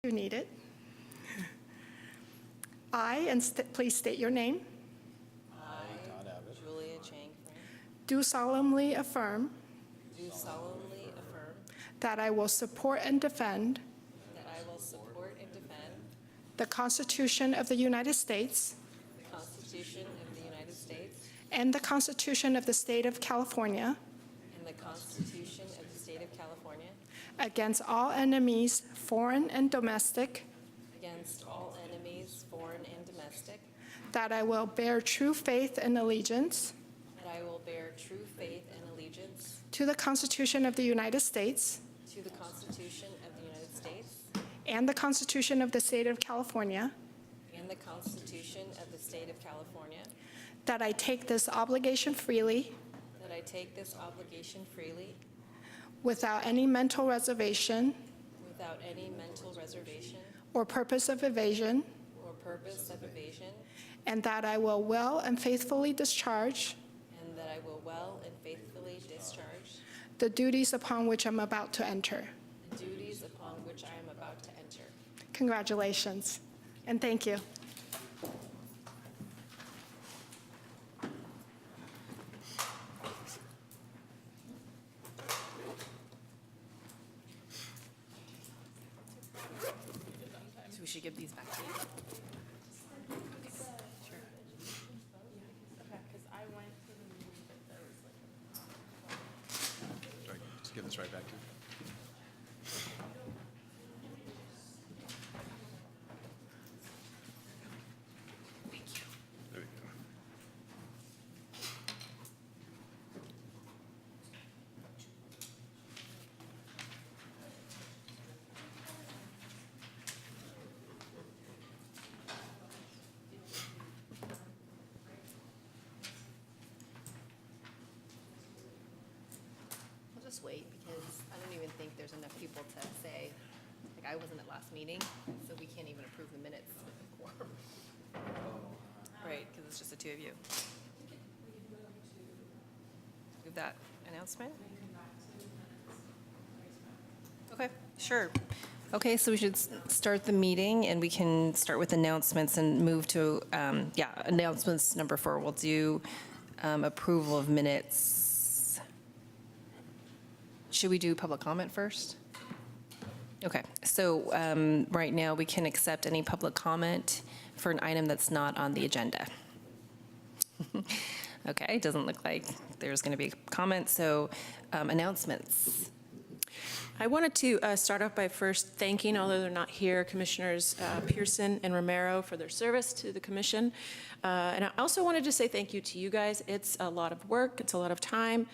You need it. Please state your name, Julia Chang, do solemnly affirm do solemnly affirm that I will support and defend that I will support and defend the Constitution of the United States the Constitution of the United States and the Constitution of the State of California and the Constitution of the State of California against all enemies, foreign and domestic, against all enemies, foreign and domestic, that I will bear true faith and allegiance that I will bear true faith and allegiance to the Constitution of the United States to the Constitution of the United States and the Constitution of the State of California, and the Constitution of the State of California, that I take this obligation freely that I take this obligation freely without any mental reservation without any mental reservation or purpose of evasion, or purpose of evasion, and that I will well and faithfully discharge and that I will well and faithfully discharge the duties upon which I'm about to enter. the duties upon which I am about to enter. Congratulations, and thank you. So we should give these back to you. Sure. Just give this right back to you. There we go. We'll just wait because I don't even think there's enough people to say, like I wasn't at last meeting, so we can't even approve the minutes with the quorum. Right, because it's just the two of you. Move that announcement? Okay, sure. Okay, so we should start the meeting and we can start with announcements and move to, announcements number 4. We'll do approval of minutes. Should we do public comment first? Okay, so right now we can accept any public comment for an item that's not on the agenda. Okay, doesn't look like there's going to be a comment, so announcements. I wanted to start off by first thanking, although they're not here, Commissioners Pearson and Romero for their service to the commission. And I also wanted to say thank you to you guys. It's a lot of work, it's a lot of time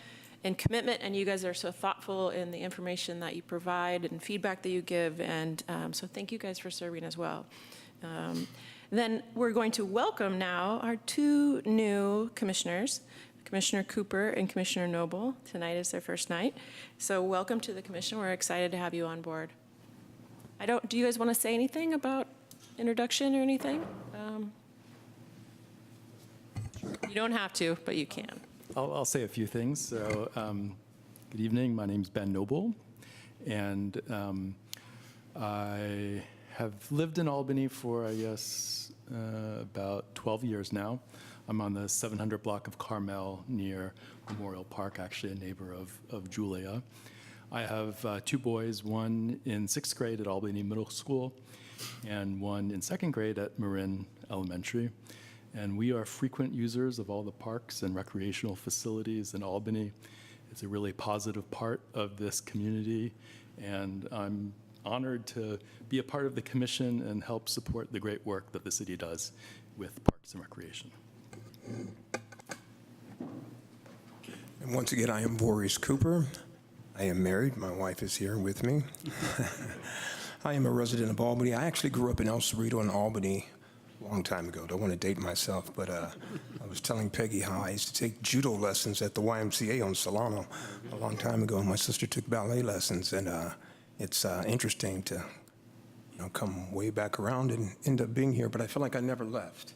and commitment, and you guys are so thoughtful in the information that you provide and feedback that you give, and so thank you guys for serving as well. Then we're going to welcome now our 2 new commissioners, Commissioner Cooper and Commissioner Noble. Tonight is their first night. So welcome to the commission. We're excited to have you on board. Do you guys want to say anything about introduction or anything? You don't have to, but you can. I'll say a few things. So, good evening. My name's Ben Noble, and I have lived in Albany for, I guess, about 12 years now. I'm on the 700 block of Carmel near Memorial Park, actually a neighbor of Julia. I have 2 boys, one in 6th grade at Albany Middle School and one in 2nd grade at Marin Elementary. And we are frequent users of all the parks and recreational facilities in Albany. It's a really positive part of this community, and I'm honored to be a part of the commission and help support the great work that the city does with parks and recreation. And once again, I am Boris Cooper. I am married. My wife is here with me. I am a resident of Albany. I actually grew up in El Cerrito in Albany a long time ago. Don't want to date myself, but I was telling Peggy how I used to take judo lessons at the YMCA on Solano a long time ago. My sister took ballet lessons, and it's interesting to come way back around and end up being here, but I feel like I never left.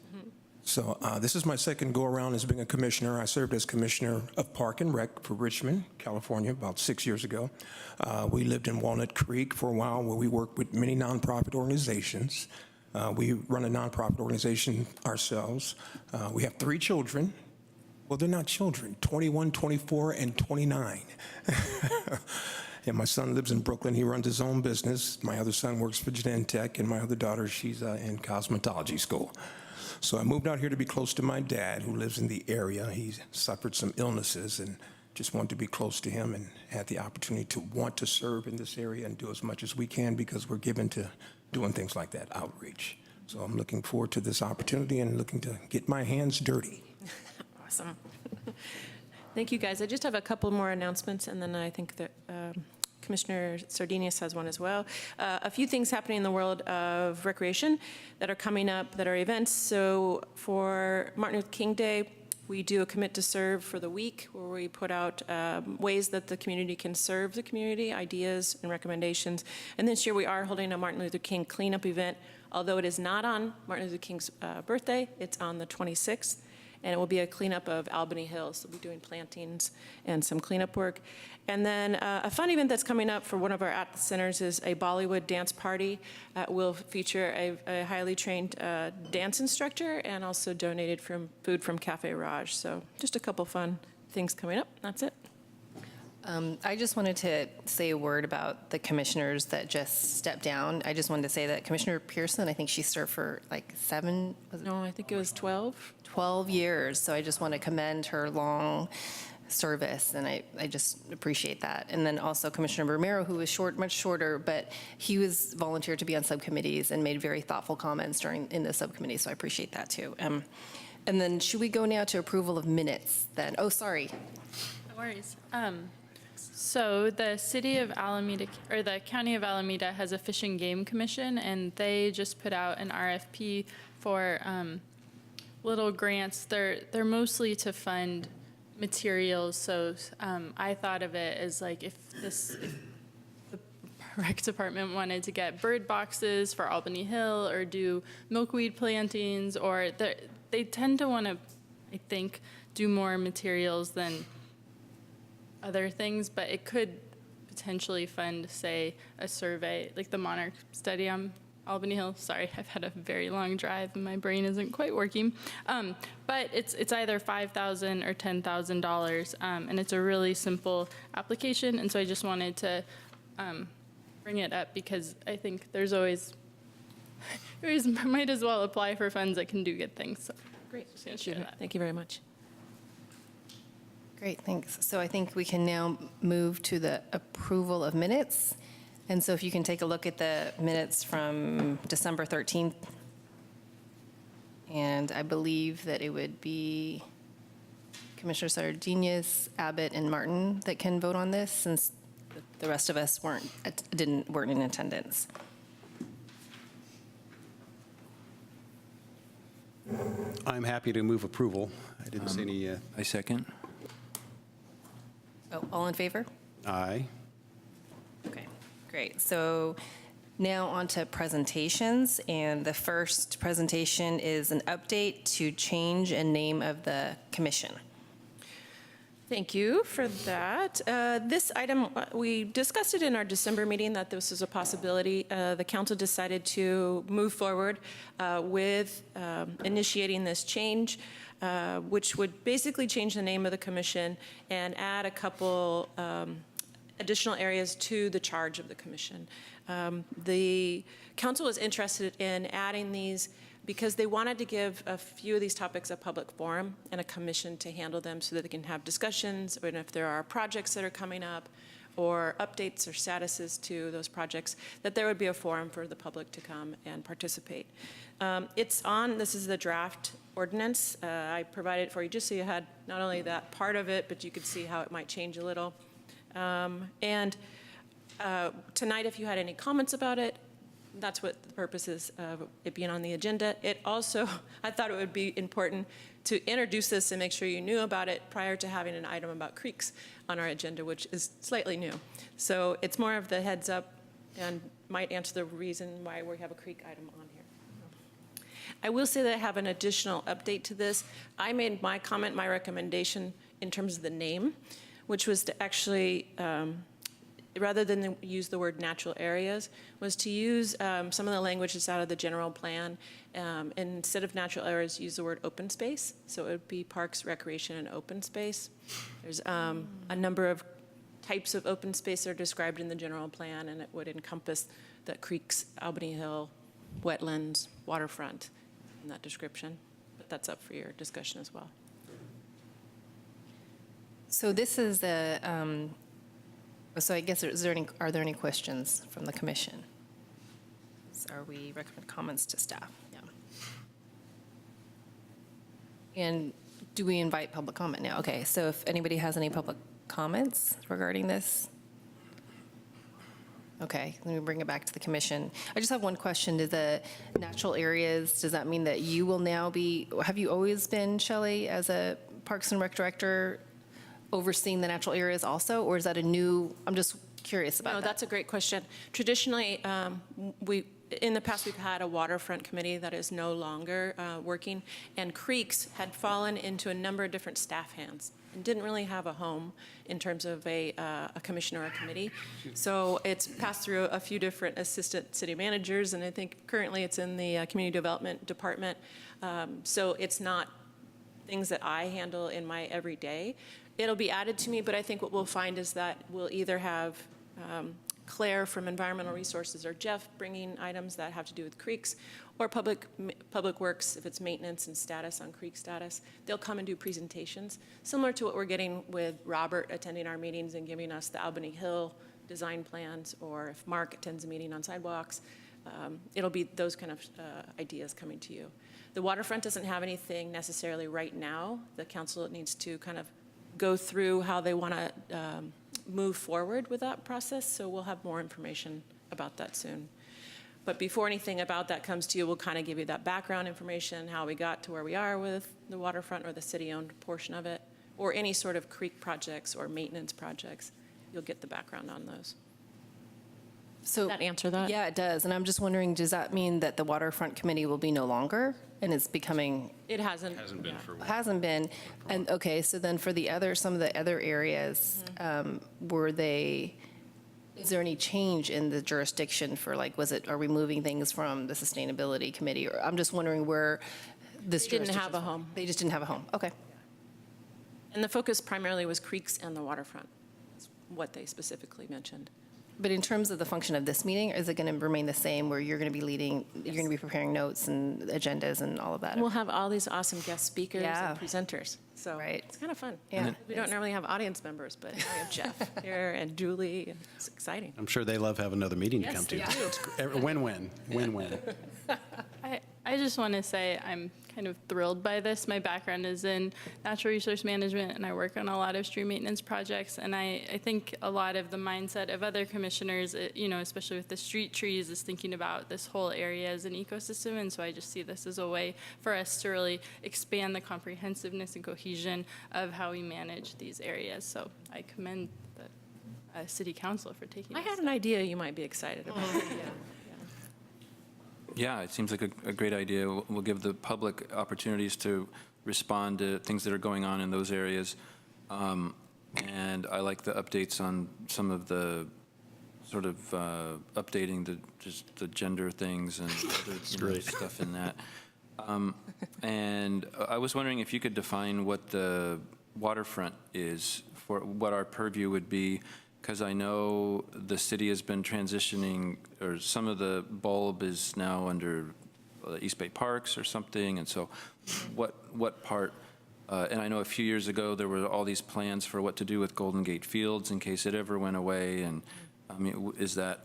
So this is my second go-around as being a commissioner. I served as commissioner of Park and Rec for Richmond, California, about 6 years ago. We lived in Walnut Creek for a while, where we worked with many nonprofit organizations. We run a nonprofit organization ourselves. We have 3 children. Well, they're not children, 21, 24, and 29. And my son lives in Brooklyn. He runs his own business. My other son works for Genentech, and my other daughter, she's in cosmetology school. So I moved out here to be close to my dad, who lives in the area. He suffered some illnesses, and just wanted to be close to him, and had the opportunity to want to serve in this area and do as much as we can, because we're given to doing things like that, outreach. So I'm looking forward to this opportunity and looking to get my hands dirty. Awesome. Thank you, guys. I just have a couple more announcements, and then I think that Commissioner Sardinius has one as well. A few things happening in the world of recreation that are coming up, that are events. So for Martin Luther King Day, we do a Commit to Serve for the week, where we put out ways that the community can serve the community, ideas and recommendations. And this year we are holding a Martin Luther King cleanup event. Although it is not on Martin Luther King's birthday, it's on the 26th. And it will be a cleanup of Albany Hills. So we'll be doing plantings and some cleanup work. And then a fun event that's coming up for one of our at-the-centers is a Bollywood dance party. Will feature a highly trained dance instructor, and also donated from food from Cafe Raj. So just a couple fun things coming up. That's it. I just wanted to say a word about the commissioners that just stepped down. I just wanted to say that Commissioner Pearson, I think she served for like 12 No, I think it was 12. years. So I just want to commend her long service, and I just appreciate that. And then also Commissioner Romero, who was much shorter, but he was volunteered to be on subcommittees and made very thoughtful comments in the subcommittee, so I appreciate that too. And then should we go now to approval of minutes then? Oh, sorry. No worries. So the city of Alameda, or the county of Alameda, has a fish and game commission, and they just put out an RFP for little grants. They're mostly to fund materials. So I thought of it as like if the rec department wanted to get bird boxes for Albany Hill, or do milkweed plantings, or they tend to want to, I think, do more materials than other things, but it could potentially fund, say, a survey, like the Monarch study on Albany Hill. Sorry, I've had a very long drive and my brain isn't quite working. But it's either $5,000 or $10,000, and it's a really simple application. And so I just wanted to bring it up, because I think there's always might as well apply for funds that can do good things. So Great. Thank you very much. Great, thanks. So I think we can now move to the approval of minutes. And so if you can take a look at the minutes from December 13th. And I believe that it would be Commissioner Sardinius, Abbott, and Martin that can vote on this, since the rest of us weren't in attendance. I'm happy to move approval. I didn't see any. I second. Oh, all in favor? Aye. Okay, great. So now on to presentations, and the first presentation is an update to change and name of the commission. Thank you for that. This item, we discussed it in our December meeting that this was a possibility. The council decided to move forward with initiating this change, which would basically change the name of the commission and add a couple additional areas to the charge of the commission. The council was interested in adding these because they wanted to give a few of these topics a public forum and a commission to handle them, so that they can have discussions, and if there are projects that are coming up or updates or statuses to those projects, that there would be a forum for the public to come and participate. This is the draft ordinance. I provided it for you just so you had not only that part of it, but you could see how it might change a little. Tonight, if you had any comments about it, that's what the purpose is of it being on the agenda. It also, I thought it would be important to introduce this and make sure you knew about it prior to having an item about creeks on our agenda, which is slightly new. So it's more of the heads up and might answer the reason why we have a creek item on here. I will say that I have an additional update to this. I made my comment, my recommendation in terms of the name, which was to actually, rather than use the word natural areas, was to use some of the language that's out of the general plan. And instead of natural areas, use the word open space. So it would be parks, recreation, and open space. There's a number of types of open space that are described in the general plan, and it would encompass the creeks, Albany Hill, wetlands, waterfront in that description. But that's up for your discussion as well. So this is the, so I guess, are there any questions from the commission? So are we recommend comments to staff? Yeah. And do we invite public comment now? Okay, so if anybody has any public comments regarding this? Okay, let me bring it back to the commission. I just have one question. To the natural areas, does that mean that you will now be, have you always been, Shelley, as a Parks and Rec director, overseeing the natural areas also, or is that a new, I'm just curious about No, that. that's a great question. Traditionally, in the past, we've had a waterfront committee that is no longer working, and creeks had fallen into a number of different staff hands and didn't really have a home in terms of a commission or a committee. So it's passed through a few different assistant city managers, and I think currently it's in the community development department. So it's not things that I handle in my everyday. It'll be added to me, but I think what we'll find is that we'll either have Claire from Environmental Resources or Jeff bringing items that have to do with creeks, or Public Works, if it's maintenance and status on creek status. They'll come and do presentations, similar to what we're getting with Robert attending our meetings and giving us the Albany Hill design plans, or if Mark attends a meeting on sidewalks. It'll be those kind of ideas coming to you. The waterfront doesn't have anything necessarily right now. The council needs to kind of go through how they want to move forward with that process, so we'll have more information about that soon. But before anything about that comes to you, we'll kind of give you that background information, how we got to where we are with the waterfront or the city-owned portion of it, or any sort of creek projects or maintenance projects. You'll get the background on those. So, Does that answer that? Yeah, it does. And I'm just wondering, does that mean that the waterfront committee will be no longer, and it's becoming? It hasn't. been for a while. Hasn't been. And, okay, so then for the other, some of the other areas, is there any change in the jurisdiction for, like, are we moving things from the sustainability committee? Or I'm just wondering where this They didn't jurisdiction. have a home. They just didn't have a home. Okay. And the focus primarily was creeks and the waterfront, is what they specifically mentioned. But in terms of the function of this meeting, is it going to remain the same, where you're going to be leading, you're going to be preparing notes and agendas and all of that? And we'll have all these awesome guest speakers Yeah. and presenters. So Right. it's kind of fun. Yeah. We don't normally have audience members, but we have Jeff here and Julie, and it's exciting. I'm sure they love having another meeting to Yes, come to. they do. It's win-win, win-win. I just want to say I'm kind of thrilled by this. My background is in natural resource management, and I work on a lot of stream maintenance projects. And I think a lot of the mindset of other commissioners, especially with the street trees, is thinking about this whole area as an ecosystem. And so I just see this as a way for us to really expand the comprehensiveness and cohesion of how we manage these areas. So I commend the city council for taking I this had an idea you might be excited about. Yeah, it seems like a great idea. We'll give the public opportunities to respond to things that are going on in those areas. And I like the updates on some of the sort of updating just the gender things and other stuff in that. And I was wondering if you could define what the waterfront is, for what our purview would be, because I know the city has been transitioning, or some of the bulb is now under East Bay Parks or something, and so what part, and I know a few years ago there were all these plans for what to do with Golden Gate Fields in case it ever went away, and I mean, so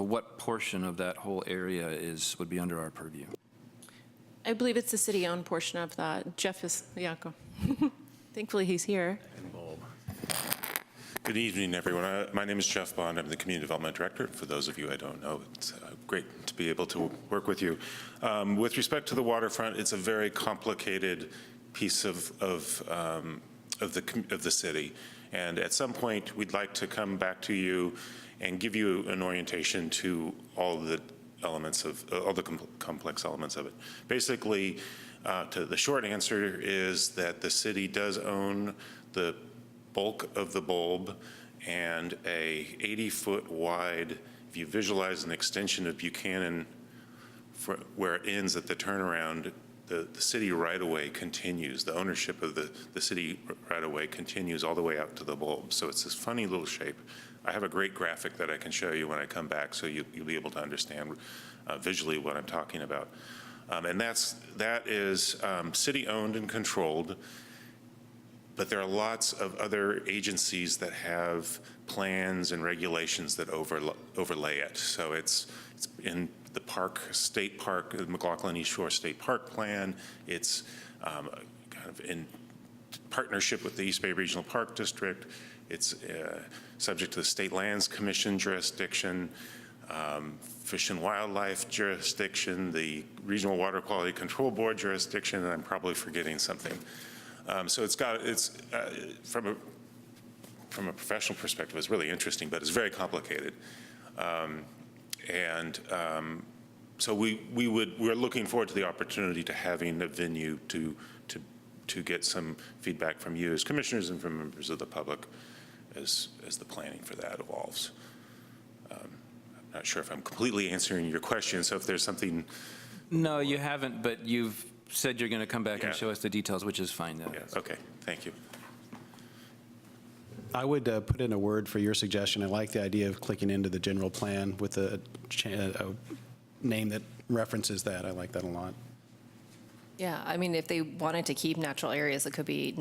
what portion of that whole area would be under our purview? I believe it's the city-owned portion of that. Jeff is, go. Thankfully, he's here. Good evening, everyone. My name is Jeff Bond. I'm the Community Development Director. For those of you I don't know, it's great to be able to work with you. With respect to the waterfront, it's a very complicated piece of the city. And at some point, we'd like to come back to you and give you an orientation to all of the elements of, all the complex elements of it. Basically, the short answer is that the city does own the bulk of the bulb and a 80-foot wide, if you visualize an extension of Buchanan where it ends at the turnaround, the city right-of-way continues. The ownership of the city right-of-way continues all the way out to the bulb. So it's this funny little shape. I have a great graphic that I can show you when I come back, so you'll be able to understand visually what I'm talking about. And that is city-owned and controlled, but there are lots of other agencies that have plans and regulations that overlay it. So it's in the park, state park, the McLaughlin East Shore State Park Plan. It's kind of in partnership with the East Bay Regional Park District. It's subject to the State Lands Commission jurisdiction, Fish and Wildlife jurisdiction, the Regional Water Quality Control Board jurisdiction, and I'm probably forgetting something. So it's from a professional perspective, it's really interesting, but it's very complicated. So we're looking forward to the opportunity to having a venue to get some feedback from you as commissioners and from members of the public as the planning for that evolves. I'm not sure if I'm completely answering your question, so if there's something. No, you haven't, but you've said you're going to come back and show us the details, which is fine. Yeah, okay, thank you. I would put in a word for your suggestion. I like the idea of clicking into the general plan with a name that references that. I like that a lot. Yeah, I mean, if they wanted to keep natural areas, it could be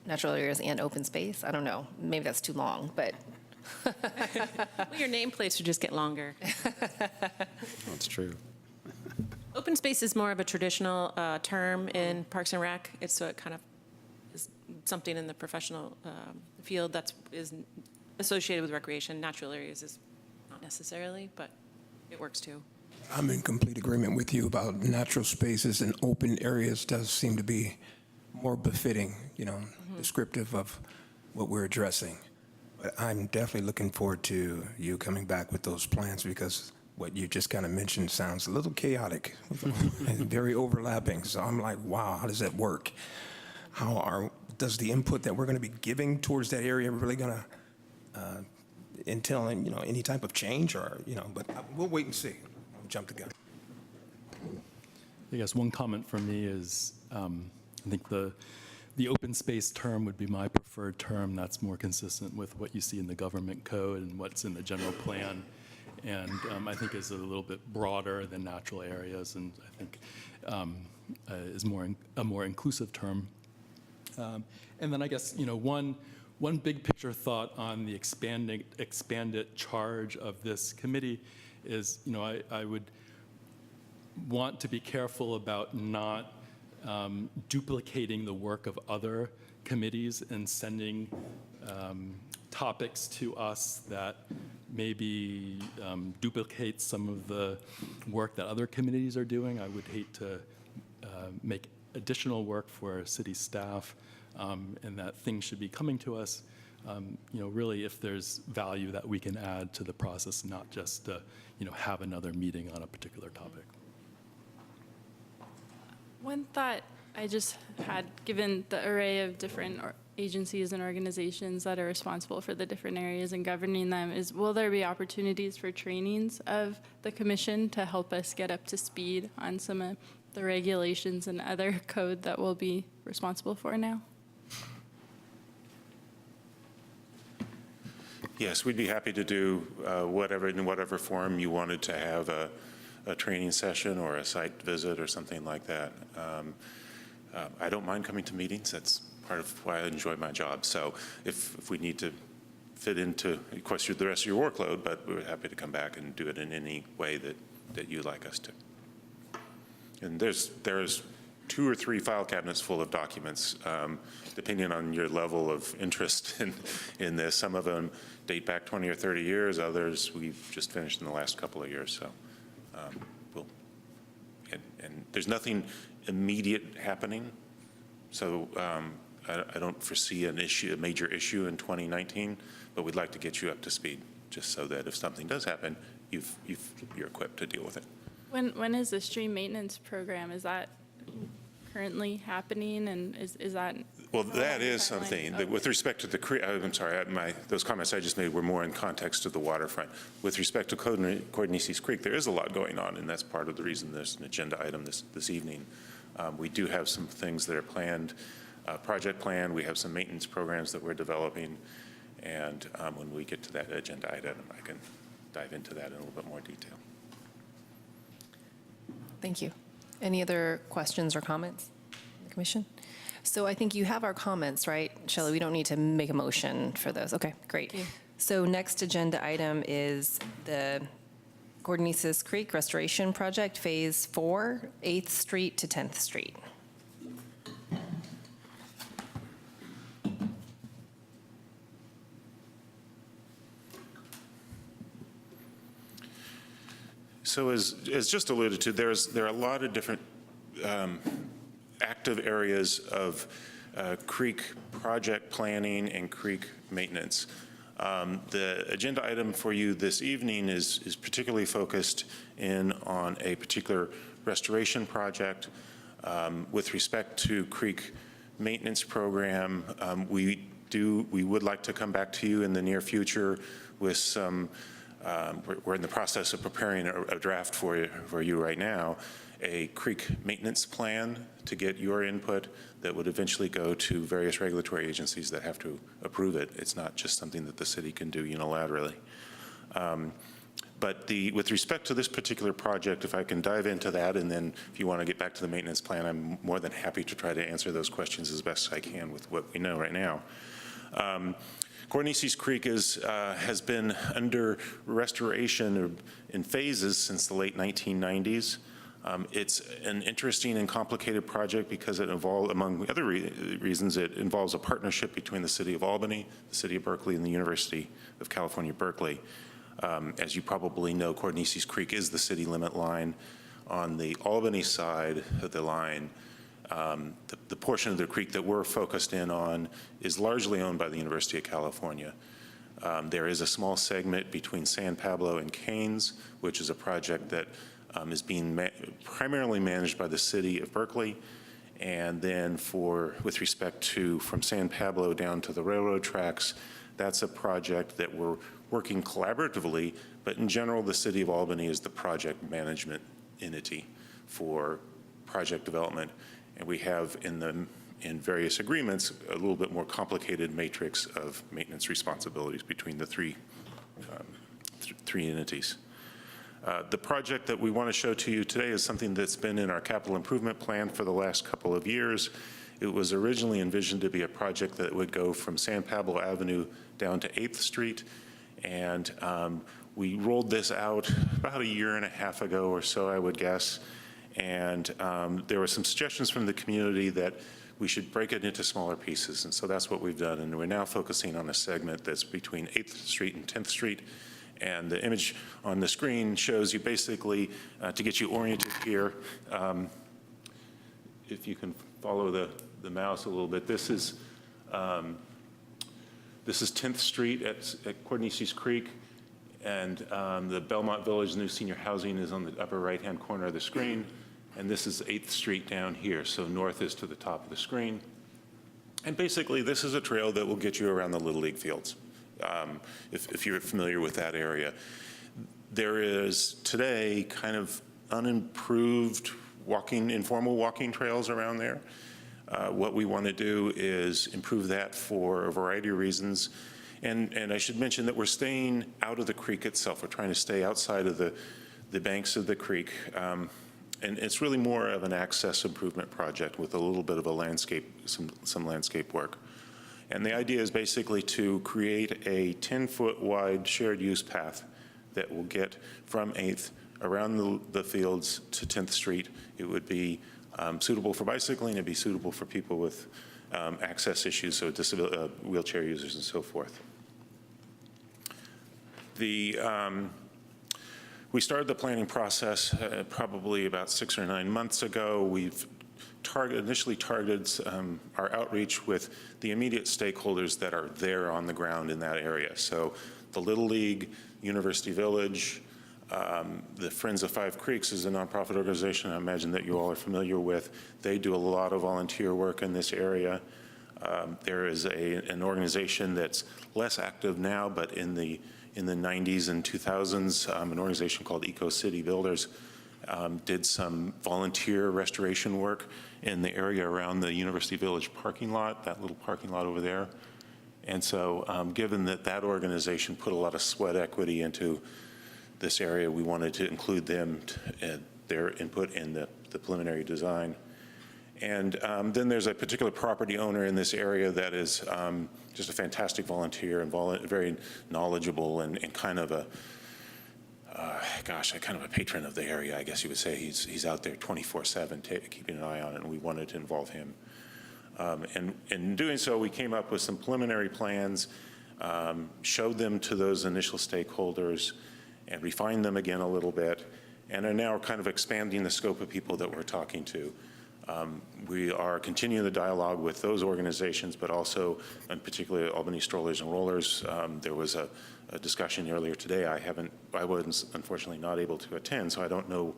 natural areas and open space. I don't know. Maybe that's too long, but. Well, your nameplates should just get longer. That's true. Open space is more of a traditional term in Parks and Rec. So it kind of is something in the professional field that is associated with recreation. Natural areas is not necessarily, but it works too. I'm in complete agreement with you about natural spaces and open areas does seem to be more befitting, descriptive of what we're addressing. But I'm definitely looking forward to you coming back with those plans because what you just kind of mentioned sounds a little chaotic and very overlapping. So I'm like, wow, how does that work? Does the input that we're going to be giving towards that area really going to entail, any type of change or, but we'll wait and see. I'll jump the gun. I guess one comment from me is I think the open space term would be my preferred term. That's more consistent with what you see in the government code and what's in the general plan. And I think is a little bit broader than natural areas, and I think is a more inclusive term. And then I guess one big picture thought on the expanded charge of this committee is I would want to be careful about not duplicating the work of other committees and sending topics to us that maybe duplicate some of the work that other committees are doing. I would hate to make additional work for city staff, and that things should be coming to us, really if there's value that we can add to the process, not just have another meeting on a particular topic. One thought I just had, given the array of different agencies and organizations that are responsible for the different areas and governing them, is will there be opportunities for trainings of the commission to help us get up to speed on some of the regulations and other code that we'll be responsible for now? Yes, we'd be happy to do in whatever form you wanted to have a training session or a site visit or something like that. I don't mind coming to meetings. That's part of why I enjoy my job. So if we need to fit into, of course, the rest of your workload, but we're happy to come back and do it in any way that you'd like us to. And there's 2 or 3 file cabinets full of documents, depending on your level of interest in this. Some of them date back 20 or 30 years. Others we've just finished in the last couple of years. So and there's nothing immediate happening. So I don't foresee a major issue in 2019, but we'd like to get you up to speed just so that if something does happen, you're equipped to deal with it. When is the stream maintenance program? Is that currently happening, and is that? Well, that is timeline? something that Okay. with respect to the, I'm sorry, those comments I just made were more in context of the waterfront. With respect to Cordonices Creek, there is a lot going on, and that's part of the reason there's an agenda item this evening. We do have some things that are planned, project plan. We have some maintenance programs that we're developing, and when we get to that agenda item, I can dive into that in a little bit more detail. Thank you. Any other questions or comments from the commission? So I think you have our comments, right, Shelley? We don't need to make a motion for those. Okay, great. So next agenda item is the Cordonices Creek Restoration Project, Phase 4, 8th Street to 10th Street. So as just alluded to, there are a lot of different active areas of creek project planning and creek maintenance. The agenda item for you this evening is particularly focused in on a particular restoration project. With respect to creek maintenance program, we would like to come back to you in the near future with some, we're in the process of preparing a draft for you right now, a creek maintenance plan to get your input that would eventually go to various regulatory agencies that have to approve it. It's not just something that the city can do unilaterally. But with respect to this particular project, if I can dive into that, and then if you want to get back to the maintenance plan, I'm more than happy to try to answer those questions as best I can with what we know right now. Cordonices Creek has been under restoration in phases since the late 1990s. It's an interesting and complicated project because it involves, among other reasons, it involves a partnership between the City of Albany, the City of Berkeley, and the University of California, Berkeley. As you probably know, Cordonices Creek is the city limit line. On the Albany side of the line, the portion of the creek that we're focused in on is largely owned by the University of California. There is a small segment between San Pablo and Canes, which is a project that is being primarily managed by the City of Berkeley. And then with respect to from San Pablo down to the railroad tracks, that's a project that we're working collaboratively, but in general, the City of Albany is the project management entity for project development. And we have in various agreements a little bit more complicated matrix of maintenance responsibilities between the three entities. The project that we want to show to you today is something that's been in our capital improvement plan for the last couple of years. It was originally envisioned to be a project that would go from San Pablo Avenue down to 8th Street. And we rolled this out about a year and a half ago or so, I would guess. And there were some suggestions from the community that we should break it into smaller pieces. And so that's what we've done. And we're now focusing on a segment that's between 8th Street and 10th Street. And the image on the screen shows you basically, to get you oriented here, if you can follow the mouse a little bit, this is 10th Street at Cordonices Creek, and the Belmont Village new senior housing is on the upper right-hand corner of the screen, and this is 8th Street down here, so north is to the top of the screen. And basically, this is a trail that will get you around the Little League fields, if you're familiar with that area. There is today kind of unimproved informal walking trails around there. What we want to do is improve that for a variety of reasons. And I should mention that we're staying out of the creek itself. We're trying to stay outside of the banks of the creek. And it's really more of an access improvement project with a little bit of a landscape, some landscape work. And the idea is basically to create a 10-foot wide shared use path that will get from 8th around the fields to 10th Street. It would be suitable for bicycling, it'd be suitable for people with access issues, so wheelchair users and so forth. We started the planning process probably about 6 or 9 months ago. We've initially targeted our outreach with the immediate stakeholders that are there on the ground in that area. So the Little League, University Village, The Friends of Five Creeks is a nonprofit organization I imagine that you all are familiar with. They do a lot of volunteer work in this area. There is an organization that's less active now, but in the 90s and 2000s, an organization called Eco City Builders did some volunteer restoration work in the area around the University Village parking lot, that little parking lot over there. And so given that that organization put a lot of sweat equity into this area, we wanted to include them, their input in the preliminary design. And then there's a particular property owner in this area that is just a fantastic volunteer and very knowledgeable and kind of a, kind of a patron of the area, I guess you would say. He's out there 24/7 keeping an eye on it, and we wanted to involve him. And in doing so, we came up with some preliminary plans, showed them to those initial stakeholders, and refined them again a little bit, and are now kind of expanding the scope of people that we're talking to. We are continuing the dialogue with those organizations, but also, and particularly Albany Strollers and Rollers. There was a discussion earlier today. I was unfortunately not able to attend, so I don't know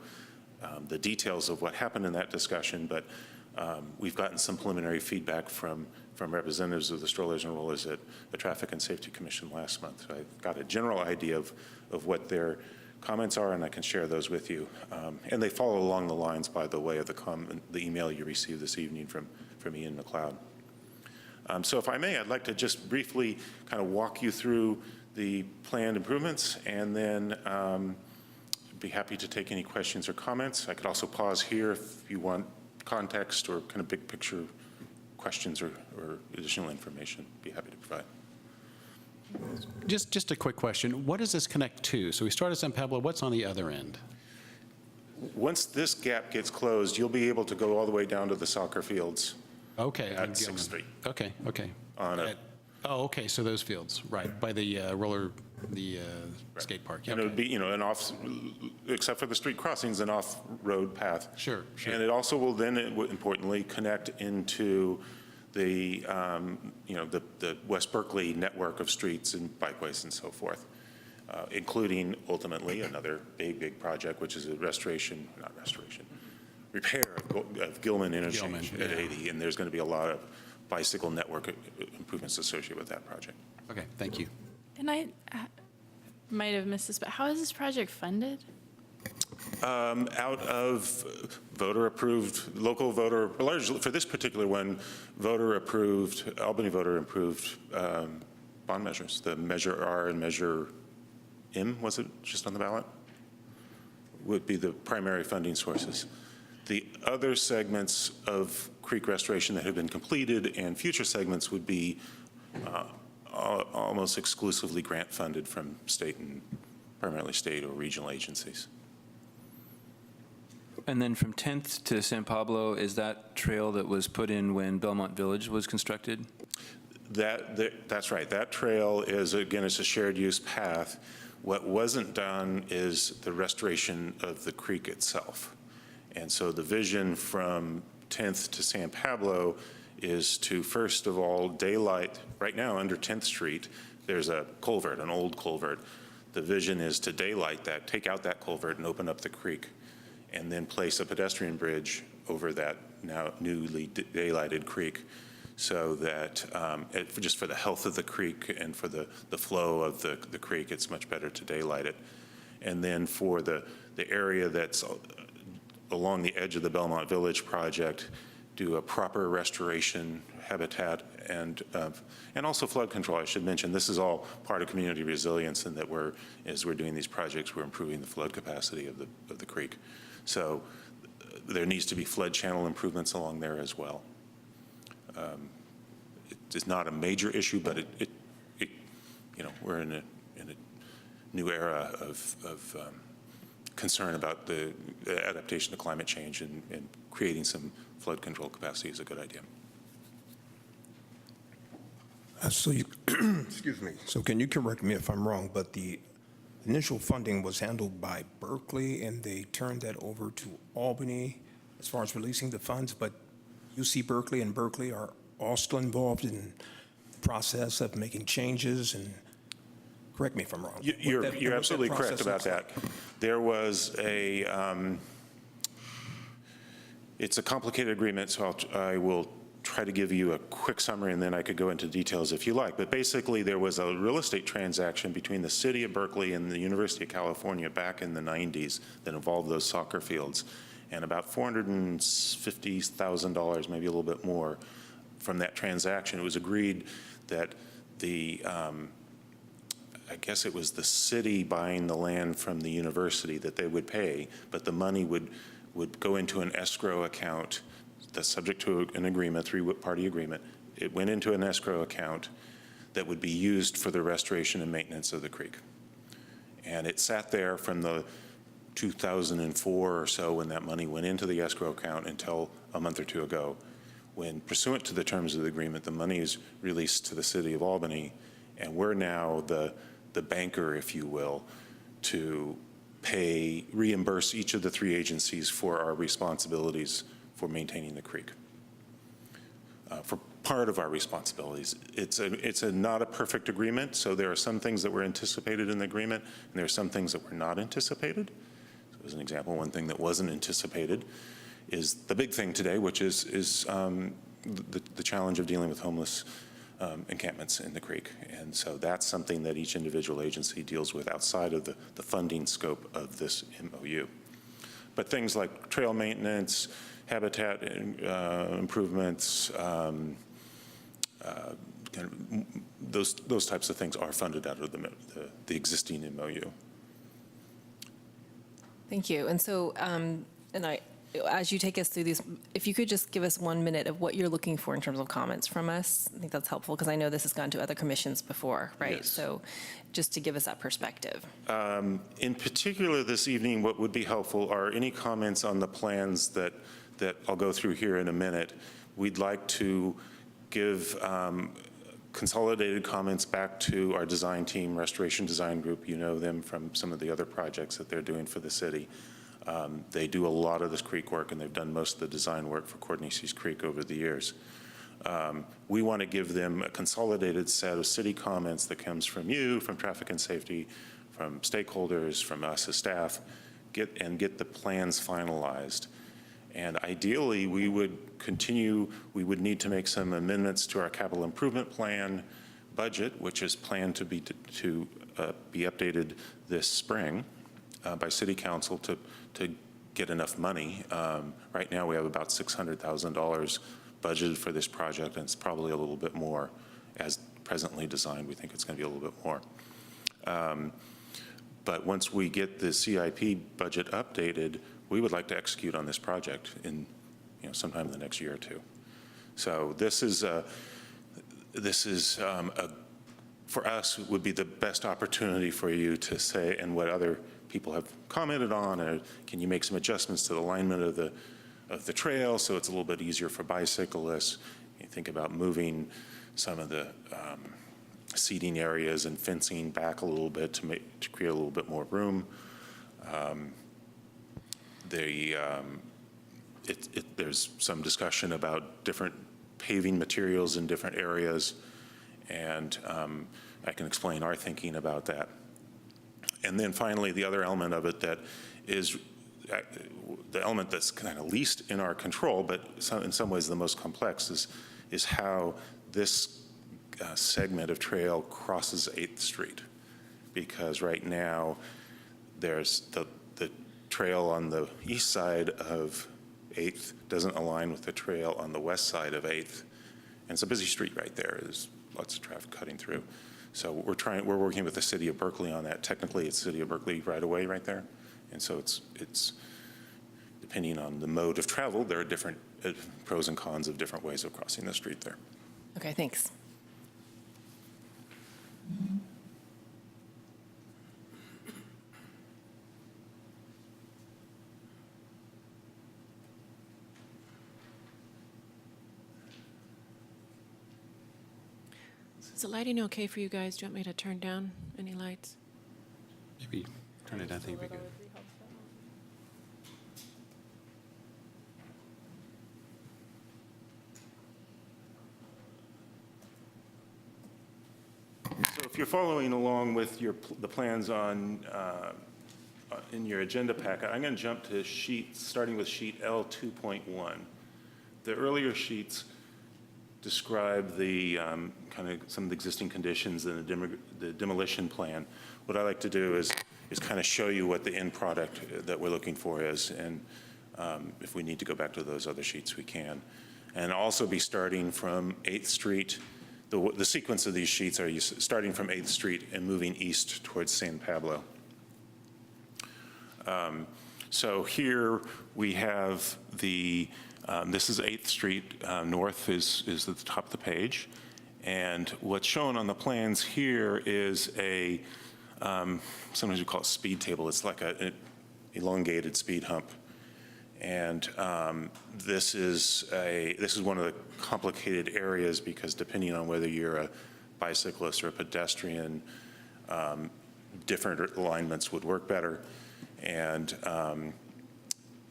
the details of what happened in that discussion, but we've gotten some preliminary feedback from representatives of the Strollers and Rollers at the Traffic and Safety Commission last month. So I've got a general idea of what their comments are, and I can share those with you. And they follow along the lines, by the way, of the email you received this evening from Ian McLeod. So if I may, I'd like to just briefly kind of walk you through the planned improvements, and then be happy to take any questions or comments. I could also pause here if you want context or kind of big picture questions or additional information. Be happy to provide. Just a quick question. What does this connect to? So we start at San Pablo. What's on the other end? Once this gap gets closed, you'll be able to go all the way down to the soccer fields Okay. at on 6th Gilman. Street. Okay. On a, Okay. So those fields, right, by the skate park. and it would be, an off, except for the street crossings, an off-road path. Sure. And it also will then, importantly, connect into the, the West Berkeley network of streets and bikeways and so forth, including ultimately another big project, which is a repair of Gilman Interchange at 80. And there's going to be a lot of bicycle network improvements associated with that project. Okay. Thank you. And I might have missed this, but how is this project funded? Out of voter-approved, local voter, largely for this particular one, voter-approved, Albany voter-approved bond measures, the Measure R and Measure M, was it just on the ballot? Would be the primary funding sources. The other segments of creek restoration that have been completed and future segments would be almost exclusively grant-funded from state and primarily state or regional agencies. And then from 10th to San Pablo, is that trail that was put in when Belmont Village was constructed? That's right. That trail is, again, it's a shared use path. What wasn't done is the restoration of the creek itself. And so the vision from 10th to San Pablo is to, first of all, daylight. Right now, under 10th Street, there's a culvert, an old culvert. The vision is to daylight that, take out that culvert and open up the creek, and then place a pedestrian bridge over that now newly daylighted creek, so that just for the health of the creek and for the flow of the creek, it's much better to daylight it. And then for the area that's along the edge of the Belmont Village project, do a proper restoration, habitat, and also flood control. I should mention this is all part of community resilience, and that as we're doing these projects, we're improving the flood capacity of the creek. So there needs to be flood channel improvements along there as well. It's not a major issue, but we're in a new era of concern about the adaptation to climate change, and creating some flood control capacity is a good idea. Excuse me. So can you correct me if I'm wrong, but the initial funding was handled by Berkeley, and they turned that over to Albany as far as releasing the funds, but UC Berkeley and Berkeley are all still involved in the process of making changes and Correct me if I'm wrong. You're What that absolutely correct process about looks that. like. There was it's a complicated agreement, so I will try to give you a quick summary, and then I could go into details if you like. But basically, there was a real estate transaction between the city of Berkeley and the University of California back in the 90s that involved those soccer fields. And about $450,000, maybe a little bit more, from that transaction, it was agreed that I guess it was the city buying the land from the university that they would pay, but the money would go into an escrow account that's subject to an agreement, three-party agreement. It went into an escrow account that would be used for the restoration and maintenance of the creek. And it sat there from the 2004 or so when that money went into the escrow account until a month or two ago, when pursuant to the terms of the agreement, the money is released to the city of Albany, and we're now the banker, if you will, to reimburse each of the three agencies for our responsibilities for maintaining the creek. For part of our responsibilities. It's not a perfect agreement, so there are some things that were anticipated in the agreement, and there are some things that were not anticipated. So as an example, one thing that wasn't anticipated is the big thing today, which is the challenge of dealing with homeless encampments in the creek. And so that's something that each individual agency deals with outside of the funding scope of this MOU. But things like trail maintenance, habitat improvements, those types of things are funded out of the existing MOU. Thank you. And so, as you take us through these, if you could just give us 1 minute of what you're looking for in terms of comments from us, I think that's helpful, because I know this has gone to other commissions before, right? Yes. So just to give us that perspective. In particular this evening, what would be helpful are any comments on the plans that I'll go through here in a minute. We'd like to give consolidated comments back to our design team, Restoration Design Group. You know them from some of the other projects that they're doing for the city. They do a lot of this creek work, and they've done most of the design work for Cordnese's Creek over the years. We want to give them a consolidated set of city comments that comes from you, from traffic and safety, from stakeholders, from us as staff, get the plans finalized. And ideally, we would need to make some amendments to our capital improvement plan budget, which is planned to be updated this spring by City Council to get enough money. Right now, we have about $600,000 budgeted for this project, and it's probably a little bit more. As presently designed, we think it's going to be a little bit more. But once we get the CIP budget updated, we would like to execute on this project in, sometime in the next year or two. So this is for us, would be the best opportunity for you to say, and what other people have commented on, can you make some adjustments to the alignment of the trail so it's a little bit easier for bicyclists? You think about moving some of the seating areas and fencing back a little bit to create a little bit more room. There's some discussion about different paving materials in different areas, and I can explain our thinking about that. And then finally, the other element of it that is the element that's kind of least in our control, but in some ways the most complex, is how this segment of trail crosses 8th Street. Because right now, there's the trail on the east side of 8th doesn't align with the trail on the west side of 8th. And it's a busy street right there. There's lots of traffic cutting through. So we're working with the city of Berkeley on that. Technically, it's city of Berkeley right away right there. And so it's depending on the mode of travel, there are different pros and cons of different ways of crossing the street there. Okay, thanks. Is the lighting okay for you guys? Do you want me to turn down any lights? Maybe turn it down, I think would be good. So if you're following along with the plans on, in your agenda packet, I'm going to jump to starting with sheet L 2.1. The earlier sheets describe the kind of some of the existing conditions and the demolition plan. What I like to do is kind of show you what the end product that we're looking for is, and if we need to go back to those other sheets, we can. And also be starting from 8th Street. The sequence of these sheets are starting from 8th Street and moving east towards San Pablo. So here we have this is 8th Street, north is at the top of the page. And what's shown on the plans here is sometimes we call it speed table. It's like an elongated speed hump. And this is one of the complicated areas because depending on whether you're a bicyclist or a pedestrian, different alignments would work better. And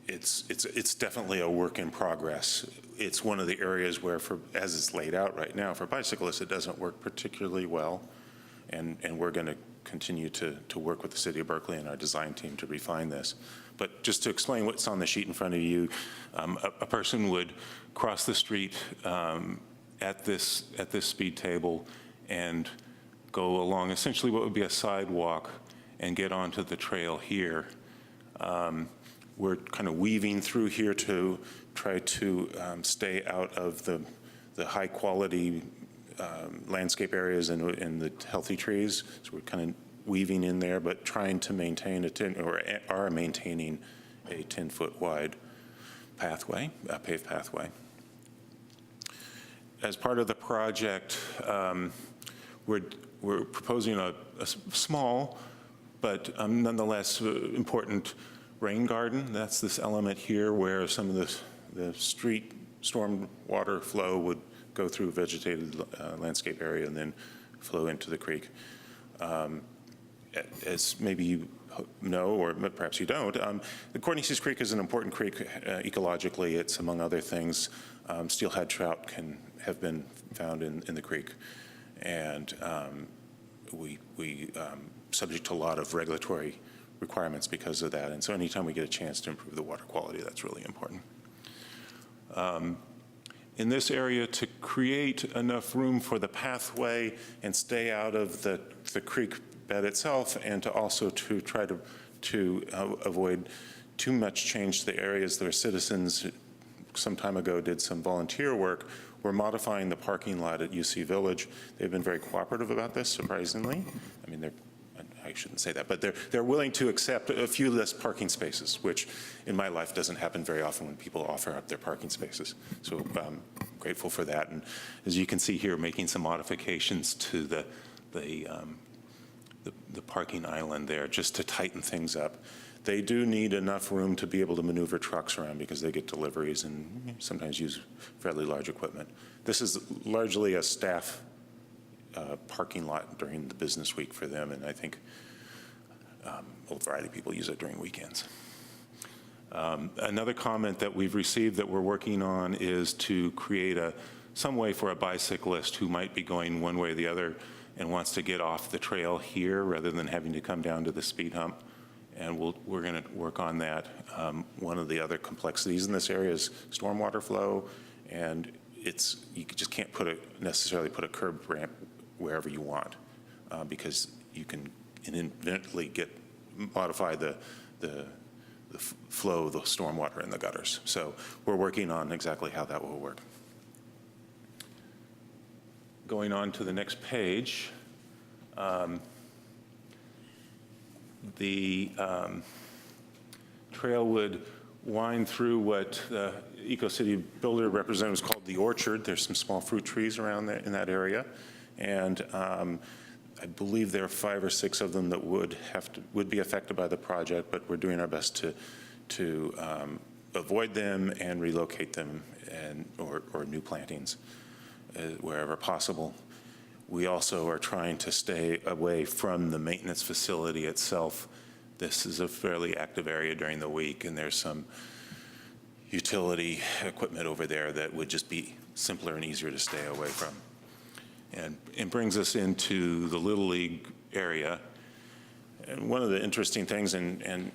it's definitely a work in progress. It's one of the areas where, as it's laid out right now, for bicyclists, it doesn't work particularly well. And we're going to continue to work with the City of Berkeley and our design team to refine this. But just to explain what's on the sheet in front of you, a person would cross the street at this speed table and go along essentially what would be a sidewalk and get onto the trail here. We're kind of weaving through here to try to stay out of the high quality landscape areas and the healthy trees. So we're kind of weaving in there, but trying to maintain are maintaining a 10-foot wide pathway, a paved pathway. As part of the project, we're proposing a small, but nonetheless important rain garden. That's this element here where some of the street storm water flow would go through a vegetated landscape area and then flow into the creek. As maybe you know, or perhaps you don't, the Cornices Creek is an important creek ecologically. It's, among other things, steelhead trout have been found in the creek. And we subject to a lot of regulatory requirements because of that. And so anytime we get a chance to improve the water quality, that's really important. In this area, to create enough room for the pathway and stay out of the creek bed itself, and to also to try to avoid too much change to the areas. There are citizens some time ago did some volunteer work. We're modifying the parking lot at UC Village. They've been very cooperative about this, surprisingly. I mean, I shouldn't say that, but they're willing to accept a few less parking spaces, which in my life doesn't happen very often when people offer up their parking spaces. So I'm grateful for that. And as you can see here, making some modifications to the parking island there just to tighten things up. They do need enough room to be able to maneuver trucks around because they get deliveries and sometimes use fairly large equipment. This is largely a staff parking lot during the business week for them, and I think a variety of people use it during weekends. Another comment that we've received that we're working on is to create some way for a bicyclist who might be going one way or the other and wants to get off the trail here rather than having to come down to the speed hump. And we're going to work on that. One of the other complexities in this area is stormwater flow, and you just can't necessarily put a curb ramp wherever you want because you can inadvertently modify the flow of the stormwater in the gutters. So we're working on exactly how that will work. Going on to the next page, the trail would wind through what the EcoCity builder representatives called the orchard. There's some small fruit trees around there in that area, and I believe there are 5 or 6 of them that would be affected by the project, but we're doing our best to avoid them and relocate them or new plantings wherever possible. We also are trying to stay away from the maintenance facility itself. This is a fairly active area during the week, and there's some utility equipment over there that would just be simpler and easier to stay away from. and brings us into the Little League area. And one of the interesting things and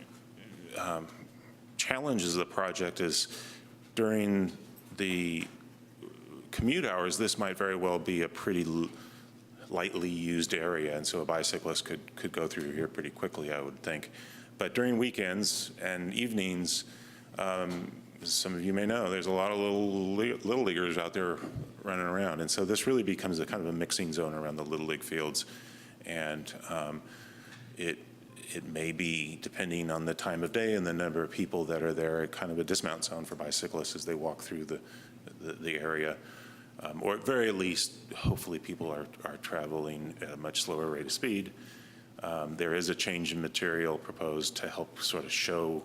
challenges of the project is during the commute hours, this might very well be a pretty lightly used area, and so a bicyclist could go through here pretty quickly, I would think. But during weekends and evenings, some of you may know, there's a lot of little leaguers out there running around, and so this really becomes a kind of a mixing zone around the Little League fields, and it may be, depending on the time of day and the number of people that are there, kind of a dismount zone for bicyclists as they walk through the area. Or at very least, hopefully people are traveling at a much slower rate of speed. There is a change in material proposed to help sort of show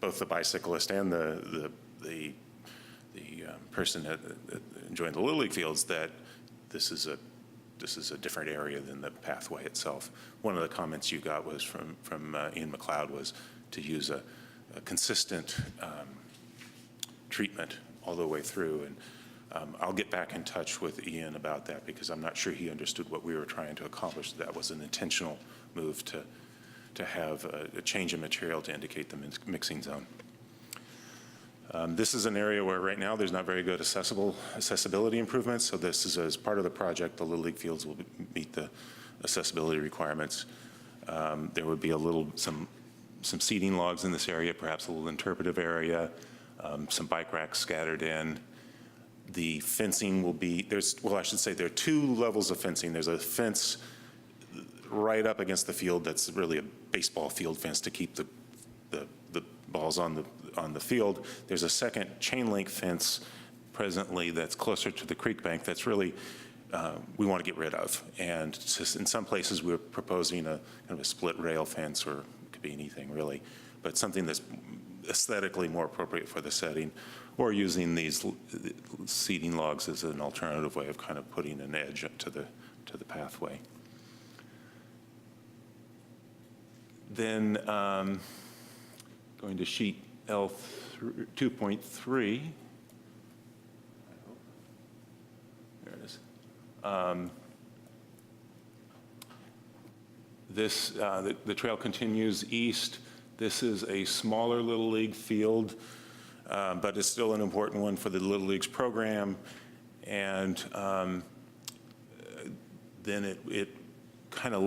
both the bicyclist and the person enjoying the Little League fields that this is a different area than the pathway itself. One of the comments you got was from Ian McLeod was to use a consistent treatment all the way through. And I'll get back in touch with Ian about that because I'm not sure he understood what we were trying to accomplish. That was an intentional move to have a change in material to indicate the mixing zone. This is an area where right now there's not very good accessibility improvements. So this is, as part of the project, the Little League fields will meet the accessibility requirements. There would be some seating logs in this area, perhaps a little interpretive area, some bike racks scattered in. The fencing will be, I should say there are two levels of fencing. There's a fence right up against the field that's really a baseball field fence to keep the balls on the field. There's a second chain link fence presently that's closer to the creek bank that's really we want to get rid of. And just in some places we're proposing a kind of a split rail fence, or it could be anything really, but something that's aesthetically more appropriate for the setting, or using these seating logs as an alternative way of kind of putting an edge to the pathway. Then going to sheet L 2.3. There it is. The trail continues east. This is a smaller Little League field, but it's still an important one for the Little Leagues program. And then it kind of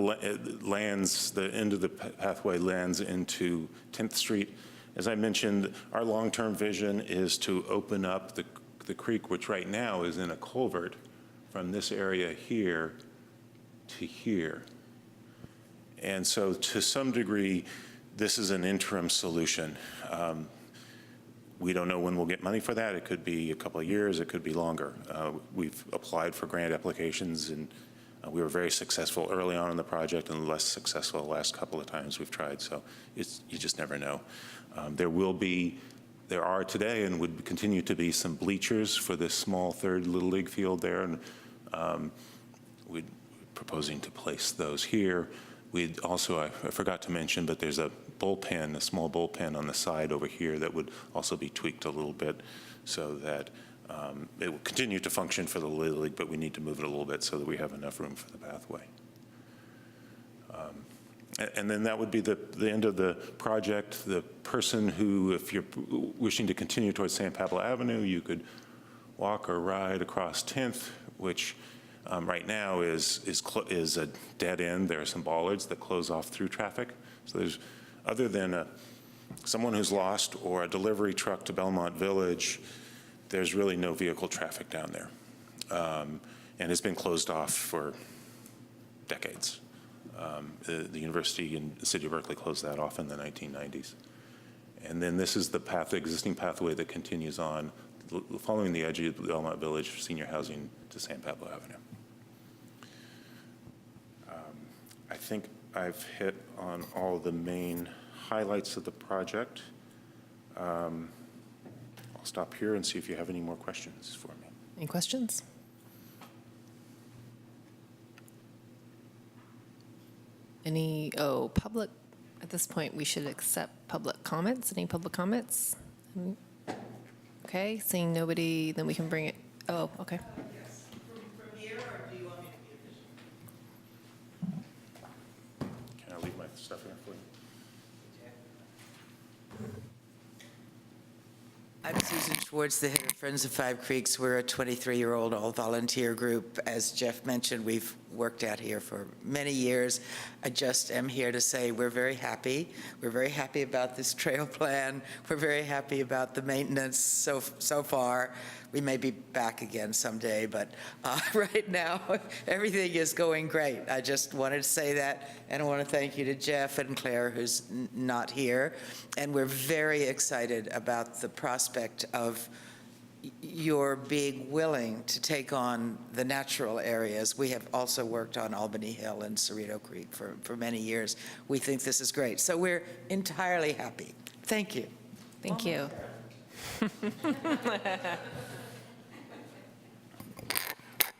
lands, the end of the pathway lands into 10th Street. As I mentioned, our long-term vision is to open up the creek, which right now is in a culvert, from this area here to here. And so to some degree, this is an interim solution. We don't know when we'll get money for that. It could be a couple of years, it could be longer. We've applied for grant applications, and we were very successful early on in the project and less successful the last couple of times we've tried, so you just never know. There are today and would continue to be some bleachers for this small third Little League field there, and we're proposing to place those here. We'd also, I forgot to mention, but there's a bullpen, a small bullpen on the side over here that would also be tweaked a little bit so that it will continue to function for the Little League, but we need to move it a little bit so that we have enough room for the pathway. And then that would be the end of the project. The person who, if you're wishing to continue towards San Pablo Avenue, you could walk or ride across 10th, which right now is a dead end. There are some bollards that close off through traffic. So there's, other than someone who's lost or a delivery truck to Belmont Village, there's really no vehicle traffic down there. And it's been closed off for decades. The university and the city of Berkeley closed that off in the 1990s. And then this is the existing pathway that continues on, following the edge of Belmont Village senior housing to San Pablo Avenue. I think I've hit on all the main highlights of the project. I'll stop here and see if you have any more questions for me. Any questions? Public, at this point, we should accept public comments. Any public comments? Okay, seeing nobody, then we can bring it, okay. Yes, from here, stuff here for you. I'm Susan Schwartz, the head of Friends of Five Creeks. We're a 23-year-old all-volunteer group. As Jeff mentioned, we've worked out here for many years. I just am here to say we're very happy. We're very happy about this trail plan. We're very happy about the maintenance so far. We may be back again someday, but right now, everything is going great. I just wanted to say that, and I want to thank you to Jeff and Claire, who's not here. And we're very excited about the prospect of your being willing to take on the natural areas. We have also worked on Albany Hill and Cerrito Creek for many years. We think this is great. So we're entirely happy. Thank you. Thank you.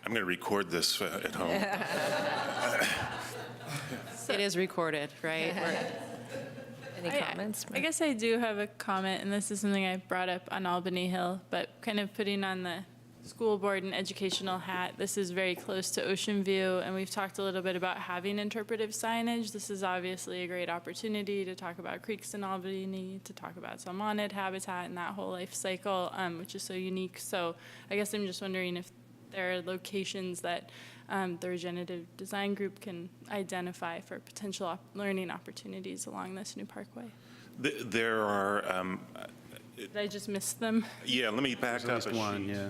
I'm going to record this at home. It is recorded, right? Any comments? I guess I do have a comment, and this is something I brought up on Albany Hill, but kind of putting on the school board and educational hat, this is very close to Ocean View, and we've talked a little bit about having interpretive signage. This is obviously a great opportunity to talk about creeks in Albany, to talk about salmonid habitat and that whole life cycle, which is so unique. So I guess I'm just wondering if there are locations that the regenerative design group can identify for potential learning opportunities along this new parkway. There are, Did I just miss them? yeah, let me back There's up at a least one, sheet. yeah.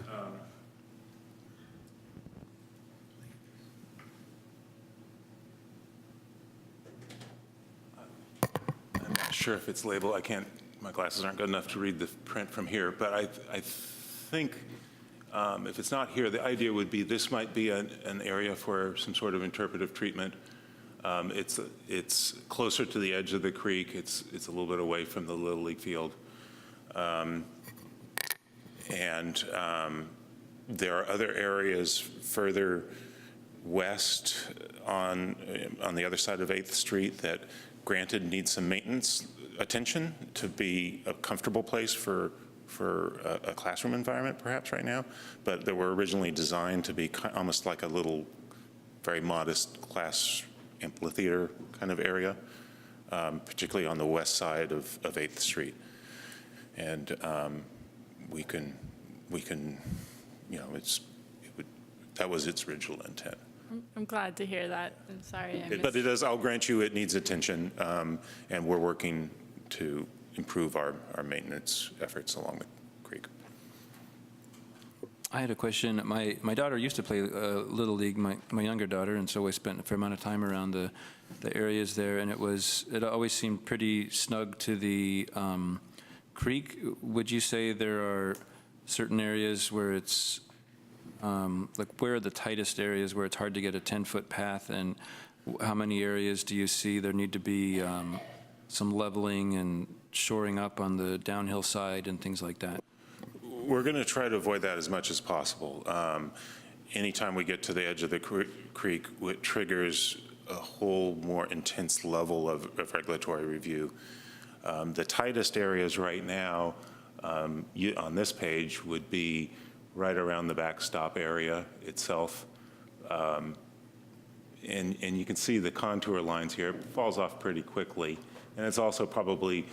I'm not sure if it's labeled. I can't, my glasses aren't good enough to read the print from here, but I think if it's not here, the idea would be this might be an area for some sort of interpretive treatment. It's closer to the edge of the creek. It's a little bit away from the Little League field. And there are other areas further west on the other side of 8th Street that granted need some maintenance attention to be a comfortable place for a classroom environment perhaps right now, but they were originally designed to be almost like a little very modest class amphitheater kind of area, particularly on the west side of 8th Street. And we can, you know, that was its original intent. I'm glad to hear that. I'm sorry I missed. But it does, I'll grant you, it needs attention, and we're working to improve our maintenance efforts along the creek. I had a question. My daughter used to play Little League, my younger daughter, and so I spent a fair amount of time around the areas there, and it always seemed pretty snug to the creek. Would you say there are certain areas where it's, like where are the tightest areas where it's hard to get a 10-foot path, and how many areas do you see there need to be some leveling and shoring up on the downhill side and things like that? We're going to try to avoid that as much as possible. Anytime we get to the edge of the creek, it triggers a whole more intense level of regulatory review. The tightest areas right now on this page would be right around the backstop area itself. And you can see the contour lines here. It falls off pretty quickly. And it's also probably,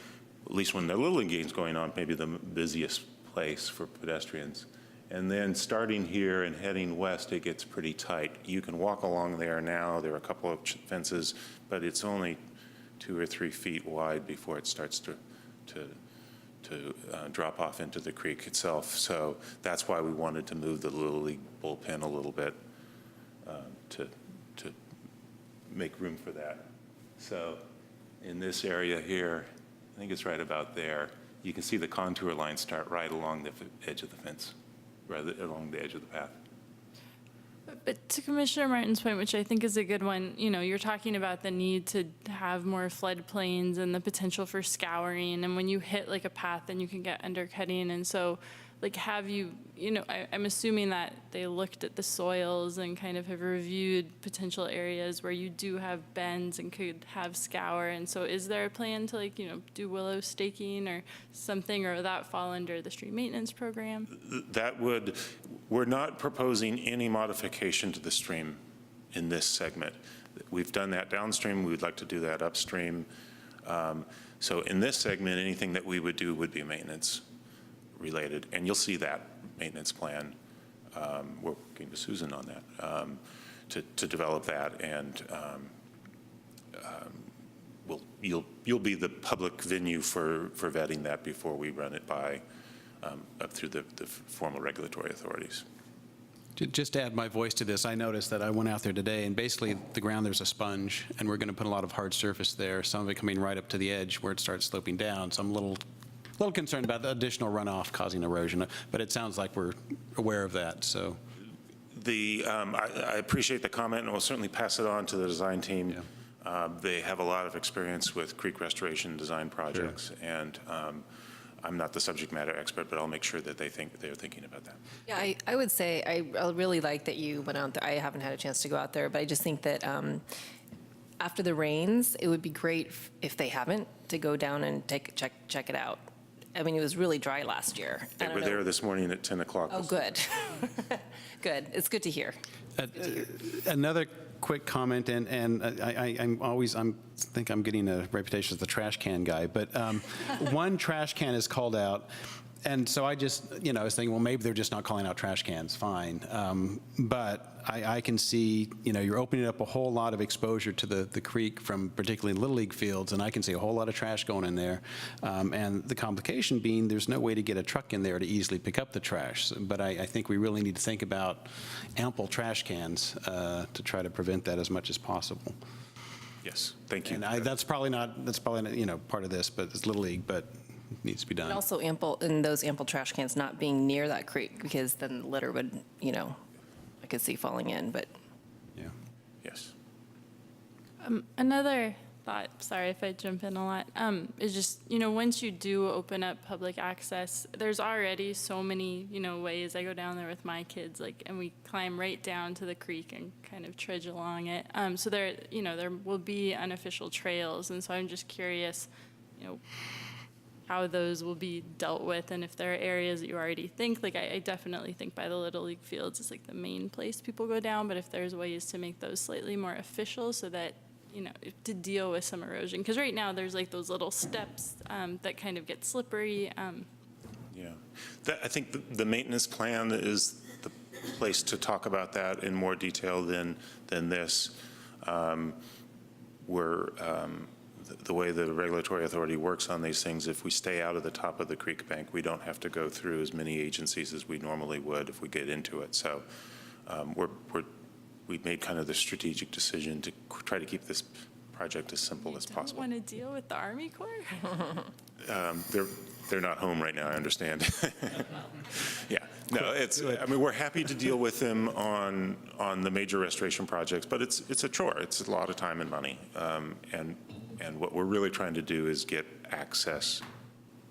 at least when the Little League game's going on, maybe the busiest place for pedestrians. And then starting here and heading west, it gets pretty tight. You can walk along there now. There are a couple of fences, but it's only 2 or 3 feet wide before it starts to drop off into the creek itself. So that's why we wanted to move the Little League bullpen a little bit to make room for that. So in this area here, I think it's right about there, you can see the contour lines start right along the edge of the fence, rather along the edge of the path. But to Commissioner Martin's point, which I think is a good one, you know, you're talking about the need to have more floodplains and the potential for scouring. And when you hit like a path, then you can get undercutting. And so, like, have you, you know, I'm assuming that they looked at the soils and kind of have reviewed potential areas where you do have bends and could have scour. And so is there a plan to, like, you know, do willow staking or something, or would that fall under the street maintenance program? We're not proposing any modification to the stream in this segment. We've done that downstream. We would like to do that upstream. So in this segment, anything that we would do would be maintenance related, and you'll see that maintenance plan. We're working with Susan on that to develop that, and you'll be the public venue for vetting that before we run it by up through the formal regulatory authorities. Just to add my voice to this, I noticed that I went out there today, and basically the ground, there's a sponge, and we're going to put a lot of hard surface there, some of it coming right up to the edge where it starts sloping down. So I'm a little concerned about the additional runoff causing erosion, but it sounds like we're aware of that, so. I appreciate the comment, and we'll certainly pass it on to the design team. Yeah. They have a lot of experience with creek restoration design projects, sure. And I'm not the subject matter expert, but I'll make sure that they're thinking about that. Yeah, I would say I really like that you went out there. I haven't had a chance to go out there, but I just think that after the rains, it would be great if they haven't, to go down and check it out. I mean, it was really dry last year. They were there this morning at 10 o'clock. Oh, good. Good. It's good to hear. Another quick comment, and I think I'm getting a reputation as the trash can guy, but one trash can is called out, and so I just, I was thinking, well, maybe they're just not calling out trash cans, fine. But I can see, you're opening up a whole lot of exposure to the creek from particularly Little League fields, and I can see a whole lot of trash going in there. And the complication being there's no way to get a truck in there to easily pick up the trash. But I think we really need to think about ample trash cans to try to prevent that as much as possible. Yes, thank you. And that's probably not, part of this, but it's Little League, but it needs to be done. And also those ample trash cans not being near that creek, because then litter would, I could see falling in, but. Yeah. Yes. Another thought, sorry if I jump in a lot, is just, once you do open up public access, there's already so many, ways. I go down there with my kids, and we climb right down to the creek and kind of trudge along it. So there, there will be unofficial trails, and so I'm just curious, how those will be dealt with, and if there are areas that you already think, I definitely think by the Little League fields is the main place people go down, but if there's ways to make those slightly more official so that, to deal with some erosion. Because right now there's those little steps that kind of get slippery. Yeah, I think the maintenance plan is the place to talk about that in more detail than this. The way the regulatory authority works on these things, if we stay out of the top of the creek bank, we don't have to go through as many agencies as we normally would if we get into it. So we made kind of the strategic decision to try to keep this project as simple as possible. Want to deal with the Army Corps? They're not home right now, I understand. Yeah, no, we're happy to deal with them on the major restoration projects, but it's a chore. It's a lot of time and money. And what we're really trying to do is get access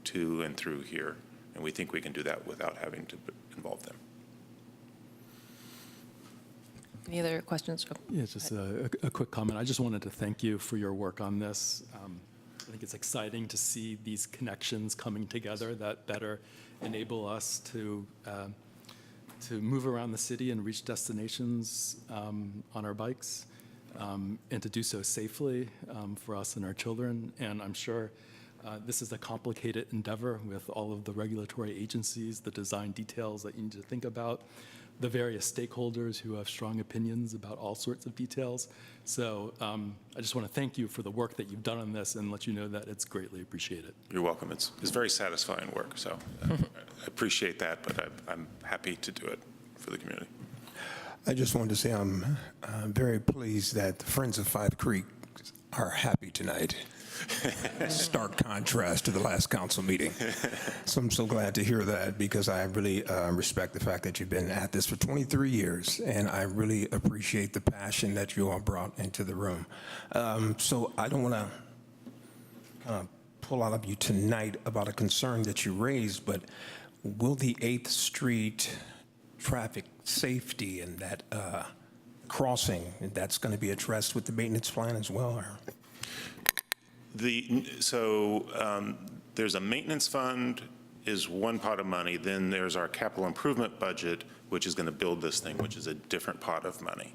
to and through here. And we think we can do that without having to involve them. Any other questions? Yeah, just a quick comment. I just wanted to thank you for your work on this. I think it's exciting to see these connections coming together that better enable us to move around the city and reach destinations on our bikes. And to do so safely for us and our children. And I'm sure this is a complicated endeavor with all of the regulatory agencies, the design details that you need to think about, the various stakeholders who have strong opinions about all sorts of details. So I just want to thank you for the work that you've done on this and let you know that it's greatly appreciated. You're welcome. It's very satisfying work. So I appreciate that, but I'm happy to do it for the community. I just wanted to say I'm very pleased that the Friends of Five Creeks are happy tonight. Stark contrast to the last council meeting. So I'm so glad to hear that, because I really respect the fact that you've been at this for 23 years, and I really appreciate the passion that you all brought into the room. So I don't want to kind of pull out of you tonight about a concern that you raised, but will the 8th Street traffic safety and that crossing, that's going to be addressed with the maintenance plan as well? Or? There's a maintenance fund is one pot of money. Then there's our capital improvement budget, which is going to build this thing, which is a different pot of money.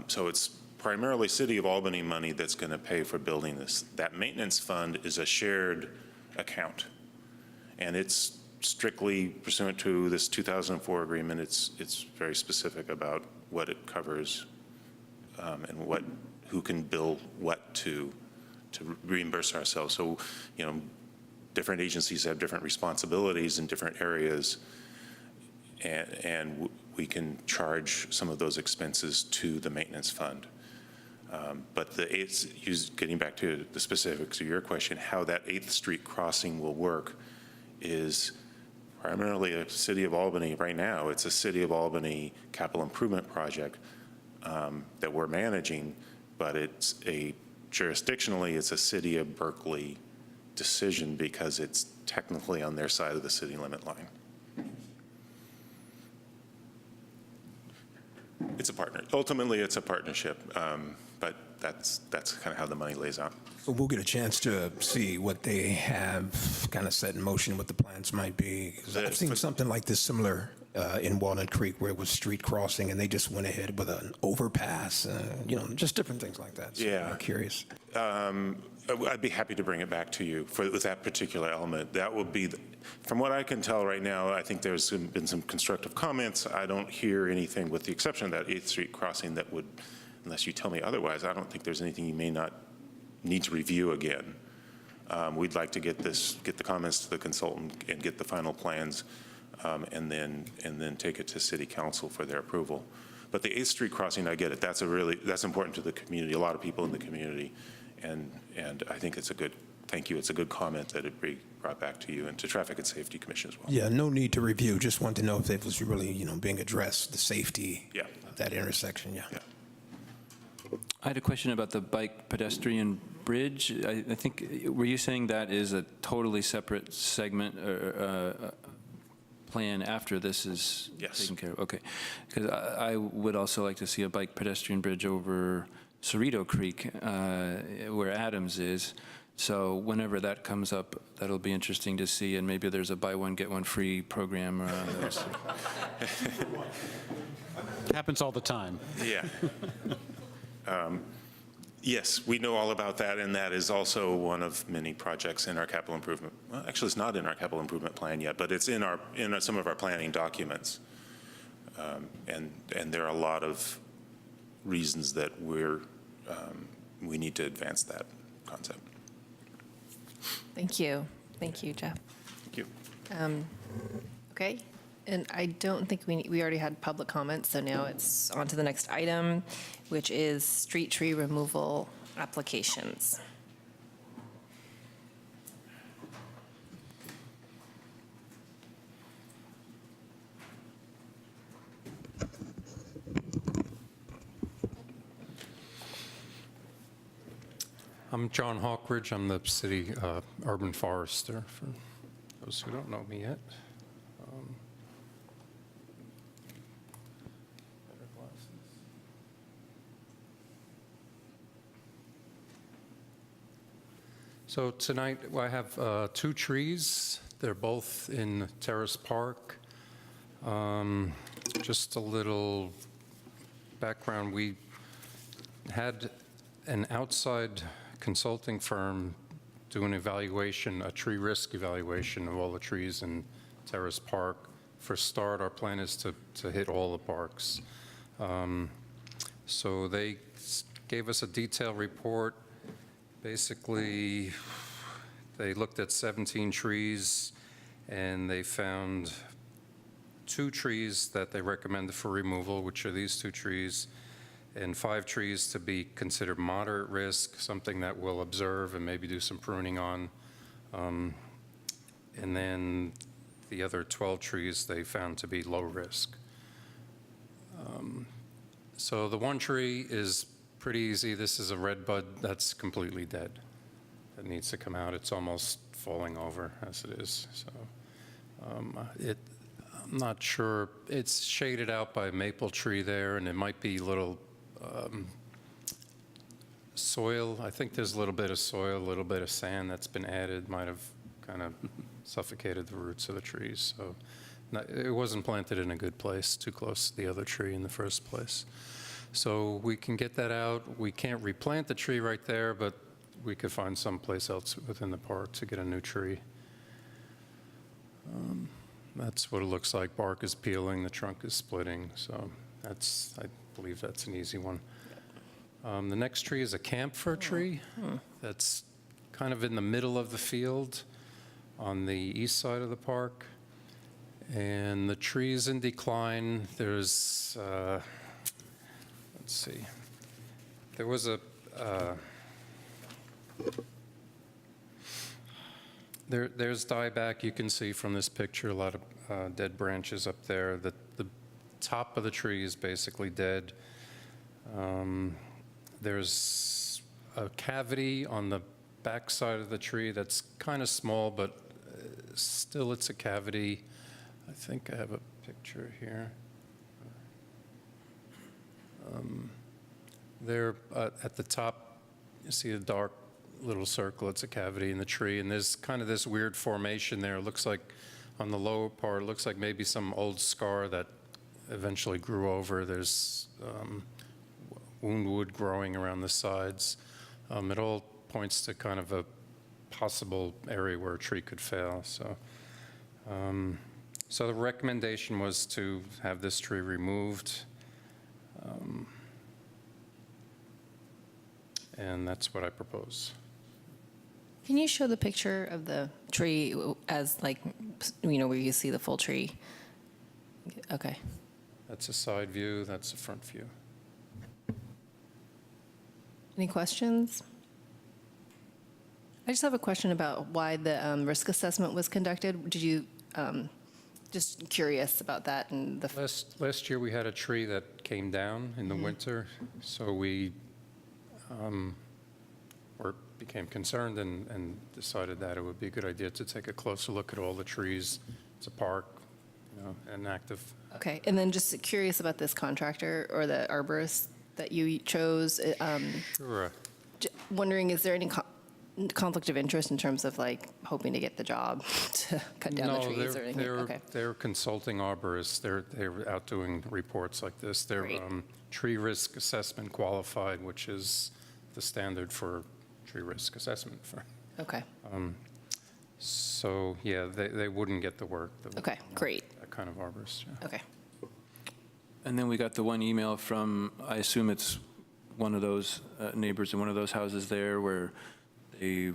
So it's primarily City of Albany money that's going to pay for building this. That maintenance fund is a shared account, and it's strictly pursuant to this 2004 agreement. It's very specific about what it covers and who can bill what to reimburse ourselves. So, different agencies have different responsibilities in different areas, and we can charge some of those expenses to the maintenance fund. But getting back to the specifics of your question, how that 8th Street crossing will work is primarily a City of Albany. Right now, it's a City of Albany capital improvement project that we're managing, but jurisdictionally, it's a City of Berkeley decision because it's technically on their side of the city limit line. It's a partner. Ultimately, it's a partnership, but that's kind of how the money lays out. So we'll get a chance to see what they have kind of set in motion, what the plans might be. 'Cause I've seen something like this similar in Walnut Creek where it was street crossing and they just went ahead with an overpass, just different things like that. So Yeah. I'm curious. I'd be happy to bring it back to you with that particular element. That would be, from what I can tell right now, I think there's been some constructive comments. I don't hear anything, with the exception of that 8th Street crossing, that would, unless you tell me otherwise, I don't think there's anything you may not need to review again. We'd like to get the comments to the consultant and get the final plans, and then take it to City Council for their approval. But the 8th Street crossing, I get it. That's important to the community, a lot of people in the community. And I think it's a good, thank you, it's a good comment that it be brought back to you and to Traffic and Safety Commission as well. Yeah, no need to review. Just want to know if it was really, being addressed, the safety of that intersection, yeah. I had a question about the bike pedestrian bridge. I think, were you saying that is a totally separate segment or plan after this is taken care of? Okay. Because I would also like to see a bike pedestrian bridge over Cerrito Creek, where Adams is. So whenever that comes up, that'll be interesting to see, and maybe there's a buy one, get one free program around those. Happens all the time. Yeah. Yes, we know all about that, and that is also one of many projects in our capital improvement. Well, actually, it's not in our capital improvement plan yet, but it's in some of our planning documents. And there are a lot of reasons that we need to advance that concept. Thank you. Thank you, Jeff. Thank you. Okay, and I don't think we already had public comments, so now it's on to the next item, which is street tree removal applications. I'm John Hawkridge. I'm the city urban forester, for those who don't know me yet. So tonight I have 2 trees. They're both in Terrace Park. Just a little background. We had an outside consulting firm do an evaluation, a tree risk evaluation of all the trees in Terrace Park. For a start, our plan is to hit all the parks. So they gave us a detailed report. Basically, they looked at 17 trees, and they found 2 trees that they recommended for removal, which are these 2 trees, and 5 trees to be considered moderate risk, something that we'll observe and maybe do some pruning on. And then the other 12 trees they found to be low risk. So the 1 tree is pretty easy. This is a red bud that's completely dead. That needs to come out. It's almost falling over as it is. So I'm not sure. It's shaded out by a maple tree there, and it might be little soil. I think there's a little bit of soil, a little bit of sand that's been added, might have kind of suffocated the roots of the trees. So it wasn't planted in a good place, too close to the other tree in the first place. So we can get that out. We can't replant the tree right there, but we could find someplace else within the park to get a new tree. That's what it looks like. Bark is peeling, the trunk is splitting, so I believe that's an easy one. The next tree is a camphor tree that's kind of in the middle of the field on the east side of the park. And the tree is in decline. There's, let's see, there was a, there's dieback. You can see from this picture a lot of dead branches up there. The top of the tree is basically dead. There's a cavity on the back side of the tree that's kind of small, but still it's a cavity. I think I have a picture here. There at the top, you see a dark little circle. It's a cavity in the tree, and there's kind of this weird formation there. It looks like on the lower part, it looks like maybe some old scar that eventually grew over. There's wound wood growing around the sides. It all points to kind of a possible area where a tree could fail. So, so the recommendation was to have this tree removed. And that's what I propose. Can you show the picture of the tree as like, you know, where you see the full tree? Okay. That's a side view, that's a front view. Any questions? I just have a question about why the risk assessment was conducted. Did you, just curious about that and the. Last year, we had a tree that came down in the winter, so we became concerned and decided that it would be a good idea to take a closer look at all the trees. It's a park, you know, and active. Okay, and then just curious about this contractor or the arborist that you chose. Sure. Wondering, is there any conflict of interest in terms of like hoping to get the job to cut down the trees or anything? Okay. They're consulting arborists. They're out doing reports like this. They're Great. Tree risk assessment qualified, which is the standard for tree risk assessment. Okay. So, yeah, they wouldn't get the work. Okay, great. That kind of arborist, yeah. Okay. And then we got the one email from, I assume it's one of those neighbors in one of those houses there where they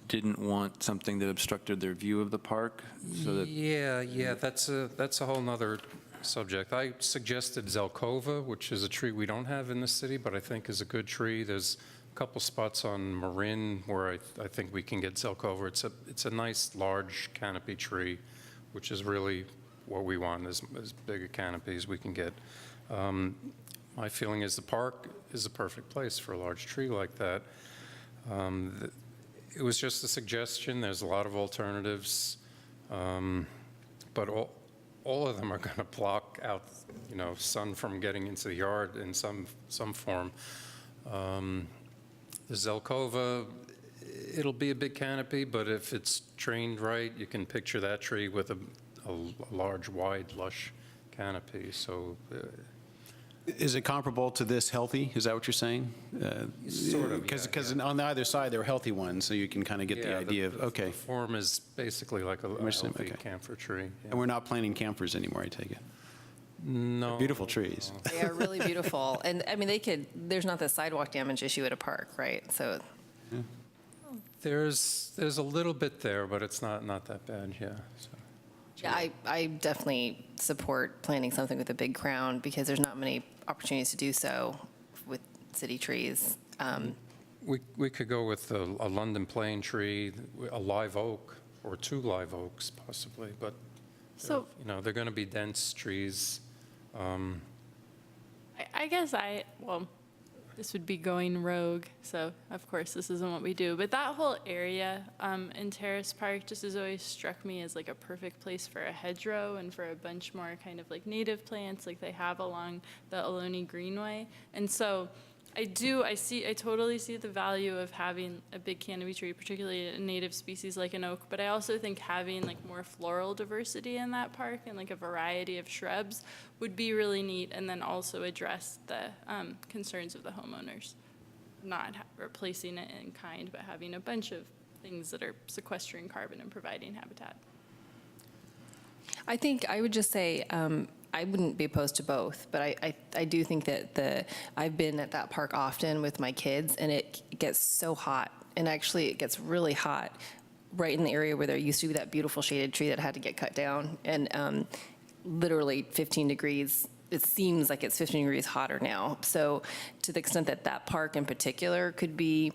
didn't want something that obstructed their view of the park, so that. Yeah, that's a whole nother subject. I suggested Zelkova, which is a tree we don't have in the city, but I think is a good tree. There's a couple spots on Marin where I think we can get Zelkova. It's a nice, large canopy tree, which is really what we want, as big a canopy as we can get. My feeling is the park is a perfect place for a large tree like that. It was just a suggestion. There's a lot of alternatives, but all of them are going to block out, you know, sun from getting into the yard in some form. The Zelkova, it'll be a big canopy, but if it's trained right, you can picture that tree with a large, wide, lush canopy. So. Is it comparable to this healthy? Is that what you're saying? Sort of, Because on the either side, there are healthy ones, so you can kind of get the idea of, okay. The form is basically like a healthy camphor tree. Yeah. And we're not planting camphors anymore, I take it? No. They're beautiful trees. They are really beautiful. And I mean, there's not the sidewalk damage issue at a park, right? So. Yeah. There's a little bit there, but it's not that bad, yeah. So. Yeah, I definitely support planting something with a big crown because there's not many opportunities to do so with city trees. We could go with a London plane tree, a live oak, or 2 live oaks possibly, but So, you know, they're going to be dense trees. I guess well, this would be going rogue, so of course this isn't what we do. But that whole area in Terrace Park just has always struck me as like a perfect place for a hedgerow and for a bunch more kind of like native plants like they have along the Albany Greenway. And so I totally see the value of having a big canopy tree, particularly a native species like an oak, but I also think having like more floral diversity in that park and like a variety of shrubs would be really neat, and then also address the concerns of the homeowners. Not replacing it in kind, but having a bunch of things that are sequestering carbon and providing habitat. I think I would just say, I wouldn't be opposed to both, but I do think that I've been at that park often with my kids, and it gets so hot, and actually it gets really hot right in the area where there used to be that beautiful shaded tree that had to get cut down, and literally 15 degrees. It seems like it's 15 degrees hotter now. So to the extent that that park in particular could be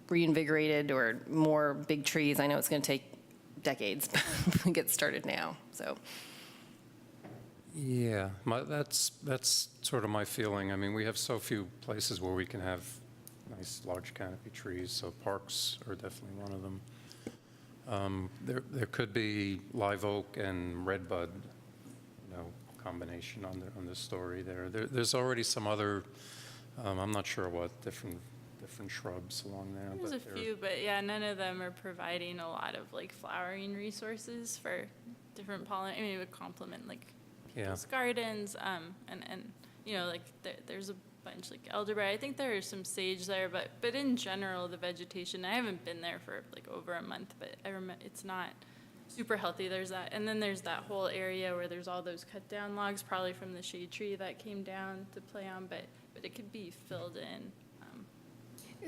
reinvigorated or more big trees, I know it's going to take decades to get started now, so. Yeah, that's sort of my feeling. I mean, we have so few places where we can have nice large canopy trees, so parks are definitely one of them. There could be live oak and redbud, combination on the story there. There's already some other, I'm not sure what, different shrubs along there. There's a few, but yeah, none of them are providing a lot of like flowering resources for different pollen. I mean, it would complement like people's gardens, and like there's a bunch like elderberry. I think there is some sage there, but in general, the vegetation. I haven't been there for like over a month, but I remember it's not super healthy. There's that, and then there's that whole area where there's all those cut down logs, probably from the shade tree that came down to play on, but it could be filled in.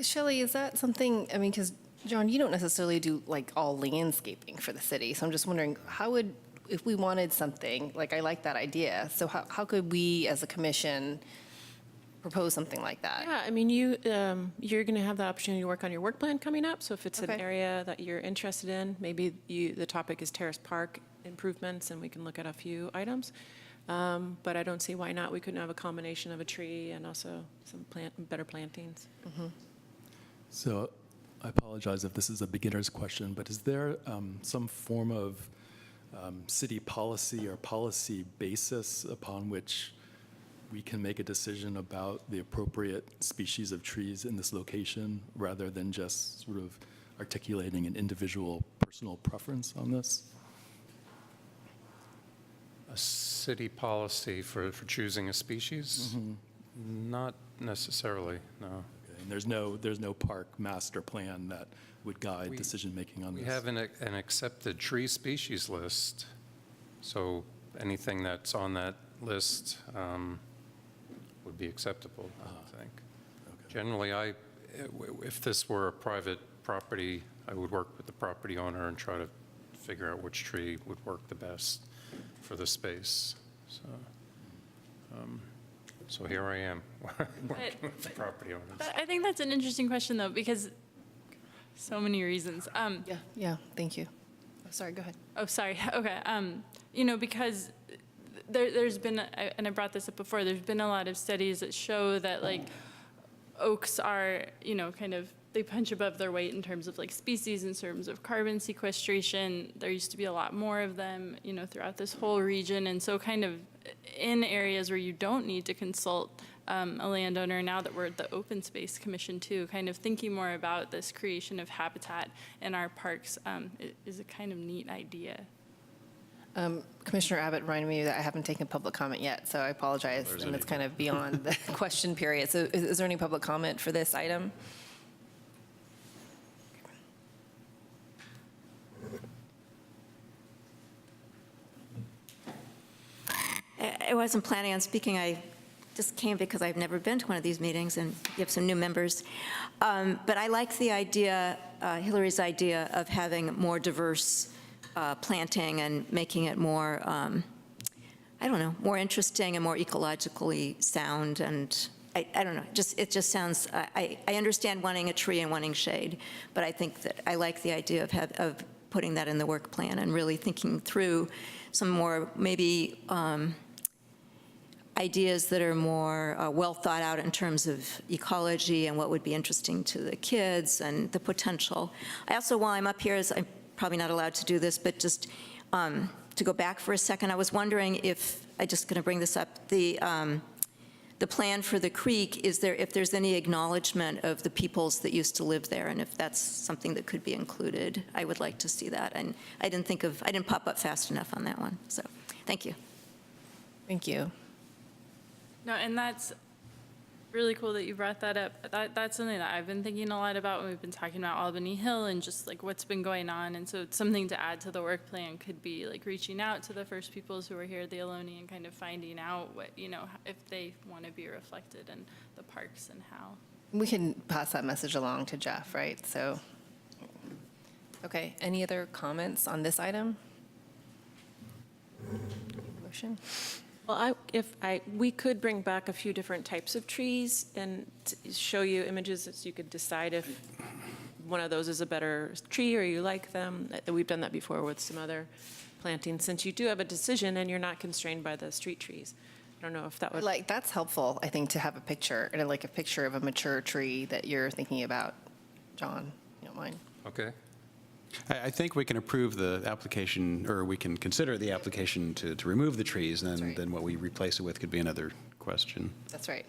Shelley, is that something, I mean, because John, you don't necessarily do like all landscaping for the city, so I'm just wondering, if we wanted something, like I like that idea, so how could we as a commission propose something like that? Yeah, I mean, you're going to have the opportunity to work on your work plan coming up. So if it's an Okay. area that you're interested in, maybe the topic is Terrace Park improvements, and we can look at a few items. But I don't see why not. We couldn't have a combination of a tree and also some better plantings. So I apologize if this is a beginner's question, but is there some form of city policy or policy basis upon which we can make a decision about the appropriate species of trees in this location rather than just sort of articulating an individual personal preference on this? A city policy for choosing a species? Not necessarily, no. Okay, and there's no park master plan that would guide decision-making on this? We have an accepted tree species list, so anything that's on that list would be acceptable, I think. Okay. Generally, if this were a private property, I would work with the property owner and try to figure out which tree would work the best for the space. So here I am, working with the property owners. But I think that's an interesting question, though, because so many reasons. Yeah, thank you. Oh, sorry, go ahead. Oh, sorry. Okay. Because there's been, and I brought this up before, there's been a lot of studies that show that like oaks are, kind of, they punch above their weight in terms of like species, in terms of carbon sequestration. There used to be a lot more of them, throughout this whole region. And so kind of in areas where you don't need to consult a landowner, now that we're at the Open Space Commission too, kind of thinking more about this creation of habitat in our parks is a kind of neat idea. Commissioner Abbott reminded me that I haven't taken public comment yet, so I apologize, and it's kind of beyond the question period. So is there any public comment for this item? I wasn't planning on speaking. I just came because I've never been to one of these meetings, and you have some new members. But I like the idea, Hillary's idea, of having more diverse planting and making it more, more interesting and more ecologically sound. And I don't know, it just sounds, I understand wanting a tree and wanting shade, but I think that I like the idea of putting that in the work plan and really thinking through some more maybe ideas that are more well thought out in terms of ecology and what would be interesting to the kids and the potential. I also, while I'm up here, I'm probably not allowed to do this, but just to go back for a second, I was wondering if, I'm just going to bring this up, the the plan for the creek, if there's any acknowledgement of the peoples that used to live there, and if that's something that could be included, I would like to see that. And I didn't pop up fast enough on that one, so, thank you. Thank you. No, and that's really cool that you brought that up. That's something that I've been thinking a lot about when we've been talking about Albany Hill and just like what's been going on. And so it's something to add to the work plan could be like reaching out to the First Peoples who are here at the Albany and kind of finding out what, if they want to be reflected in the parks and how. We can pass that message along to Jeff, right? So, okay, any other comments on this item? Motion? Well, we could bring back a few different types of trees and show you images so you could decide if one of those is a better tree or you like them. We've done that before with some other plantings, since you do have a decision and you're not constrained by the street trees. I don't know if that would. That's helpful, I think, to have a picture, and like a picture of a mature tree that you're thinking about. John, you don't mind? Okay. I think we can approve the application, or we can consider the application to remove the trees, and right. then what we replace it with could be another question. That's right.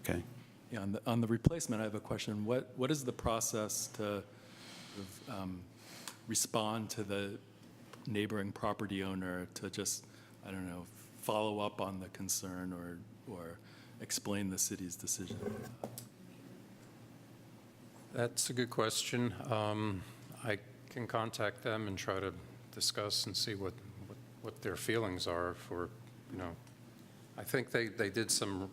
Okay. Yeah, on the replacement, I have a question. What is the process to respond to the neighboring property owner to just, I don't know, follow up on the concern or explain the city's decision? That's a good question. I can contact them and try to discuss and see what their feelings are for, I think they did some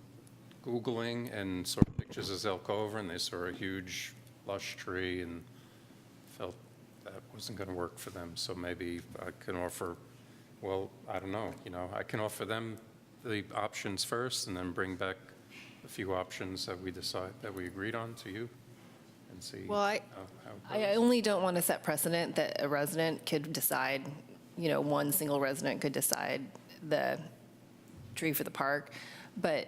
Googling and saw pictures of Elk Over, and they saw a huge lush tree and felt that wasn't going to work for them. So maybe I can offer, well, I don't know, I can offer them the options first and then bring back a few options that we agreed on to you. See Well, I only don't want to set precedent that a resident could decide, one single resident could decide the tree for the park. But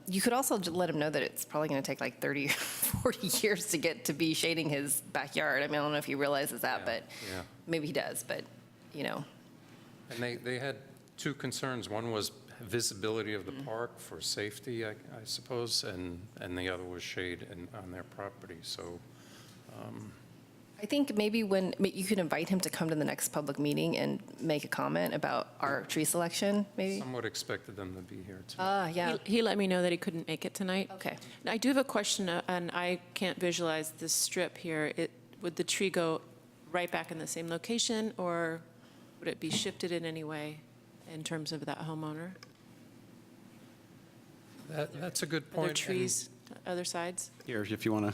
you could also let him know that it's probably going to take like 30, 40 years to get to be shading his backyard. I mean, I don't know if he realizes that, but maybe he does, but. And they had two concerns. One was visibility of the park for safety, I suppose, and the other was shade on their property. So I think maybe when you could invite him to come to the next public meeting and make a comment about our tree selection, maybe. somewhat expected them to be here too. Yeah. He let me know that he couldn't make it tonight. Okay. Now, I do have a question, and I can't visualize this strip here. Would the tree go right back in the same location, or would it be shifted in any way in terms of that homeowner? That's a good point. Other trees, other sides? Here, if you want to.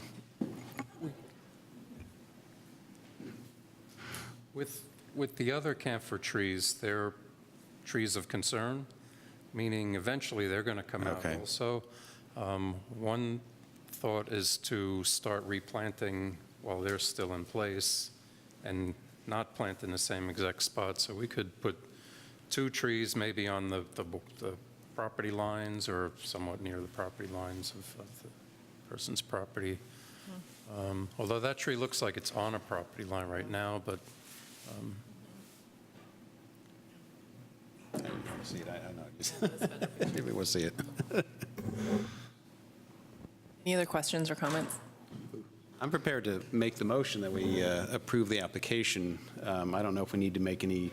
With the other camphor trees, they're trees of concern, meaning eventually they're going to come out Okay. also. One thought is to start replanting while they're still in place and not plant in the same exact spot. So we could put two trees maybe on the property lines or somewhat near the property lines of the person's property. Although that tree looks like it's on a property line right now, but I didn't want to see it. I know. Maybe we'll see it. Any other questions or comments? I'm prepared to make the motion that we approve the application. I don't know if we need to make any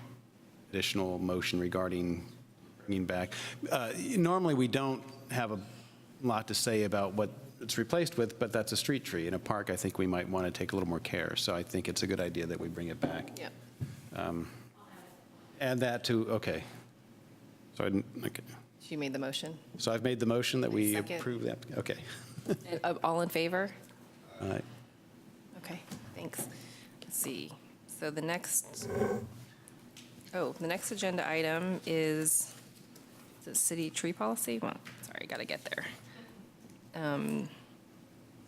additional motion regarding bringing back. Normally, we don't have a lot to say about what it's replaced with, but that's a street tree. In a park, I think we might want to take a little more care. So I think it's a good idea that we bring it back. Yep. Add that to, okay. So, okay. You made the motion. So I've made the motion that we Second. approve that. Okay. All in favor? All right. Okay, thanks. Let's see. So the next agenda item is the city tree policy. Well, sorry, got to get there.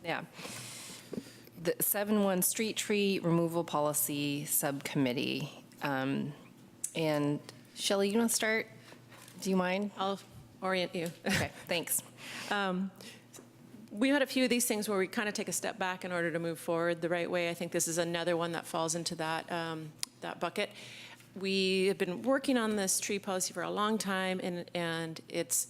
Yeah. The 7-1 Street Tree Removal Policy Subcommittee. And Shelley, you want to start? Do you mind? I'll orient you. Okay, thanks. We had a few of these things where we kind of take a step back in order to move forward the right way. I think this is another one that falls into that bucket. We have been working on this tree policy for a long time, and it's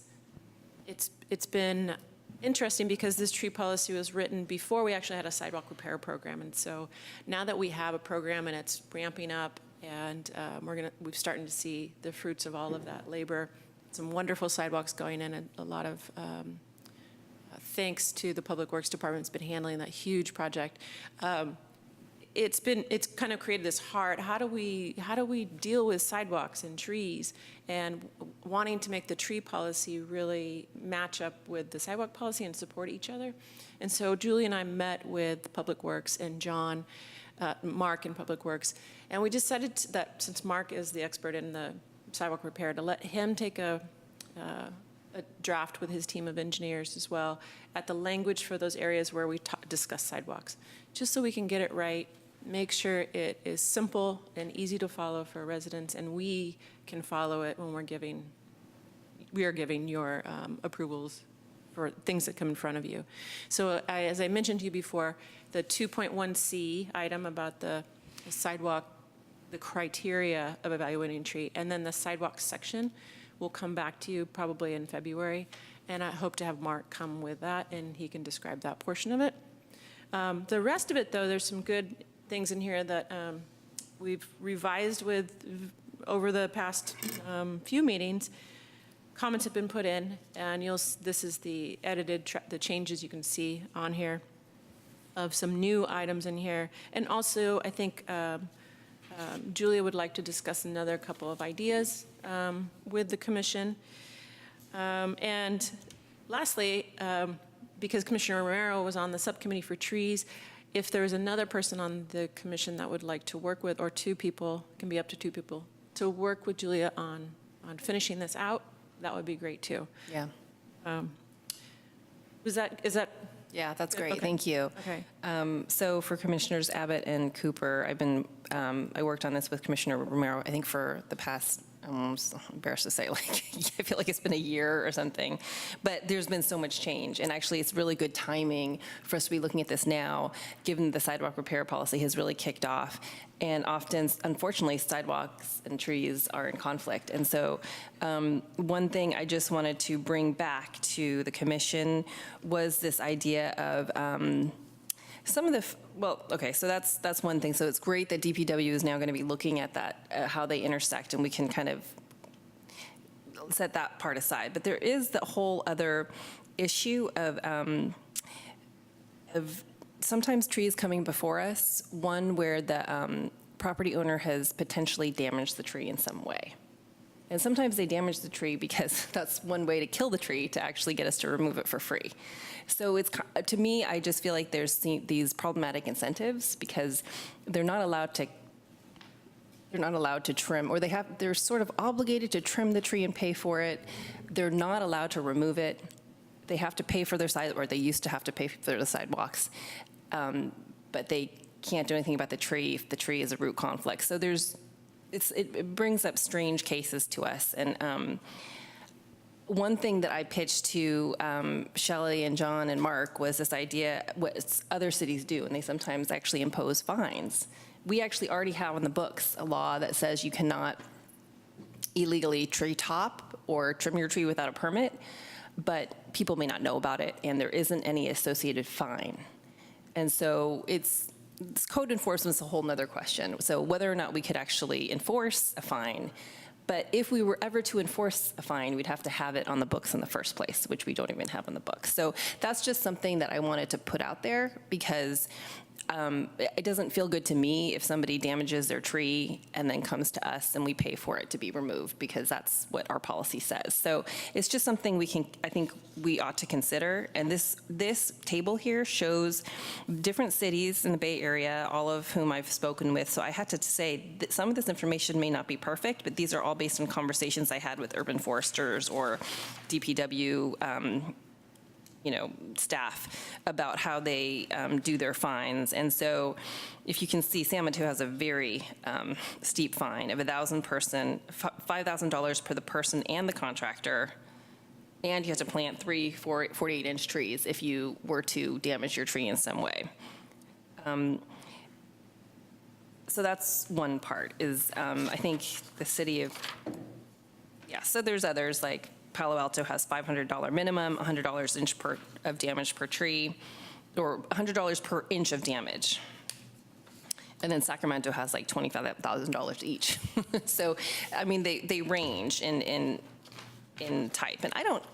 It's been interesting because this tree policy was written before we actually had a sidewalk repair program. And so now that we have a program and it's ramping up, and we're starting to see the fruits of all of that labor, some wonderful sidewalks going in, and a lot of thanks to the Public Works Department's been handling that huge project. It's kind of created this how do we deal with sidewalks and trees, and wanting to make the tree policy really match up with the sidewalk policy and support each other. And so Julie and I met with Public Works and Mark in Public Works, and we decided that since Mark is the expert in the sidewalk repair, to let him take a draft with his team of engineers as well at the language for those areas where we discuss sidewalks, just so we can get it right, make sure it is simple and easy to follow for residents, and we can follow it when we are giving your approvals for things that come in front of you. So as I mentioned to you before, the 2.1C item about the sidewalk, the criteria of evaluating a tree, and then the sidewalk section will come back to you probably in February. And I hope to have Mark come with that, and he can describe that portion of it. The rest of it, though, there's some good things in here that we've revised over the past few meetings. Comments have been put in, and this is the edited, the changes you can see on here of some new items in here. And also, I think Julia would like to discuss another couple of ideas with the commission. And lastly, because Commissioner Romero was on the subcommittee for trees, if there's another person on the commission that would like to work with, or two people, it can be up to two people, to work with Julia on finishing this out, that would be great too. Yeah. Is that? Yeah, that's great. Okay. Thank you. Okay. So for Commissioners Abbott and Cooper, I worked on this with Commissioner Romero, I think for the past, I'm embarrassed to say, like, I feel like it's been a year or something. But there's been so much change. And actually, it's really good timing for us to be looking at this now, given the sidewalk repair policy has really kicked off. And often, unfortunately, sidewalks and trees are in conflict. And so one thing I just wanted to bring back to the commission was this idea of some of the, so that's one thing. So it's great that DPW is now going to be looking at that, how they intersect, and we can kind of set that part aside. But there is the whole other issue of sometimes trees coming before us, one where the property owner has potentially damaged the tree in some way. And sometimes they damage the tree because that's one way to kill the tree, to actually get us to remove it for free. So it's, to me, I just feel like there's these problematic incentives because they're not allowed to trim, or they're sort of obligated to trim the tree and pay for it. They're not allowed to remove it. They have to pay for their side, or they used to have to pay for the sidewalks. But they can't do anything about the tree if the tree is a root conflict. So it brings up strange cases to us. And one thing that I pitched to Shelley and John and Mark was this idea, what other cities do, and they sometimes actually impose fines. We actually already have on the books a law that says you cannot illegally tree top or trim your tree without a permit, but people may not know about it, and there isn't any associated fine. And so it's code enforcement is a whole nother question. So whether or not we could actually enforce a fine, but if we were ever to enforce a fine, we'd have to have it on the books in the first place, which we don't even have on the books. So that's just something that I wanted to put out there because it doesn't feel good to me if somebody damages their tree and then comes to us and we pay for it to be removed, because that's what our policy says. So it's just something I think we ought to consider. And this table here shows different cities in the Bay Area, all of whom I've spoken with. So I had to say that some of this information may not be perfect, but these are all based on conversations I had with urban foresters or DPW staff about how they do their fines. And so if you can see, San Mateo has a very steep fine of $5,000 per the person and the contractor, and you have to plant 3 48-inch trees if you were to damage your tree in some way. So that's one part, is I think the city of, so there's others like Palo Alto has $500 minimum, $100 inch of damage per tree, or $100 per inch of damage. And then Sacramento has like $25,000 each. So, I mean, they range in type. And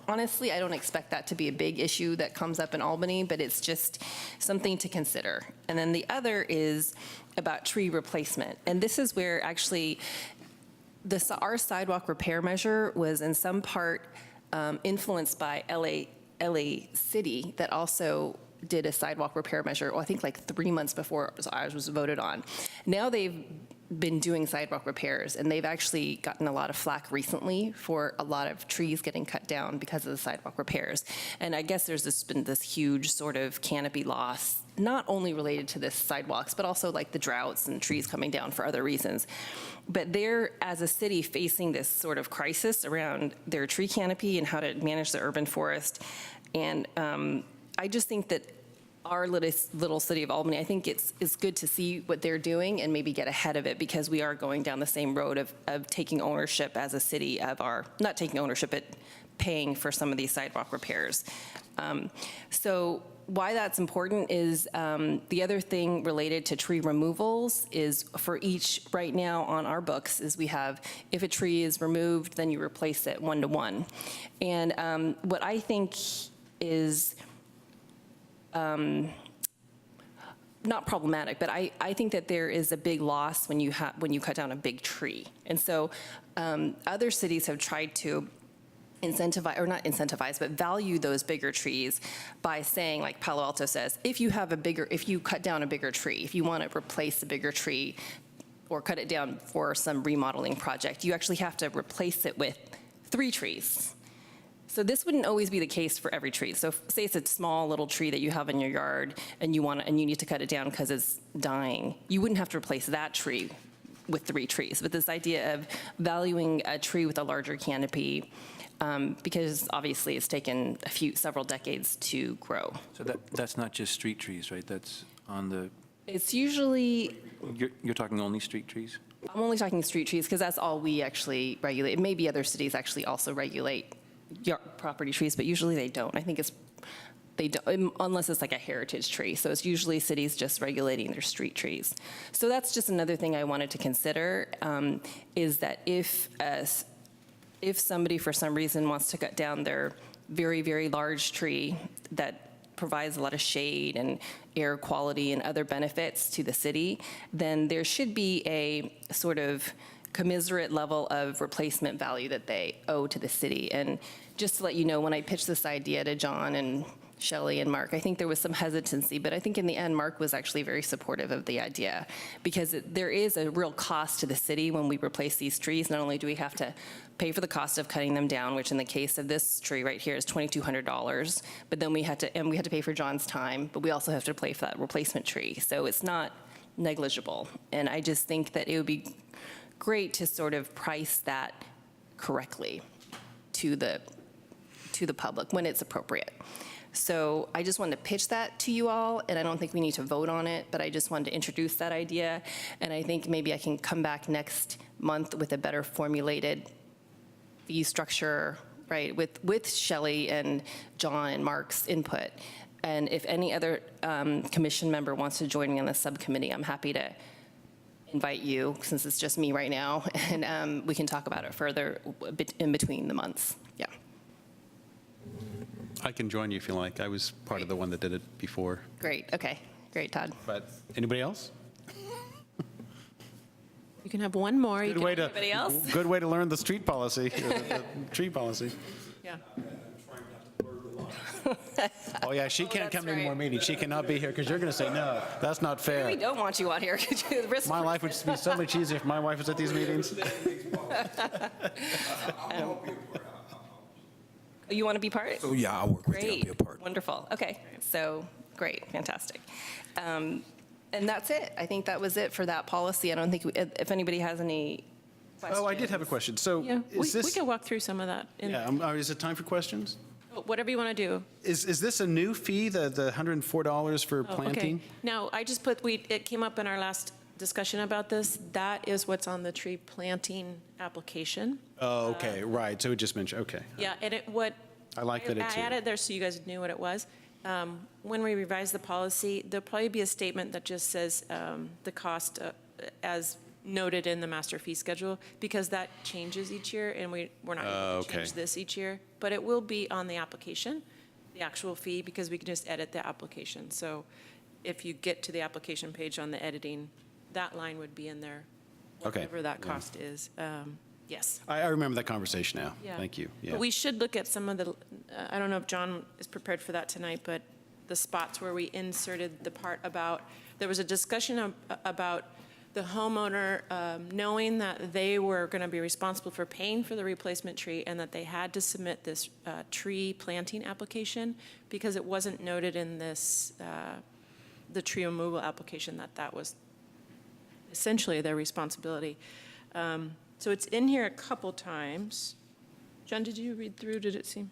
honestly, I don't expect that to be a big issue that comes up in Albany, but it's just something to consider. And then the other is about tree replacement. And this is where actually our sidewalk repair measure was in some part influenced by LA City that also did a sidewalk repair measure, I think like 3 months before ours was voted on. Now they've been doing sidewalk repairs, and they've actually gotten a lot of flack recently for a lot of trees getting cut down because of the sidewalk repairs. And I guess there's been this huge sort of canopy loss, not only related to this sidewalks, but also like the droughts and trees coming down for other reasons. But they're, as a city, facing this sort of crisis around their tree canopy and how to manage the urban forest. And I just think that our little city of Albany, I think it's good to see what they're doing and maybe get ahead of it, because we are going down the same road of taking ownership as a city of not taking ownership, but paying for some of these sidewalk repairs. So why that's important is the other thing related to tree removals is for each, right now on our books, is we have, if a tree is removed, then you replace it 1-to-1. And what I think is not problematic, but I think that there is a big loss when you cut down a big tree. And so other cities have tried to incentivize, or not incentivize, but value those bigger trees by saying, like Palo Alto says, if you cut down a bigger tree, if you want to replace a bigger tree or cut it down for some remodeling project, you actually have to replace it with 3 trees. So this wouldn't always be the case for every tree. So say it's a small little tree that you have in your yard and you need to cut it down because it's dying. You wouldn't have to replace that tree with 3 trees. But this idea of valuing a tree with a larger canopy, because obviously it's taken several decades to grow. So that's not just street trees, right? That's on the, It's usually, you're talking only street trees? I'm only talking street trees because that's all we actually regulate. Maybe other cities actually also regulate property trees, but usually they don't. I think they don't, unless it's like a heritage tree. So it's usually cities just regulating their street trees. So that's just another thing I wanted to consider, is that if somebody for some reason wants to cut down their very, very large tree that provides a lot of shade and air quality and other benefits to the city, then there should be a sort of commiserate level of replacement value that they owe to the city. And just to let you know, when I pitched this idea to John and Shelley and Mark, I think there was some hesitancy, but I think in the end, Mark was actually very supportive of the idea, because there is a real cost to the city when we replace these trees. Not only do we have to pay for the cost of cutting them down, which in the case of this tree right here is $2,200, but then we had to pay for John's time, but we also have to pay for that replacement tree. So it's not negligible. And I just think that it would be great to sort of price that correctly to the public when it's appropriate. So I just wanted to pitch that to you all, and I don't think we need to vote on it, but I just wanted to introduce that idea. And I think maybe I can come back next month with a better formulated fee structure, right, with Shelley and John and Mark's input. And if any other commission member wants to join me on the subcommittee, I'm happy to invite you, since it's just me right now, and we can talk about it further in between the months. Yeah. I can join you if you like. I was part of the one that did it before. Great. Okay. Great, Todd. But anybody else? You can have one more. Good way to, Anybody else? good way to learn the street policy, the tree policy. Yeah. Oh, yeah, she can't that's come to any right. more meetings. She cannot be here because you're going to say, no, that's not We fair. don't want you out here. My life would be so much easier if my wife was at these meetings. You want to be part? Oh, yeah, I'll work with you. I'll Great. be a part. Wonderful. Okay. So great. Fantastic. And that's it. I think that was it for that policy. I don't think, if anybody has any questions. Oh, I did have a question. So Yeah, we is this, can walk through some of that. yeah, is it time for questions? Whatever you want to do. Is this a new fee, the $104 for Oh, planting? Okay. Now, I just it came up in our last discussion about this, that is what's on the tree planting application. Oh, okay, right, so it just mentioned, okay. Yeah, and I like that it's I here. added there so you guys knew what it was. When we revise the policy, there'll probably be a statement that just says the cost as noted in the master fee schedule, because that changes each year, and we're not able to change Okay. this each year. But it will be on the application, the actual fee, because we can just edit the application. So if you get to the application page on the editing, that line would be in there, Okay, whatever that yeah. cost is. Yes. I remember that conversation now. Yeah. Thank you, yeah. But we should look at some of the, I don't know if John is prepared for that tonight, but the spots where we inserted the part about, there was a discussion about the homeowner knowing that they were going to be responsible for paying for the replacement tree and that they had to submit this tree planting application because it wasn't noted in this, the tree removal application, that was essentially their responsibility. So it's in here a couple times. John, did you read through? Did it seem?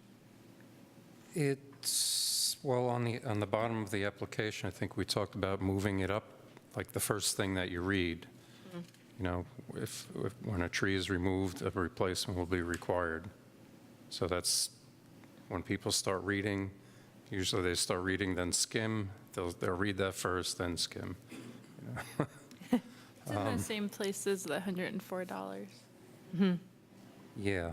It's, well, on the bottom of the application, I think we talked about moving it up, like the first thing that you read. You know, if when a tree is removed, a replacement will be required. So that's, when people start reading, usually they start reading, then skim. They'll read that first, then skim. It's in the same place as the $104. Yeah.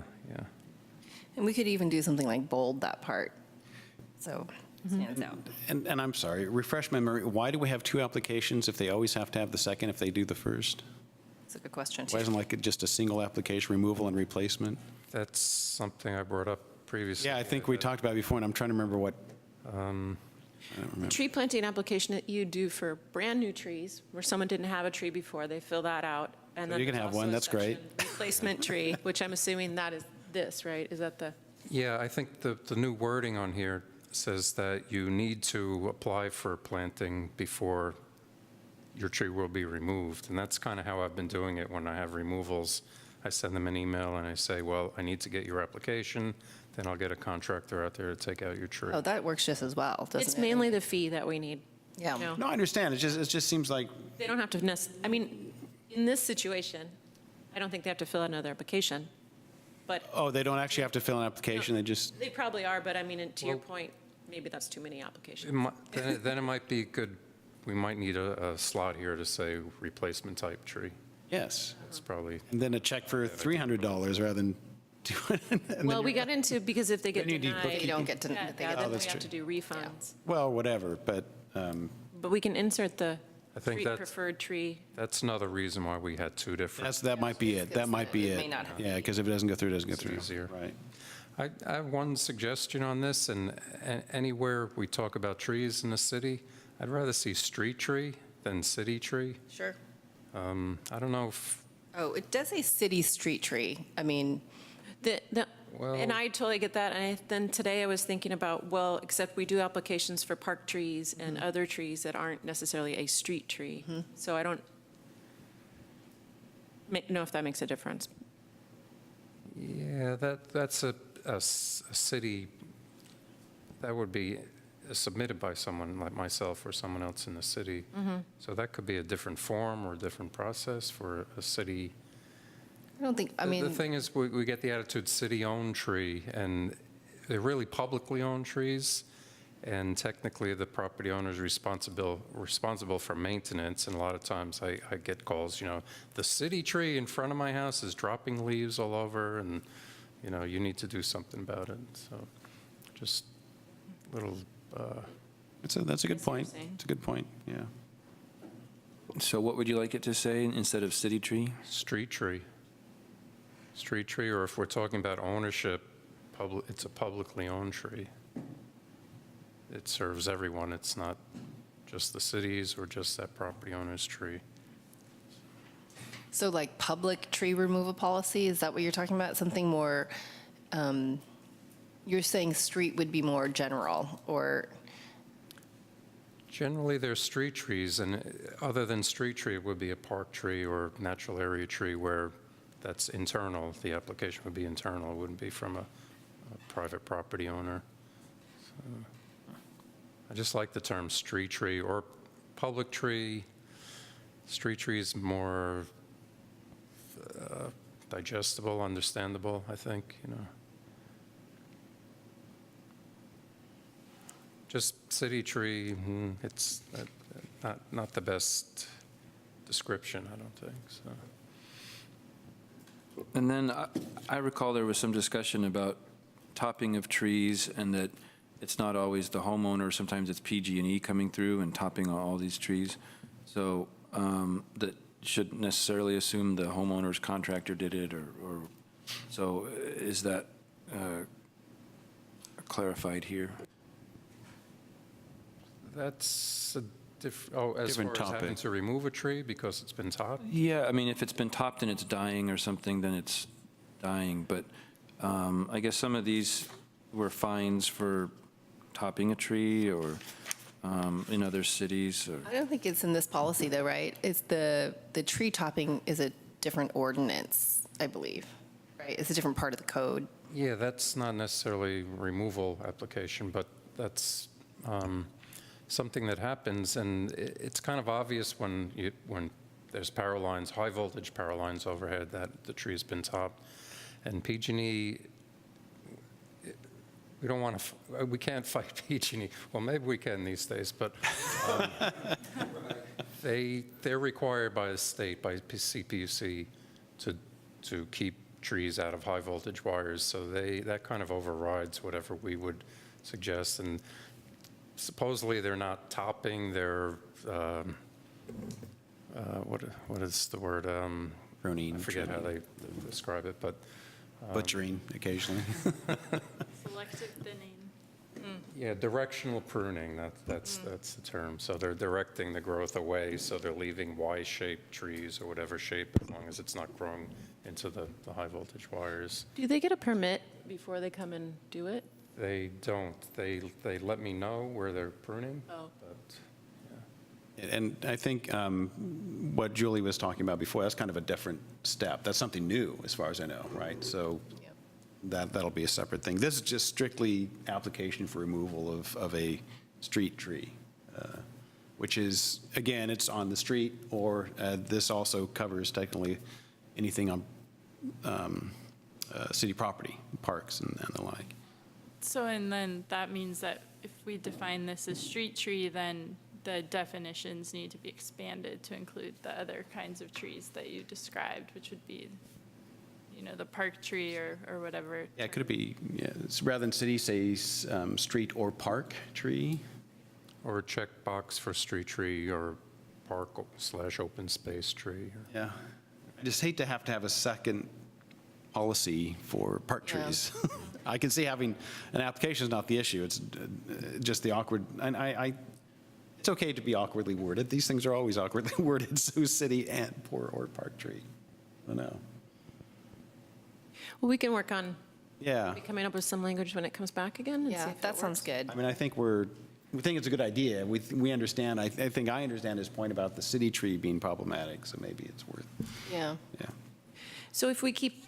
And we could even do something like bold that part, so it stands out. And I'm sorry, refresh my memory, why do we have two applications if they always have to have the second if they do the first? That's a good question, Why too. isn't like just a single application, removal and replacement? That's something I brought up previously. Yeah, I think we talked about it before, and I'm trying to remember what, Tree planting application that you do for brand-new trees, where someone didn't have a tree before, they fill that out. And then You can there's have also one, a that's great. section, Replacement tree, which I'm assuming that is this, right? Is that the? Yeah, I think the new wording on here says that you need to apply for planting before your tree will be removed. And that's kind of how I've been doing it when I have removals. I send them an email and I say, well, I need to get your application, then I'll get a contractor out there to take out your tree. Oh, that works just as well, doesn't it? It's mainly the fee that we need. Yeah. you know? no, I understand, it just seems like, They don't have to, I mean, in this situation, I don't think they have to fill out another application, but oh, they don't actually have to fill an application, they just, they probably are, but I mean, to your Well- point, maybe that's too many It applications. then it might be good, we might need a slot here to say replacement type tree. yes. That's probably, And then a check for $300 rather than Well, we got into, because if they get Then you need denied. You don't get to, Yeah, they yeah, get then we that's have true. to do refunds. well, whatever, but, But we can insert the I think tree that's- preferred tree. that's another reason why we had two different. that might be it, that might be It it. may not happen. Yeah, because if it doesn't go through, it doesn't go It's through. easier. Right. I have one suggestion on this, and anywhere we talk about trees in the city, I'd rather see street tree than city tree. Sure. I don't know if, Oh, it does say city street tree. I mean, And I totally get that. And then today I was thinking about, well, except we do applications for park trees and other trees that aren't necessarily a street tree. So I don't know if that makes a difference. yeah, that's a city, that would be submitted by someone like myself or someone else in the city. So that could be a different form or a different process for a city. I don't think, I The mean, thing is, we get the attitude city-owned tree, and they're really publicly owned trees, and technically the property owner is responsible for maintenance, and a lot of times I get calls, you know, the city tree in front of my house is dropping leaves all over, and, you know, you need to do something about it. So just little, That's a good point. saying. It's a good point, yeah. So what would you like it to say instead of city tree? street tree. Street tree, or if we're talking about ownership, it's a publicly owned tree. It serves everyone. It's not just the cities or just that property owner's tree. so like public tree removal policy, is that what you're talking about? Something more, you're saying street would be more general, or, Generally, they're street trees, and other than street tree, it would be a park tree or natural area tree where that's internal. The application would be internal. It wouldn't be from a private property owner. So, I just like the term street tree or public tree. Street trees more digestible, understandable, I think, you know. Just city tree, it's not the best description, I don't think, so. And then I recall there was some discussion about topping of trees and that it's not always the homeowner, sometimes it's PG&E coming through and topping all these trees. So that shouldn't necessarily assume the homeowner's contractor did it or so is that clarified here? That's a as Different far as having topic. to remove a tree because it's been topped? Yeah, I mean, if it's been topped and it's dying or something, then it's dying. But I guess some of these were fines for topping a tree or in other cities. Or, I don't think it's in this policy, though, right? It's the tree topping is a different ordinance, I believe, right? It's a different part of the code. Yeah, that's not necessarily removal application, but that's something that happens, and it's kind of obvious when there's power lines, high voltage power lines overhead, that the tree has been topped. And PG&E, we don't want to, we can't fight PG&E. Well, maybe we can these days, but they're required by the state, by CPUC, to keep trees out of high voltage wires. So that kind of overrides whatever we would suggest. And supposedly they're not topping, they're, what is the word? Pruning. I forget how they describe it, but. Butchering occasionally. Selective thinning. Yeah, directional pruning, that's the term. So they're directing the growth away, so they're leaving Y-shaped trees or whatever shape, as long as it's not growing into the high voltage wires. Do they get a permit before they come and do it? They don't. They let me know where they're pruning. Oh. But And I think what Julie was talking about before, that's kind of a different step. That's something new, as far as I know, right? So that'll be a separate thing. This is just strictly application for removal of a street tree, which is, again, it's on the street, or this also covers technically anything on city property, parks and the like. So, and then that means that if we define this as street tree, then the definitions need to be expanded to include the other kinds of trees that you described, which would be, you know, the park tree or whatever. Yeah, could it be, it's rather than city, say street or park tree? or a checkbox for street tree or park/open space tree. Yeah. I just hate to have a second policy for park Yeah. trees. I can see having an application is not the issue. It's just the awkward, and it's okay to be awkwardly worded. These things are always awkwardly worded, so city and or park tree. I don't know. Well, we can work on Yeah. coming up with some language when it comes back again and see Yeah, if that sounds works. good. I mean, I think we think it's a good idea. We understand, I think I understand his point about the city tree being problematic, so maybe it's worth, Yeah. yeah. So if we keep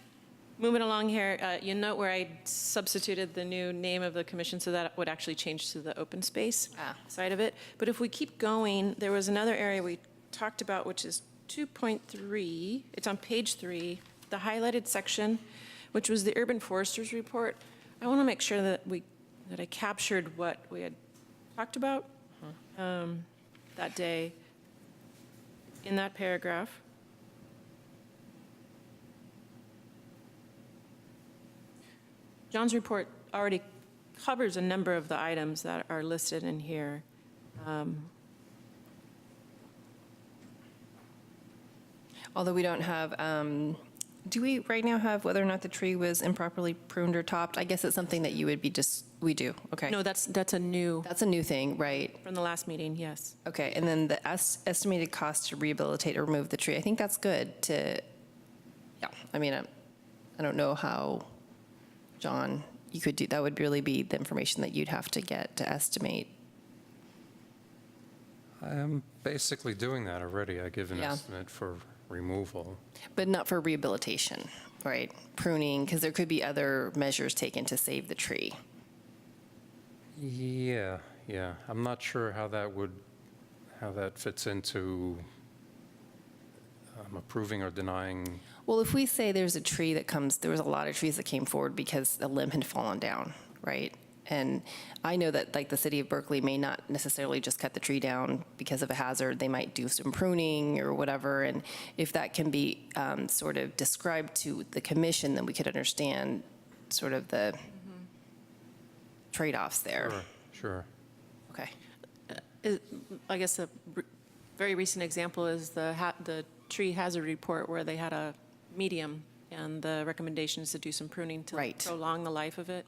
moving along here, you note where I substituted the new name of the commission, so that would actually change to the open space side of it. But if we keep going, there was another area we talked about, which is 2.3. It's on page 3, the highlighted section, which was the Urban Foresters Report. I want to make sure that I captured what we had talked about that day in that paragraph. John's report already covers a number of the items that are listed in here. Although we don't have, do we right now have whether or not the tree was improperly pruned or topped? I guess it's something that you would be we do, okay. No, that's a new, That's a new thing, right? from the last meeting, yes. Okay, and then the estimated cost to rehabilitate or remove the tree, I think that's good to, yeah, I mean, I don't know how, John, you could do, that would really be the information that you'd have to get to estimate. I am basically doing that already. I give an Yeah. estimate for removal. But not for rehabilitation, right? Pruning, because there could be other measures taken to save the tree. Yeah. I'm not sure how that fits into approving or denying? Well, if we say there's a tree that there was a lot of trees that came forward because a limb had fallen down, right? And I know that, like, the city of Berkeley may not necessarily just cut the tree down because of a hazard. They might do some pruning or whatever. And if that can be sort of described to the commission, then we could understand sort of the trade-offs there. Sure. Okay. I guess a very recent example is the tree hazard report where they had a medium, and the recommendation is to do some pruning to Right. prolong the life of it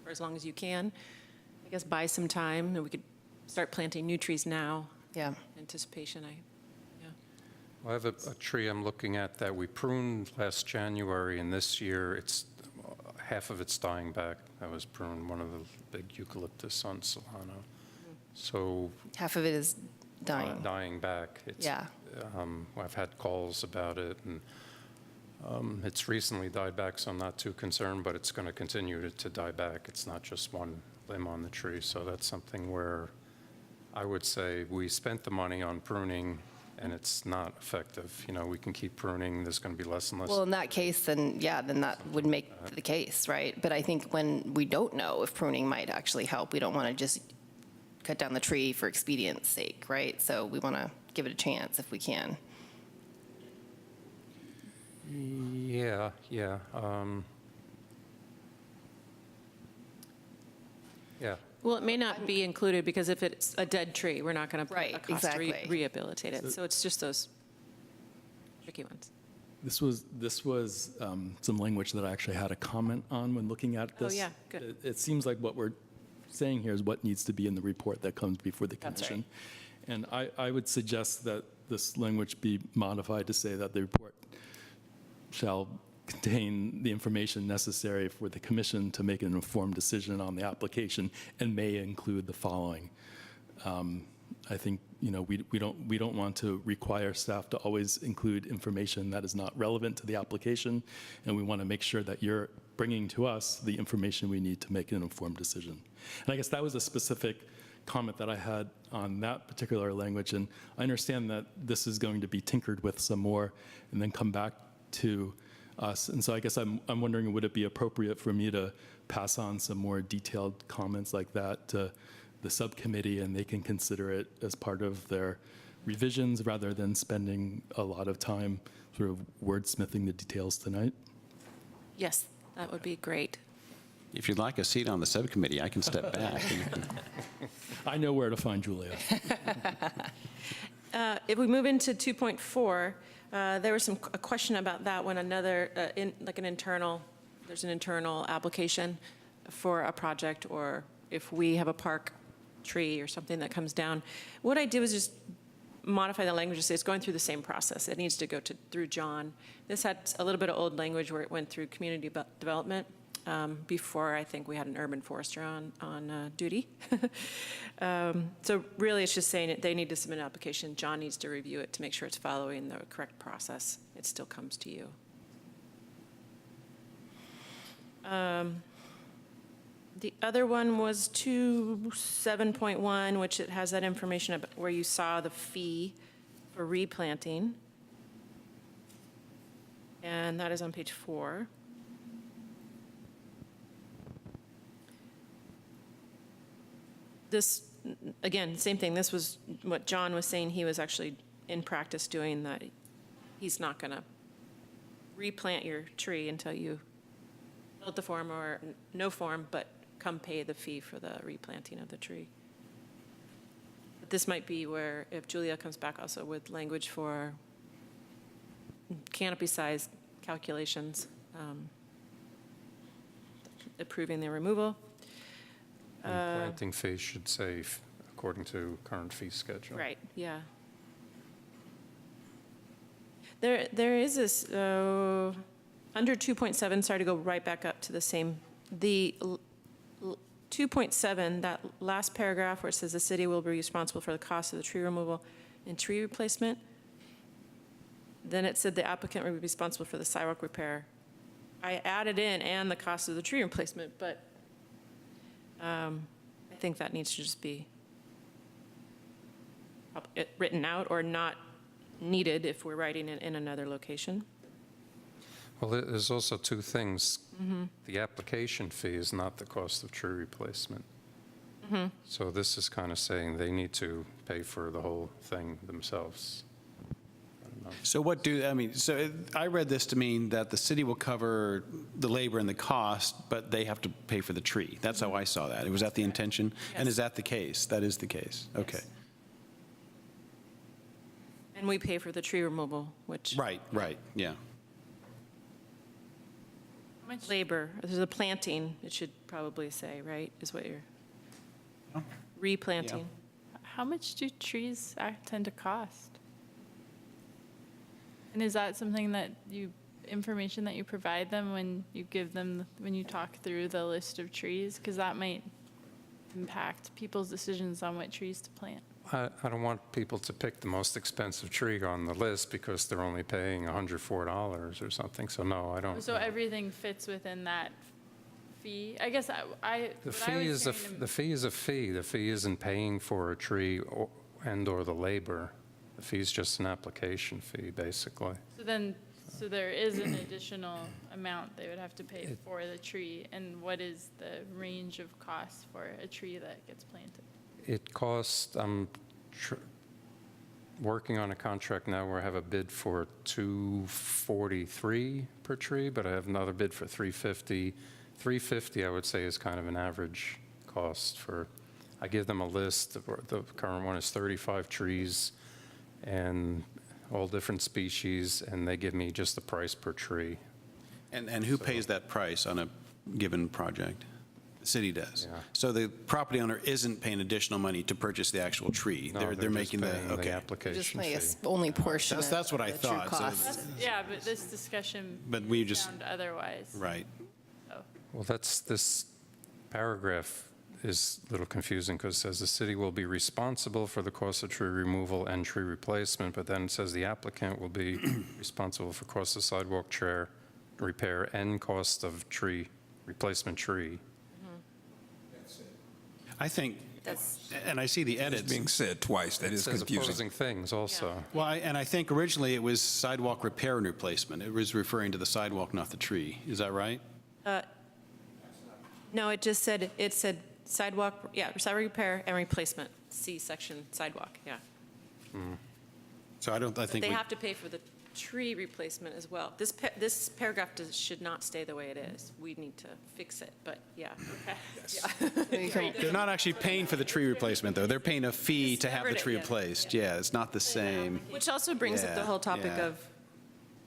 for as long as you can. I guess buy some time, and we could start planting new trees now. Yeah. Anticipation, Well, I have a tree I'm looking at that we pruned last January, and this year it's half of it's dying back. That was pruned, one of the big eucalyptus on Solano. So Half of it is dying. dying back. It's, Yeah. I've had calls about it, and it's recently died back, so I'm not too concerned, but it's going to continue to die back. It's not just one limb on the tree, so that's something where I would say we spent the money on pruning, and it's not effective. You know, we can keep pruning, there's going to be less and less. Well, in that case, then, yeah, then that would make the case, right? But I think when we don't know if pruning might actually help, we don't want to just cut down the tree for expedience sake, right? So we want to give it a chance if we can. Yeah. Yeah. Well, it may not be included, because if it's a dead tree, we're not going to put Right, a cost to exactly. rehabilitate it. So it's just those tricky ones. This was some language that I actually had a comment on when looking at this. Oh, yeah, good. It seems like what we're saying here is what needs to be in the report that comes before the That's commission. And I would suggest that this language be modified to say that the report shall contain the information necessary for the commission to make an informed decision on the application and may include the following. I think, you know, we don't want to require staff to always include information that is not relevant to the application, and we want to make sure that you're bringing to us the information we need to make an informed decision. And I guess that was a specific comment that I had on that particular language, and I understand that this is going to be tinkered with some more and then come back to us. And so I guess I'm wondering, would it be appropriate for me to pass on some more detailed comments like that to the subcommittee, and they can consider it as part of their revisions rather than spending a lot of time sort of wordsmithing the details tonight? Yes, that would be great. If you'd like a seat on the subcommittee, I can step back. I know where to find Julia. If we move into 2.4, there was a question about that when there's an internal application for a project, or if we have a park tree or something that comes down. What I did was just modify the language to say it's going through the same process. It needs to go through John. This had a little bit of old language where it went through community development. Before, I think we had an urban forester on duty. So really, it's just saying that they need to submit an application. John needs to review it to make sure it's following the correct process. It still comes to you. The other one was 7.1, which it has that information about where you saw the fee for replanting. And that is on page 4. This, again, same thing. This was what John was saying he was actually in practice doing, that he's not going to replant your tree until you build the form or no form, but come pay the fee for the replanting of the tree. But this might be where, if Julia comes back also with language for canopy size calculations, approving the removal. And planting fee should say according to current fee schedule. Right, yeah. There is this, under 2.7, sorry to go right back up to the same, the 2.7, that last paragraph where it says the city will be responsible for the cost of the tree removal and tree replacement. Then it said the applicant will be responsible for the sidewalk repair. I added in and the cost of the tree replacement, but I think that needs to just be written out or not needed if we're writing it in another location. Well, there's also two things. The application fee is not the cost of tree replacement. So this is kind of saying they need to pay for the whole thing themselves. So so I read this to mean that the city will cover the labor and the cost, but they have to pay for the tree. That's how I saw that. Was that the intention? And is that the case? That is the case? Okay. And we pay for the tree removal, which. Right, yeah. How much, Labor, there's a planting, it should probably say, right, is what you're, replanting. how much do trees tend to cost? And is that something that information that you provide them when you give them, when you talk through the list of trees? Because that might impact people's decisions on what trees to plant. I don't want people to pick the most expensive tree on the list because they're only paying $104 or something. So no, I don't. So everything fits within that fee? I guess The fee is a fee. The fee isn't paying for a tree and/or the labor. The fee is just an application fee, basically. So there is an additional amount they would have to pay for the tree, and what is the range of cost for a tree that gets planted? It costs, I'm working on a contract now where I have a bid for $243 per tree, but I have another bid for $350. $350, I would say, is kind of an average cost for, I give them a list. The current one is 35 trees and all different species, and they give me just the price per tree. And who pays that price on a given project? The city does. Yeah. So the property owner isn't paying additional money to purchase the actual tree. No, They're just making paying okay. application Just pay fee. only portion of That's what I the true thought, so- cost. Yeah, but this discussion But we just- found otherwise. Right. Well, this paragraph is a little confusing because it says the city will be responsible for the cost of tree removal and tree replacement, but then it says the applicant will be responsible for cost of sidewalk chair repair and cost of tree replacement tree. I think, and I see the It's edits. being said twice, that It is says confusing. opposing things also. Well, and I think originally it was sidewalk repair and replacement. It was referring to the sidewalk, not the tree. Is that right? No, it said sidewalk, sidewalk repair and replacement, C section sidewalk, yeah. So I think They we, have to pay for the tree replacement as well. This paragraph should not stay the way it is. We need to fix it, but yeah. they're not actually paying for the tree replacement, though. They're paying a fee to have the separate, tree yeah. replaced. Yeah, it's not the same. Which also brings up the whole topic Yeah. of,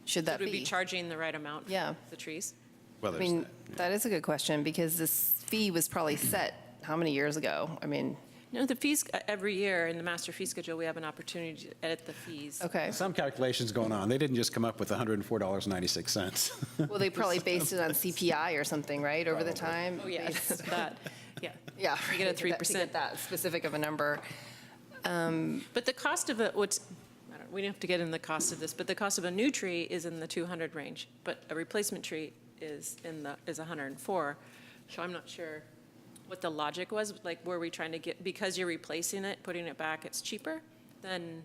Should that should we be be? charging the right amount Yeah. for the trees? Well, I there's mean, that. that is a good question, because this fee was probably set how many years ago? I mean, No, the fees, every year in the master fee schedule, we have an opportunity to edit the fees. okay. Some calculations going on. They didn't just come up with $104.96. Well, they probably based it on CPI or something, right, over the time? Oh, yes, that, yeah. Yeah. You get a to get 3%. that specific of a number. But the cost of we don't have to get in the cost of this, but the cost of a new tree is in the 200 range, but a replacement tree is 104. So I'm not sure what the logic was, like, were we trying to get, because you're replacing it, putting it back, it's cheaper than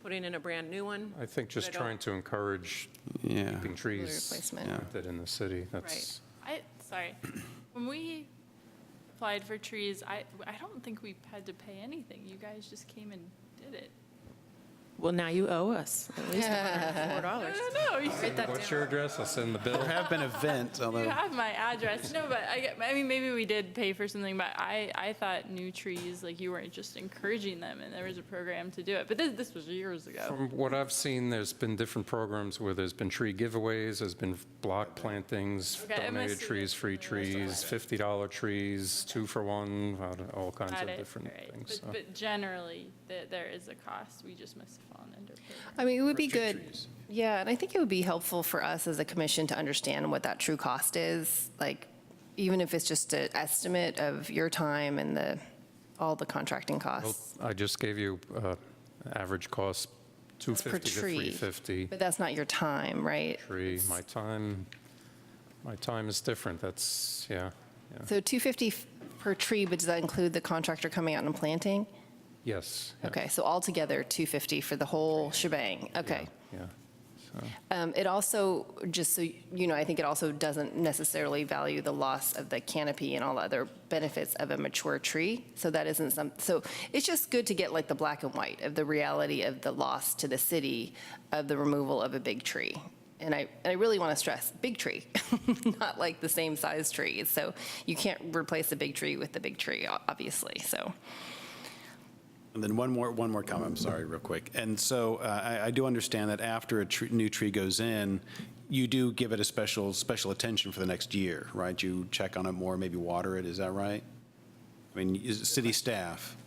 putting in a brand new one? I think just But I don't- trying to encourage Yeah. keeping trees replacement. planted in the city. That's, Sorry, when we applied for trees, I don't think we had to pay anything. You guys just came and did it. Well, now you owe us at least $104. No, you Write that what's down. your address? I'll send the bill. There have been events, You although, have my address. No, but I mean, maybe we did pay for something, but I thought new trees, like, you weren't just encouraging them, and there was a program to do it. But this was years ago. From what I've seen, there's been different programs where there's been tree giveaways, there's been block plantings, Okay, it donated must have trees, been free trees, $50 trees, 2 for 1, all kinds Got of it, different right. things. so. But generally, there is a cost. We just must have fallen under program. I mean, it would be tree good. trees. Yeah, and I think it would be helpful for us as a commission to understand what that true cost is, like, even if it's just an estimate of your time and all the contracting Well, costs. I just gave you average cost, Per $250 to tree. $350 But that's not your time, right? tree. My time is different. That's, yeah. So $250 per tree, but does that include the contractor coming out and planting? Yes. yeah, Okay, so altogether, 250 for the whole shebang. Okay. Yeah. It also, just so you know, I think it also doesn't necessarily value the loss of the canopy and all the other benefits of a mature tree. So that isn't so it's just good to get like the black and white of the reality of the loss to the city of the removal of a big tree. And I really want to stress, big tree, not like the same size tree. So you can't replace a big tree with the big tree, obviously, so. And then one more comment, I'm sorry, real quick. And so I do understand that after a new tree goes in, you do give it a special attention for the next year, right? You check on it more, maybe water it, is that right? I mean, is it city staff?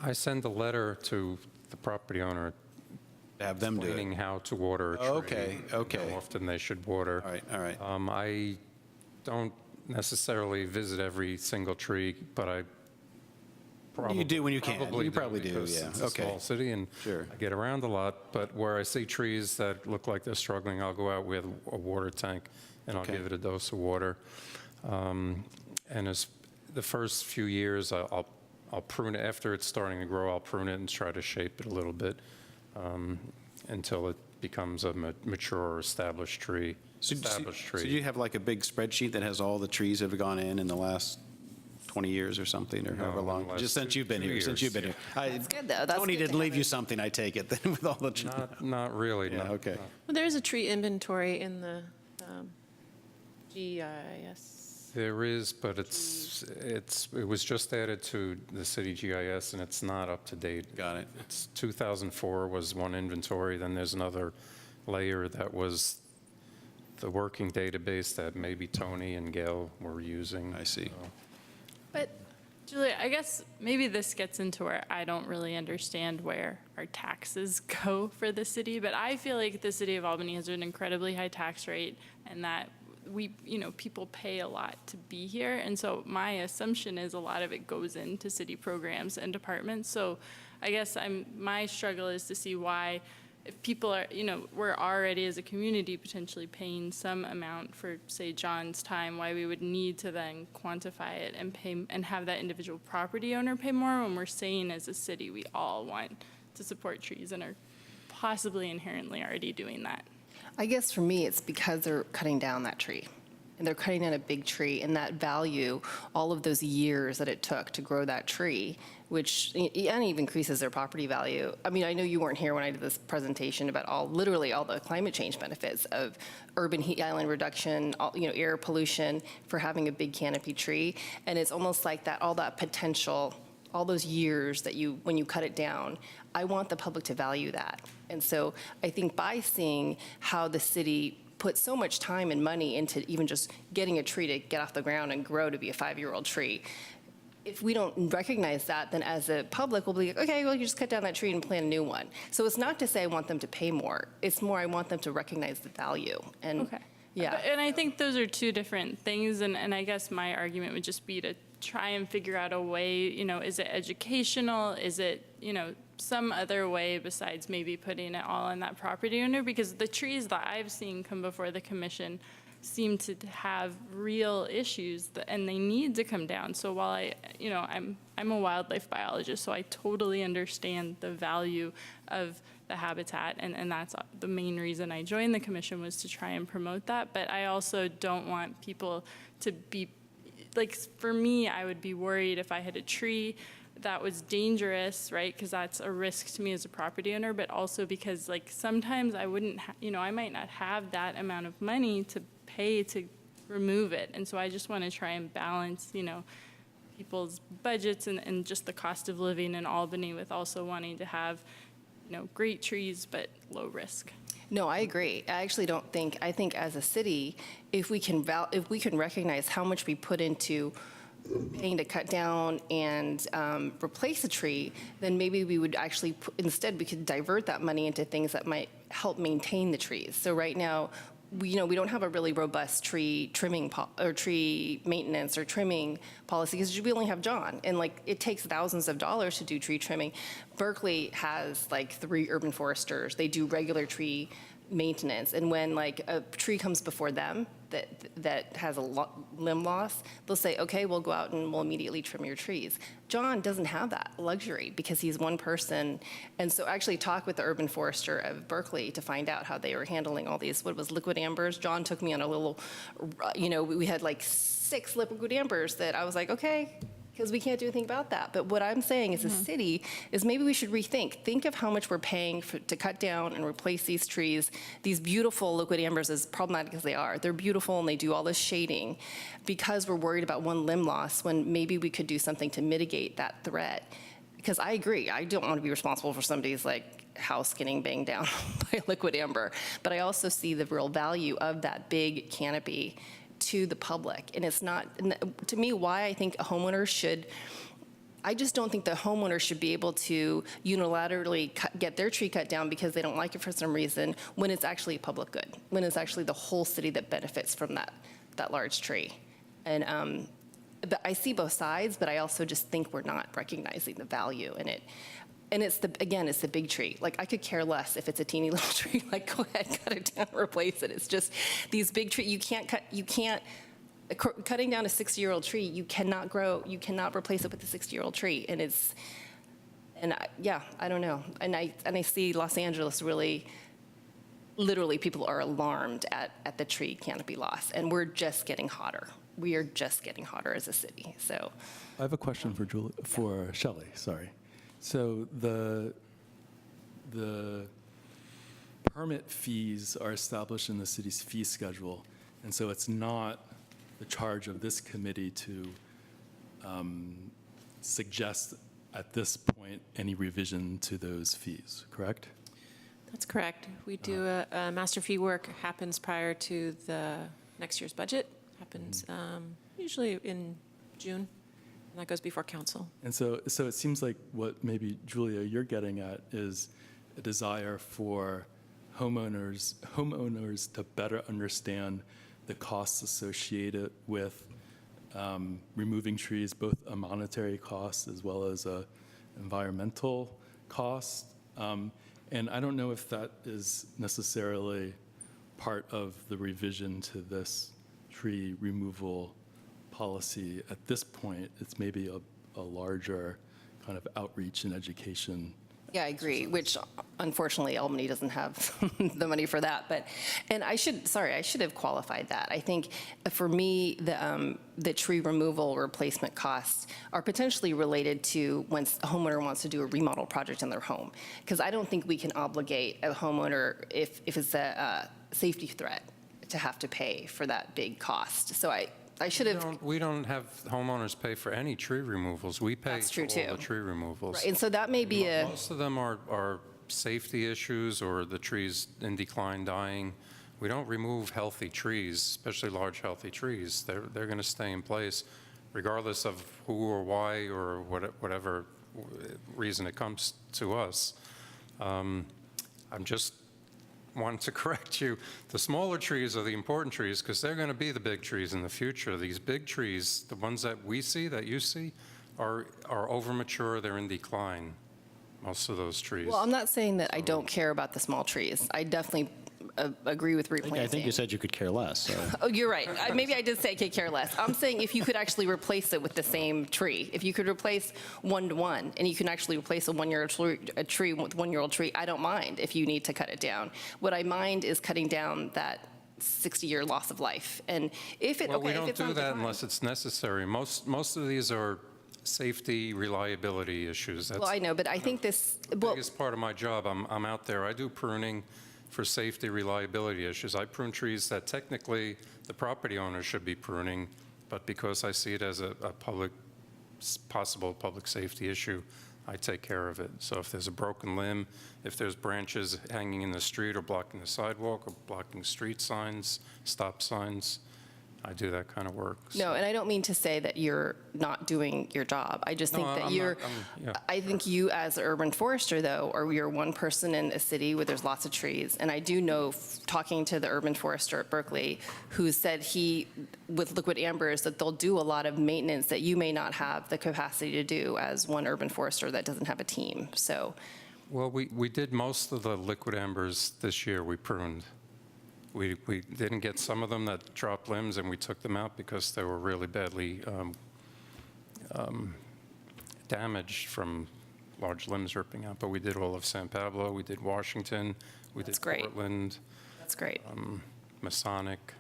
I send a letter to the property owner Have them do it? explaining how to water a tree. Okay, okay. How often they should water. All right. I don't necessarily visit every single tree, but I probably. You do when you can. You probably do, because yeah. It's a Okay. small city, and Sure. I get around a lot, but where I see trees that look like they're struggling, I'll go out with a water tank, and I'll Okay. give it a dose of water. And as the first few years, I'll prune it. After it's starting to grow, I'll prune it and try to shape it a little bit until it becomes a mature, established tree. So do you have like a big spreadsheet that has all the trees that have gone in the last 20 years or something, or however in the long? last Just since you've been 2 here, since you've been years. here. That's good, though. That's Tony good to didn't leave have you it. something, I take it, then with all the trees. Not really, Yeah, no. okay. no. Well, there is a tree inventory in the GIS. There is, but it was just added to the city GIS, and it's not up to date. Got it. It's 2004 was one inventory, then there's another layer that was the working database that maybe Tony and Gail were using. I see. So, But Julia, I guess maybe this gets into where I don't really understand where our taxes go for the city, but I feel like the city of Albany has an incredibly high tax rate, and that people pay a lot to be here. And so my assumption is a lot of it goes into city programs and departments. So I guess my struggle is to see why, if people are, we're already as a community potentially paying some amount for, say, John's time, why we would need to then quantify it and pay and have that individual property owner pay more when we're saying as a city we all want to support trees and are possibly inherently already doing that. I guess for me, it's because they're cutting down that tree. And they're cutting down a big tree, and that value, all of those years that it took to grow that tree, which and even increases their property value. I mean, I know you weren't here when I did this presentation about literally all the climate change benefits of urban heat island reduction, air pollution for having a big canopy tree. And it's almost like that, all that potential, all those years that when you cut it down, I want the public to value that. And so I think by seeing how the city put so much time and money into even just getting a tree to get off the ground and grow to be a 5-year-old tree, if we don't recognize that, then as a public, we'll be like, okay, well, you just cut down that tree and plant a new one. So it's not to say I want them to pay more. It's more I want them to recognize the value. And Okay. yeah. And I think those are two different things, and I guess my argument would just be to try and figure out a way, is it educational? Is it, some other way besides maybe putting it all on that property owner? Because the trees that I've seen come before the commission seem to have real issues and they need to come down. So while I'm a wildlife biologist, so I totally understand the value of the habitat, and that's the main reason I joined the commission, was to try and promote that. But I also don't want people to be, like, for me, I would be worried if I had a tree that was dangerous, right? Because that's a risk to me as a property owner, but also because, like, sometimes I wouldn't, I might not have that amount of money to pay to remove it. And so I just want to try and balance, people's budgets and just the cost of living in Albany with also wanting to have, great trees, but low risk. No, I agree. I actually don't think, I think as a city, if we can recognize how much we put into paying to cut down and replace a tree, then maybe we would actually, instead, we could divert that money into things that might help maintain the trees. So right now, we don't have a really robust tree trimming or tree maintenance or trimming policy because we only have John, and it takes thousands of dollars to do tree trimming. Berkeley has 3 urban foresters. They do regular tree maintenance. And when like a tree comes before them that has a limb loss, they'll say, okay, we'll go out and we'll immediately trim your trees. John doesn't have that luxury because he's one person. And so I actually talked with the urban forester of Berkeley to find out how they were handling all these, what was liquid ambers. John took me on a little, we had like 6 liquid ambers that I was like, okay, because we can't do anything about that. But what I'm saying as a city is maybe we should think of how much we're paying to cut down and replace these trees. These beautiful liquid ambers, as problematic as they are, they're beautiful and they do all this shading because we're worried about one limb loss when maybe we could do something to mitigate that threat. Because I agree, I don't want to be responsible for somebody's like house getting banged down by liquid amber, but I also see the real value of that big canopy to the public. And it's not, to me, why I think a homeowner should, I just don't think the homeowner should be able to unilaterally get their tree cut down because they don't like it for some reason when it's actually a public good, when it's actually the whole city that benefits from that large tree. And but I see both sides, but I also just think we're not recognizing the value in it. And it's it's the big tree. Like I could care less if it's a teeny little tree, like go ahead, cut it down, replace it. It's just these big trees, cutting down a 60-year-old tree, you cannot replace it with a 60-year-old tree. And I don't know. And I see Los Angeles really, literally people are alarmed at the tree canopy loss. And we're just getting hotter. We are just getting hotter as a city, so. I have a question for Shelley, sorry. So the permit fees are established in the city's fee schedule, and so it's not the charge of this committee to suggest at this point any revision to those fees, correct? That's correct. We do a master fee work happens prior to the next year's budget, happens usually in June. That goes before council. And so it seems like what maybe, Julia, you're getting at is a desire for homeowners to better understand the costs associated with removing trees, both a monetary cost as well as a environmental cost. And I don't know if that is necessarily part of the revision to this tree removal policy at this point. It's maybe a larger kind of outreach and education. Yeah, I agree, which unfortunately Albany doesn't have the money for that. And I should have qualified that. I think for me, the tree removal replacement costs are potentially related to when a homeowner wants to do a remodel project in their home. Because I don't think we can obligate a homeowner if it's a safety threat to have to pay for that big cost. So I should have. We don't have homeowners pay for any tree removals. We pay for all the tree removals. Right, and so that may be Most of them are safety issues or the trees in decline dying. We don't remove healthy trees, especially large healthy trees. They're going to stay in place regardless of who or why or whatever reason it comes to us. I'm just want to correct you. The smaller trees are the important trees because they're going to be the big trees in the future. These big trees, the ones that we see, that you see, are over mature. They're in decline, most of those trees. Well, I'm not saying that I don't care about the small trees. I definitely agree with replanting. I think you said you could care less. So. Oh, you're right. Maybe I did say I could care less. I'm saying if you could actually replace it with the same tree, if you could replace 1-to-1, and you can actually replace a one-year-old tree with one-year-old tree, I don't mind if you need to cut it down. What I mind is cutting down that 60-year loss of life. And if it, well, okay, we don't if it's do that decline, unless it's necessary. Most of these are safety, reliability issues. That's well, I know, but I think this. the biggest part of my job. I'm out there. I do pruning for safety, reliability issues. I prune trees that technically the property owner should be pruning, but because I see it as a possible public safety issue, I take care of it. So if there's a broken limb, if there's branches hanging in the street or blocking the sidewalk or blocking street signs, stop signs, I do that kind of work. No, and I don't mean to say that you're not doing your job. I just think that I think you as an urban forester, though, or you're one person in a city where there's lots of trees. And I do know, talking to the urban forester at Berkeley, who said with liquid ambers, that they'll do a lot of maintenance that you may not have the capacity to do as one urban forester that doesn't have a team. So Well, we did most of the liquid ambers this year, we pruned. We didn't get some of them that dropped limbs, and we took them out because they were really badly damaged from large limbs ripping out. But we did all of San Pablo, we did Washington, we did That's great. Portland, That's great. Masonic.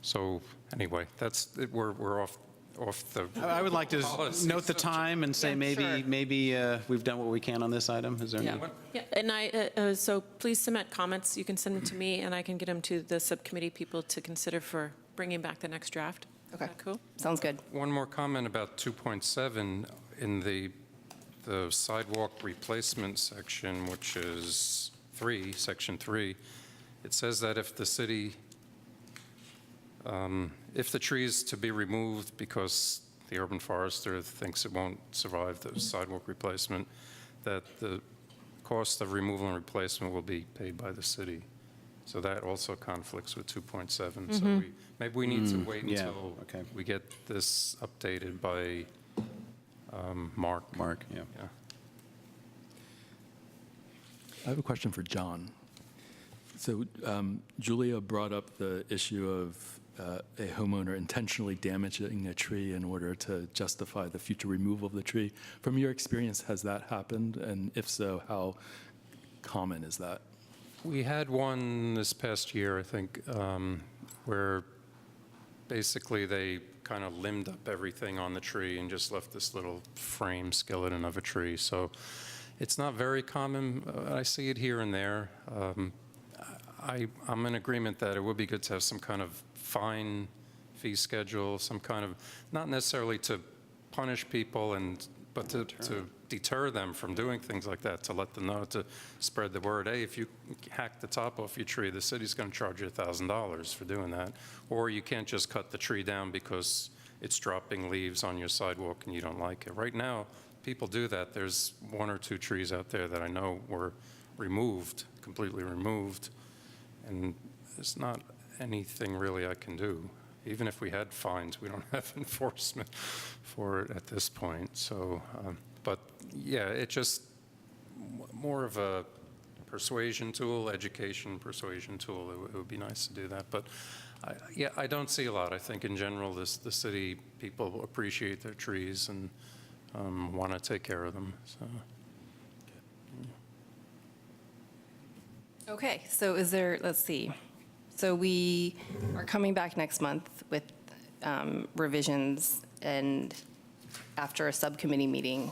So anyway, we're off the. I would like to policy note the subject. time and say Yeah, maybe sure. we've done what we can on this item. Is there any? Yeah, and so please submit comments. You can send them to me, and I can get them to the subcommittee people to consider for bringing back the next draft. Okay. Is that cool? Sounds good. One more comment about 2.7 in the sidewalk replacement section, which is section 3. It says that if the city, if the tree is to be removed because the urban forester thinks it won't survive the sidewalk replacement, that the cost of removal and replacement will be paid by the city. So that also conflicts with 2.7. So maybe we need to wait yeah, until okay. we get this updated by Mark. Yeah. Yeah. I have a question for John. So Julia brought up the issue of a homeowner intentionally damaging a tree in order to justify the future removal of the tree. From your experience, has that happened? And if so, how common is that? We had one this past year, I think, where basically they kind of limbed up everything on the tree and just left this little frame skeleton of a tree. So it's not very common. I see it here and there. I'm in agreement that it would be good to have some kind of fine fee schedule, some kind of, not necessarily to punish people, but to deter them from doing things like that, to let them know, to spread the word. Hey, if you hack the top off your tree, the city's going to charge you $1,000 for doing that. Or you can't just cut the tree down because it's dropping leaves on your sidewalk and you don't like it. Right now, people do that. There's 1 or 2 trees out there that I know were removed, completely removed, and there's not anything really I can do. Even if we had fines, we don't have enforcement for it at this point. So, but yeah, it's just more of a persuasion tool, education persuasion tool. It would be nice to do that. But yeah, I don't see a lot. I think in general, the city people appreciate their trees and want to take care of them. So. Okay, so let's see. So we are coming back next month with revisions and after a subcommittee meeting.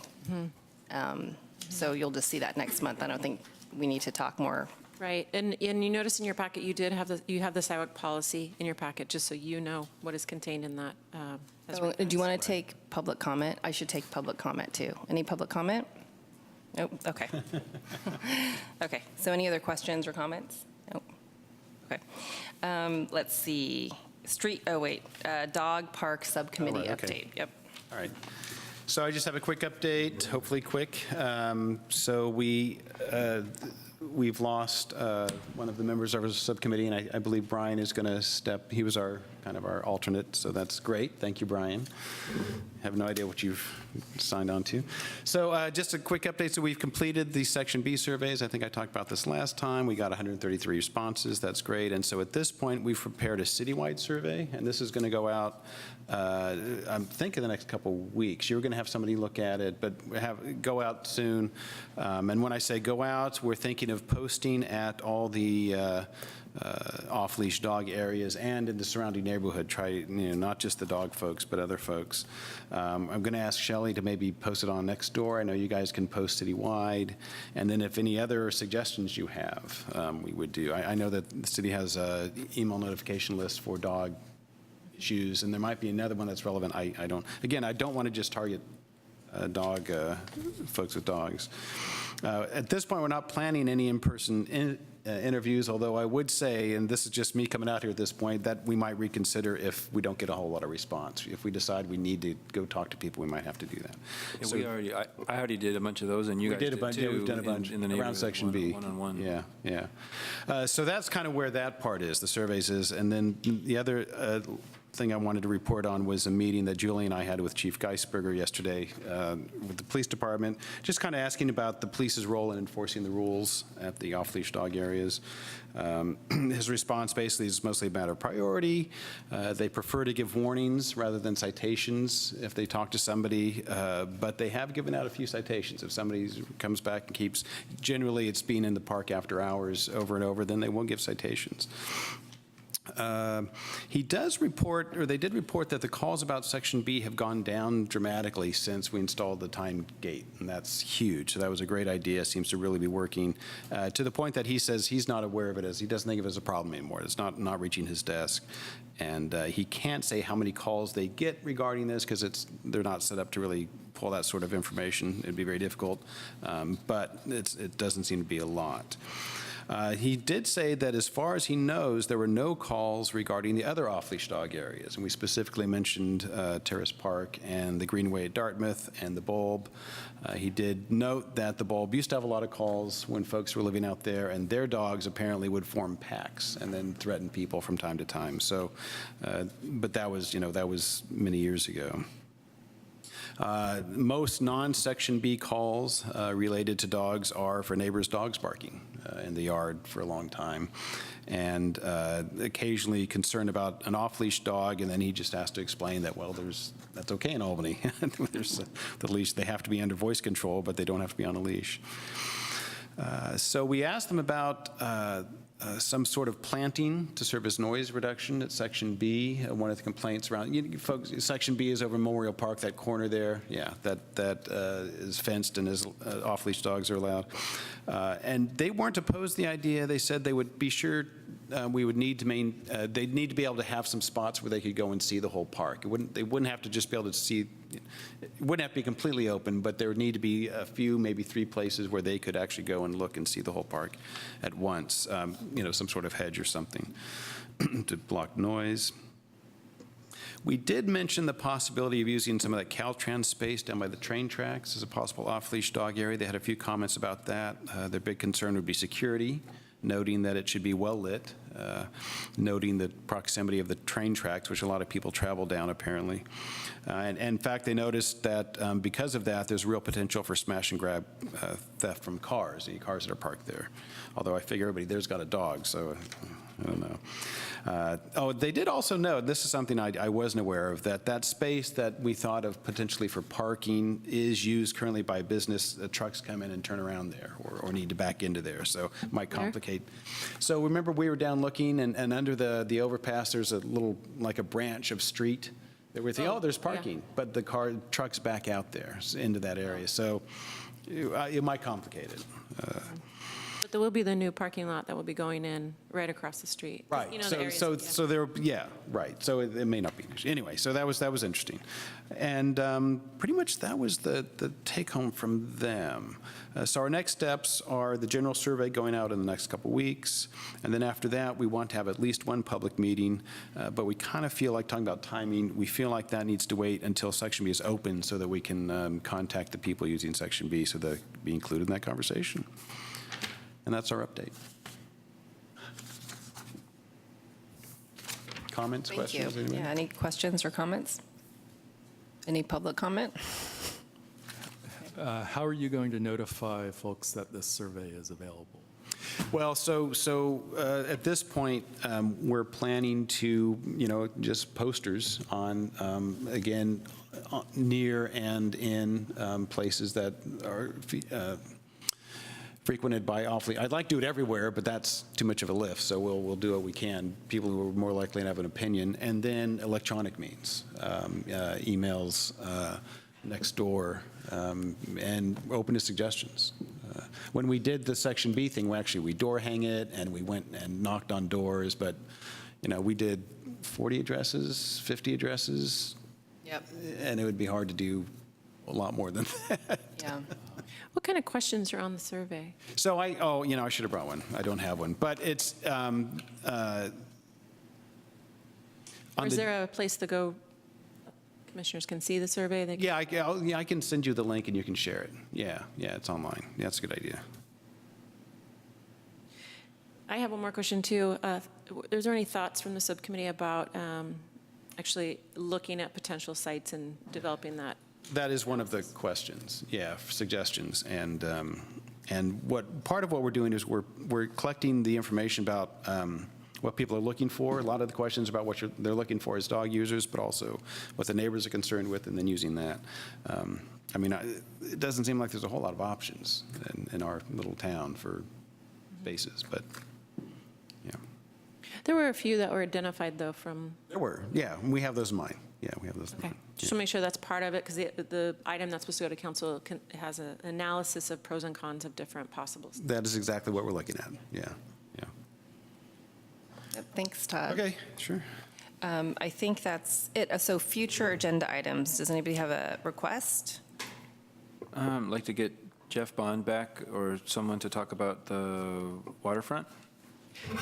So you'll just see that next month. I don't think we need to talk more. Right, and you notice in your packet, you have the sidewalk policy in your packet, just so you know what is contained in that. as So, do you reference. want to take public comment? I should take public comment too. Any public comment? Nope, okay. Okay, so any other questions or comments? Nope. Okay. Let's see. Dog Park Subcommittee okay. update. Yep. All right. So I just have a quick update, hopefully quick. So we've lost one of the members of our subcommittee, and I believe Brian is going to step. He was our alternate, so that's great. Thank you, Brian. I have no idea what you've signed on to. So just a quick update. So we've completed the Section B surveys. I think I talked about this last time. We got 133 responses. That's great. And so at this point, we've prepared a citywide survey, and this is going to go out, I'm thinking the next couple weeks. You're going to have somebody look at it, but go out soon. And when I say go out, we're thinking of posting at all the off-leash dog areas and in the surrounding neighborhood. Try, not just the dog folks, but other folks. I'm going to ask Shelley to maybe post it on Nextdoor. I know you guys can post citywide. And then if any other suggestions you have, we would do. I know that the city has an email notification list for dog issues, and there might be another one that's relevant. I don't want to just target dog folks with dogs. At this point, we're not planning any in-person interviews, although I would say, and this is just me coming out here at this point, that we might reconsider if we don't get a whole lot of response. If we decide we need to go talk to people, we might have to do that. Yeah, So I already did a bunch of those, and you guys did a bunch. too. Yeah, we've done a bunch in the around neighborhood, Section B. One-on-one. Yeah. So that's kind of where that part is, the surveys is. And then the other thing I wanted to report on was a meeting that Julie and I had with Chief Geisberger yesterday with the police department, just kind of asking about the police's role in enforcing the rules at the off-leash dog areas. His response basically is mostly a matter of priority. They prefer to give warnings rather than citations if they talk to somebody, but they have given out a few citations. If somebody comes back and keeps, generally it's being in the park after hours over and over, then they will give citations. He does report, or they did report, that the calls about Section B have gone down dramatically since we installed the time gate, and that's huge. So that was a great idea, seems to really be working, to the point that he says he's not aware of it as, he doesn't think of it as a problem anymore. It's not reaching his desk. And he can't say how many calls they get regarding this because they're not set up to really pull that sort of information. It'd be very difficult, but it doesn't seem to be a lot. He did say that as far as he knows, there were no calls regarding the other off-leash dog areas. And we specifically mentioned Terrace Park and the Greenway at Dartmouth and the Bulb. He did note that the Bulb used to have a lot of calls when folks were living out there, and their dogs apparently would form packs and then threaten people from time to time. So, but that was many years ago. Most non-Section B calls related to dogs are for neighbors' dogs barking in the yard for a long time, and occasionally concerned about an off-leash dog, and then he just has to explain that, well, that's okay in Albany. There's the leash, they have to be under voice control, but they don't have to be on a leash. So we asked them about some sort of planting to serve as noise reduction at Section B. One of the complaints around, folks, Section B is over Memorial Park, that corner there. Yeah, that is fenced and is off-leash dogs are allowed. And they weren't opposed to the idea. They said they would be sure we would need to they'd need to be able to have some spots where they could go and see the whole park. They wouldn't have to just be able to see, it wouldn't have to be completely open, but there would need to be a few, maybe 3 places where they could actually go and look and see the whole park at once. Some sort of hedge or something to block noise. We did mention the possibility of using some of that Caltrans space down by the train tracks as a possible off-leash dog area. They had a few comments about that. Their big concern would be security, noting that it should be well lit, noting the proximity of the train tracks, which a lot of people travel down apparently. And in fact, they noticed that because of that, there's real potential for smash and grab theft from cars, any cars that are parked there. Although I figure everybody there's got a dog, so I don't know. They did also note, this is something I wasn't aware of, that space that we thought of potentially for parking is used currently by business. Trucks come in and turn around there or need to back into there, so it might complicate. So remember we were down looking, and under the overpass, there's a little, like a branch of street that we're thinking, there's parking, but the trucks back out there into that area. So it might complicate it. But there will be the new parking lot that will be going in right across the street. Right. So there, right. So it may not be an issue. Anyway, so that was interesting, and pretty much that was the take home from them. So our next steps are the general survey going out in the next couple weeks, and then after that we want to have at least one public meeting. But we kind of feel like, talking about timing, we feel like that needs to wait until Section B is open so that we can contact the people using Section B so they be included in that conversation. And that's our update. Comments, questions? Thank you. Yeah, any questions or comments? Any public comment? How are you going to notify folks that this survey is available? Well, so at this point, we're planning to, just posters on, again, near and in places that are frequented by off-leash. I'd like to do it everywhere, but that's too much of a lift, so we'll do what we can. People who are more likely to have an opinion, and then electronic means, emails, next door, and open to suggestions. When we did the Section B thing, we door hang it, and we went and knocked on doors, but we did 40 addresses, 50 addresses. Yep. And it would be hard to do a lot more than that. Yeah. What kind of questions are on the survey? So I should have brought one. I don't have one, but it's. Or is there a place to go? Commissioners can see the survey. I can send you the link and you can share it. Yeah, it's online. Yeah, that's a good idea. I have one more question too. Is there any thoughts from the subcommittee about actually looking at potential sites and developing that. That is one of the questions, yeah, suggestions. And part of what we're doing is we're collecting the information about what people are looking for. A lot of the questions about what they're looking for as dog users, but also what the neighbors are concerned with, and then using that. I mean, it doesn't seem like there's a whole lot of options in our little town for spaces, but, yeah. There were a few that were identified, though, from, There were, yeah, we have those in mind. Yeah, we have those in okay. mind. Just to make sure that's part of it, because the item that's supposed to go to council has an analysis of pros and cons of different possibles. That is exactly what we're looking at, yeah. Thanks, Todd. Okay, sure. I think that's it. So future agenda items, does anybody have a request? I'd like to get Jeff Bond back or someone to talk about the waterfront.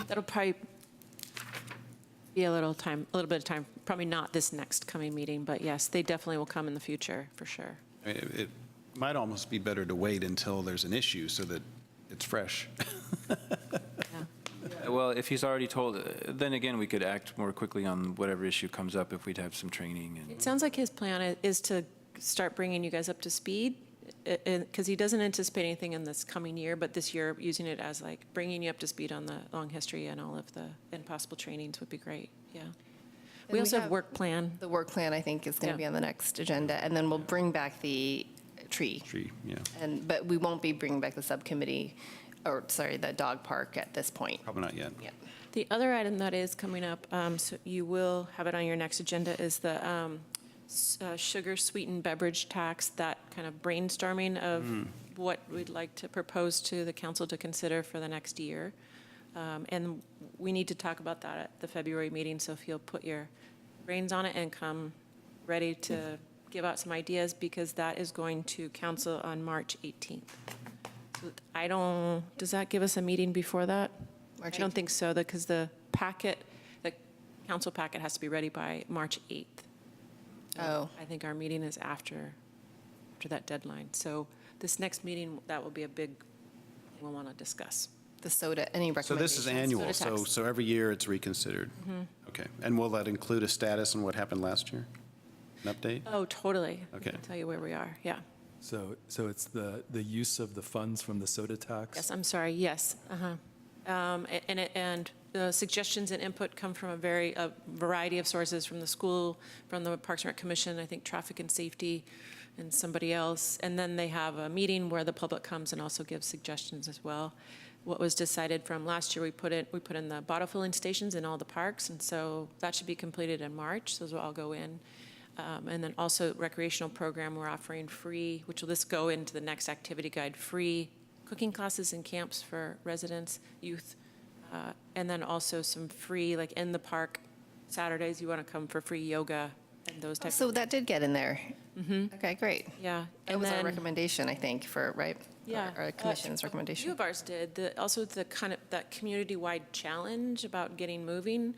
That'll probably be a little bit of time, probably not this next coming meeting, but yes, they definitely will come in the future, for sure. I mean, it might almost be better to wait until there's an issue so that it's fresh. Well, if he's already told, then again, we could act more quickly on whatever issue comes up if we'd have some training. And It sounds like his plan is to start bringing you guys up to speed, because he doesn't anticipate anything in this coming year, but this year, using it as like bringing you up to speed on the long history and all of the possible trainings would be great, yeah. We also have work plan. The work plan, I think, is going to Yeah. be on the next agenda, and then we'll bring back the tree. Yeah, But we won't be bringing back the subcommittee, or, sorry, the dog park at this point. probably not yet. Yeah. The other item that is coming up, so you will have it on your next agenda, is the sugar sweetened beverage tax, that kind of brainstorming of what we'd like to propose to the council to consider for the next year. And we need to talk about that at the February meeting, so if you'll put your brains on it and come ready to give out some ideas, because that is going to council on March 18th. Does that give us a meeting before that? I March don't think so, because the council packet has to be ready by March 8th. Oh. I think our meeting is after that deadline. So this next meeting, that will be a big, we'll want to discuss. The soda, any So recommendations? this is annual, Soda tax. so every year it's reconsidered? Okay, and will that include a status on what happened last year? An update? Oh, totally. Okay. I can tell you where we are, yeah. So it's the use of the funds from the soda tax? Yes, I'm sorry, yes. And the suggestions and input come from a variety of sources, from the school, from the Parks and Rec Commission, I think Traffic and Safety, and somebody else. And then they have a meeting where the public comes and also gives suggestions as well. What was decided from last year, we put in the bottle filling stations in all the parks, and so that should be completed in March. Those will all go in. And then also recreational program, we're offering free, which will this go into the next activity guide, free cooking classes and camps for residents, youth, and then also some free, like in the park, Saturdays, you want to come for free yoga and those types. So that did get in there. Okay, great. Yeah. That And was our then, recommendation, I think, right? yeah. Our commission's A few recommendation. of ours did. Also, the kind of, that community-wide challenge about getting moving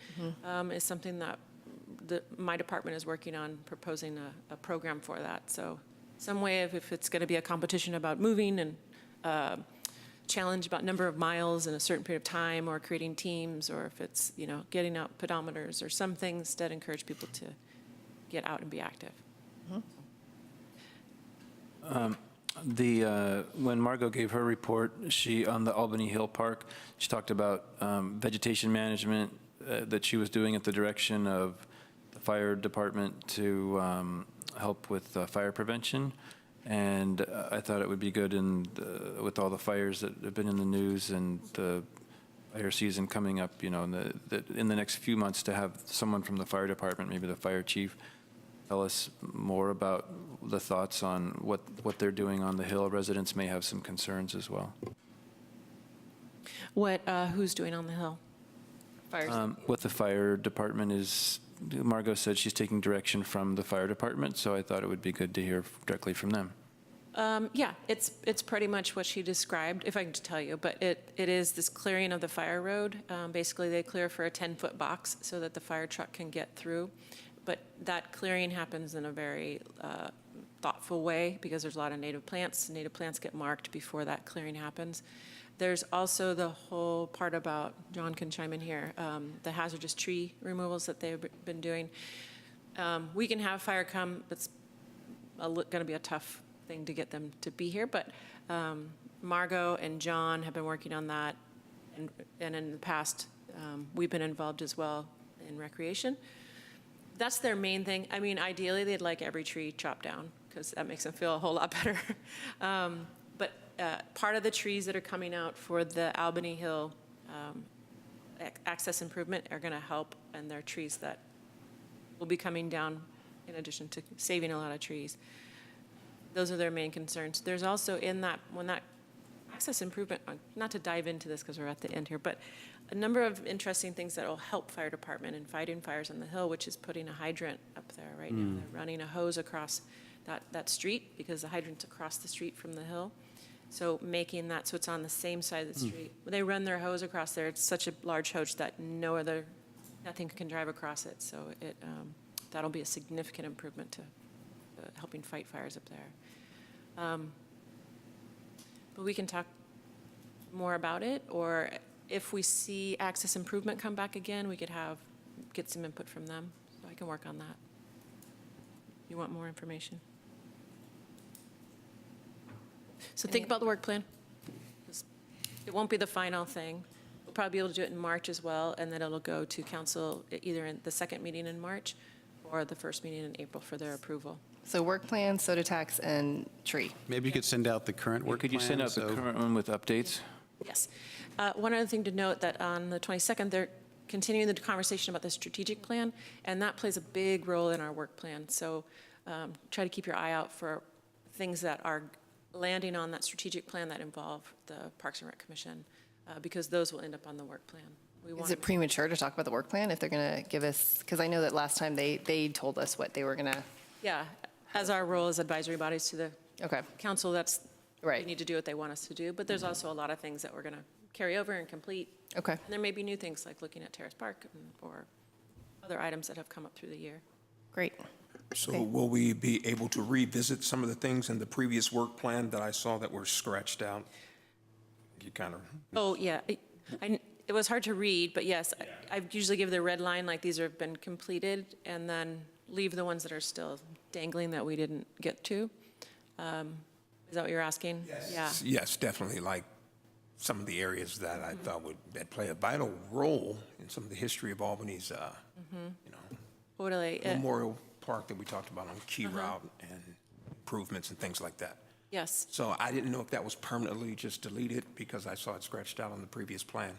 is something that my department is working on, proposing a program for that. So some way of, if it's going to be a competition about moving and challenge about number of miles in a certain period of time, or creating teams, or if it's, getting out pedometers or some things that encourage people to get out and be active. When Margot gave her report, on the Albany Hill Park, she talked about vegetation management that she was doing at the direction of the fire department to help with fire prevention. And I thought it would be good with all the fires that have been in the news and the fire season coming up, in the next few months, to have someone from the fire department, maybe the fire chief, tell us more about the thoughts on what they're doing on the Hill. Residents may have some concerns as well. Who's doing on the Hill? What the fire department is, Margot said she's taking direction from the fire department, so I thought it would be good to hear directly from them. Yeah, it's pretty much what she described, if I can just tell you, but it is this clearing of the fire road. Basically, they clear for a 10-foot box so that the fire truck can get through. But that clearing happens in a very thoughtful way, because there's a lot of native plants. Native plants get marked before that clearing happens. There's also the whole part about, John can chime in here, the hazardous tree removals that they've been doing. We can have fire come, it's going to be a tough thing to get them to be here, but Margot and John have been working on that, and in the past, we've been involved as well in recreation. That's their main thing. I mean, ideally, they'd like every tree chopped down, because that makes them feel a whole lot better. But part of the trees that are coming out for the Albany Hill access improvement are going to help, and they're trees that will be coming down in addition to saving a lot of trees. Those are their main concerns. There's also in that, when that access improvement, not to dive into this because we're at the end here, but a number of interesting things that will help fire department in fighting fires on the hill, which is putting a hydrant up there right now. They're running a hose across that street because the hydrant's across the street from the hill. So making that so it's on the same side of the street. When they run their hose across there, it's such a large hose that nothing can drive across it. So that'll be a significant improvement to helping fight fires up there. But we can talk more about it, or if we see access improvement come back again, we could get some input from them. So I can work on that. You want more information? So think about the work plan. It won't be the final thing. We'll probably be able to do it in March as well, and then it'll go to council either in the second meeting in March or the first meeting in April for their approval. So work plan, soda tax, and tree. Maybe you could send out the current work plan. Could you send out the current one with updates? Yes. One other thing to note that on the 22nd, they're continuing the conversation about the strategic plan, and that plays a big role in our work plan. So try to keep your eye out for things that are landing on that strategic plan that involve the Parks and Rec Commission, because those will end up on the work plan. Is it premature to talk about the work plan if they're going to give us, because I know that last time they told us what they were going to. Yeah, as our role as advisory bodies to the Okay. council, that's, Right. we need to do what they want us to do, but there's also a lot of things that we're going to carry over and complete. Okay. And there may be new things like looking at Terrace Park or other items that have come up through the year. Great. So Okay. will we be able to revisit some of the things in the previous work plan that I saw that were scratched out? You kind of, Oh, yeah. It was hard to read, but yes, I usually give the red line, like these have been completed, and then leave the ones that are still dangling that we didn't get to. Is that what you're asking? Yes. Yeah. yes, definitely, like some of the areas that I thought that play a vital role in some of the history of Albany's, Totally. Memorial Park that we talked about on Key Route and improvements and things like that. Yes. So I didn't know if that was permanently just deleted because I saw it scratched out on the previous plan.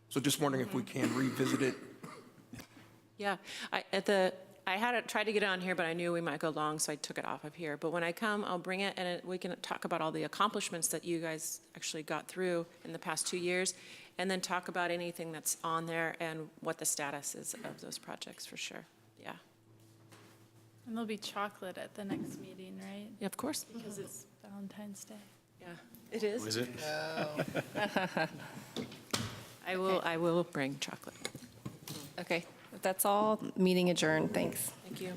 So just wondering if we can revisit it. Yeah. I had tried to get it on here, but I knew we might go long, so I took it off of here. But when I come, I'll bring it, and we can talk about all the accomplishments that you guys actually got through in the past 2 years, and then talk about anything that's on there and what the status is of those projects, for sure. Yeah. And there'll be chocolate at the next meeting, right? Yeah, of course. Because it's Valentine's Day. Yeah, it is. is it? I will bring chocolate. Okay. If that's all, meeting adjourned. Thanks. Thank you.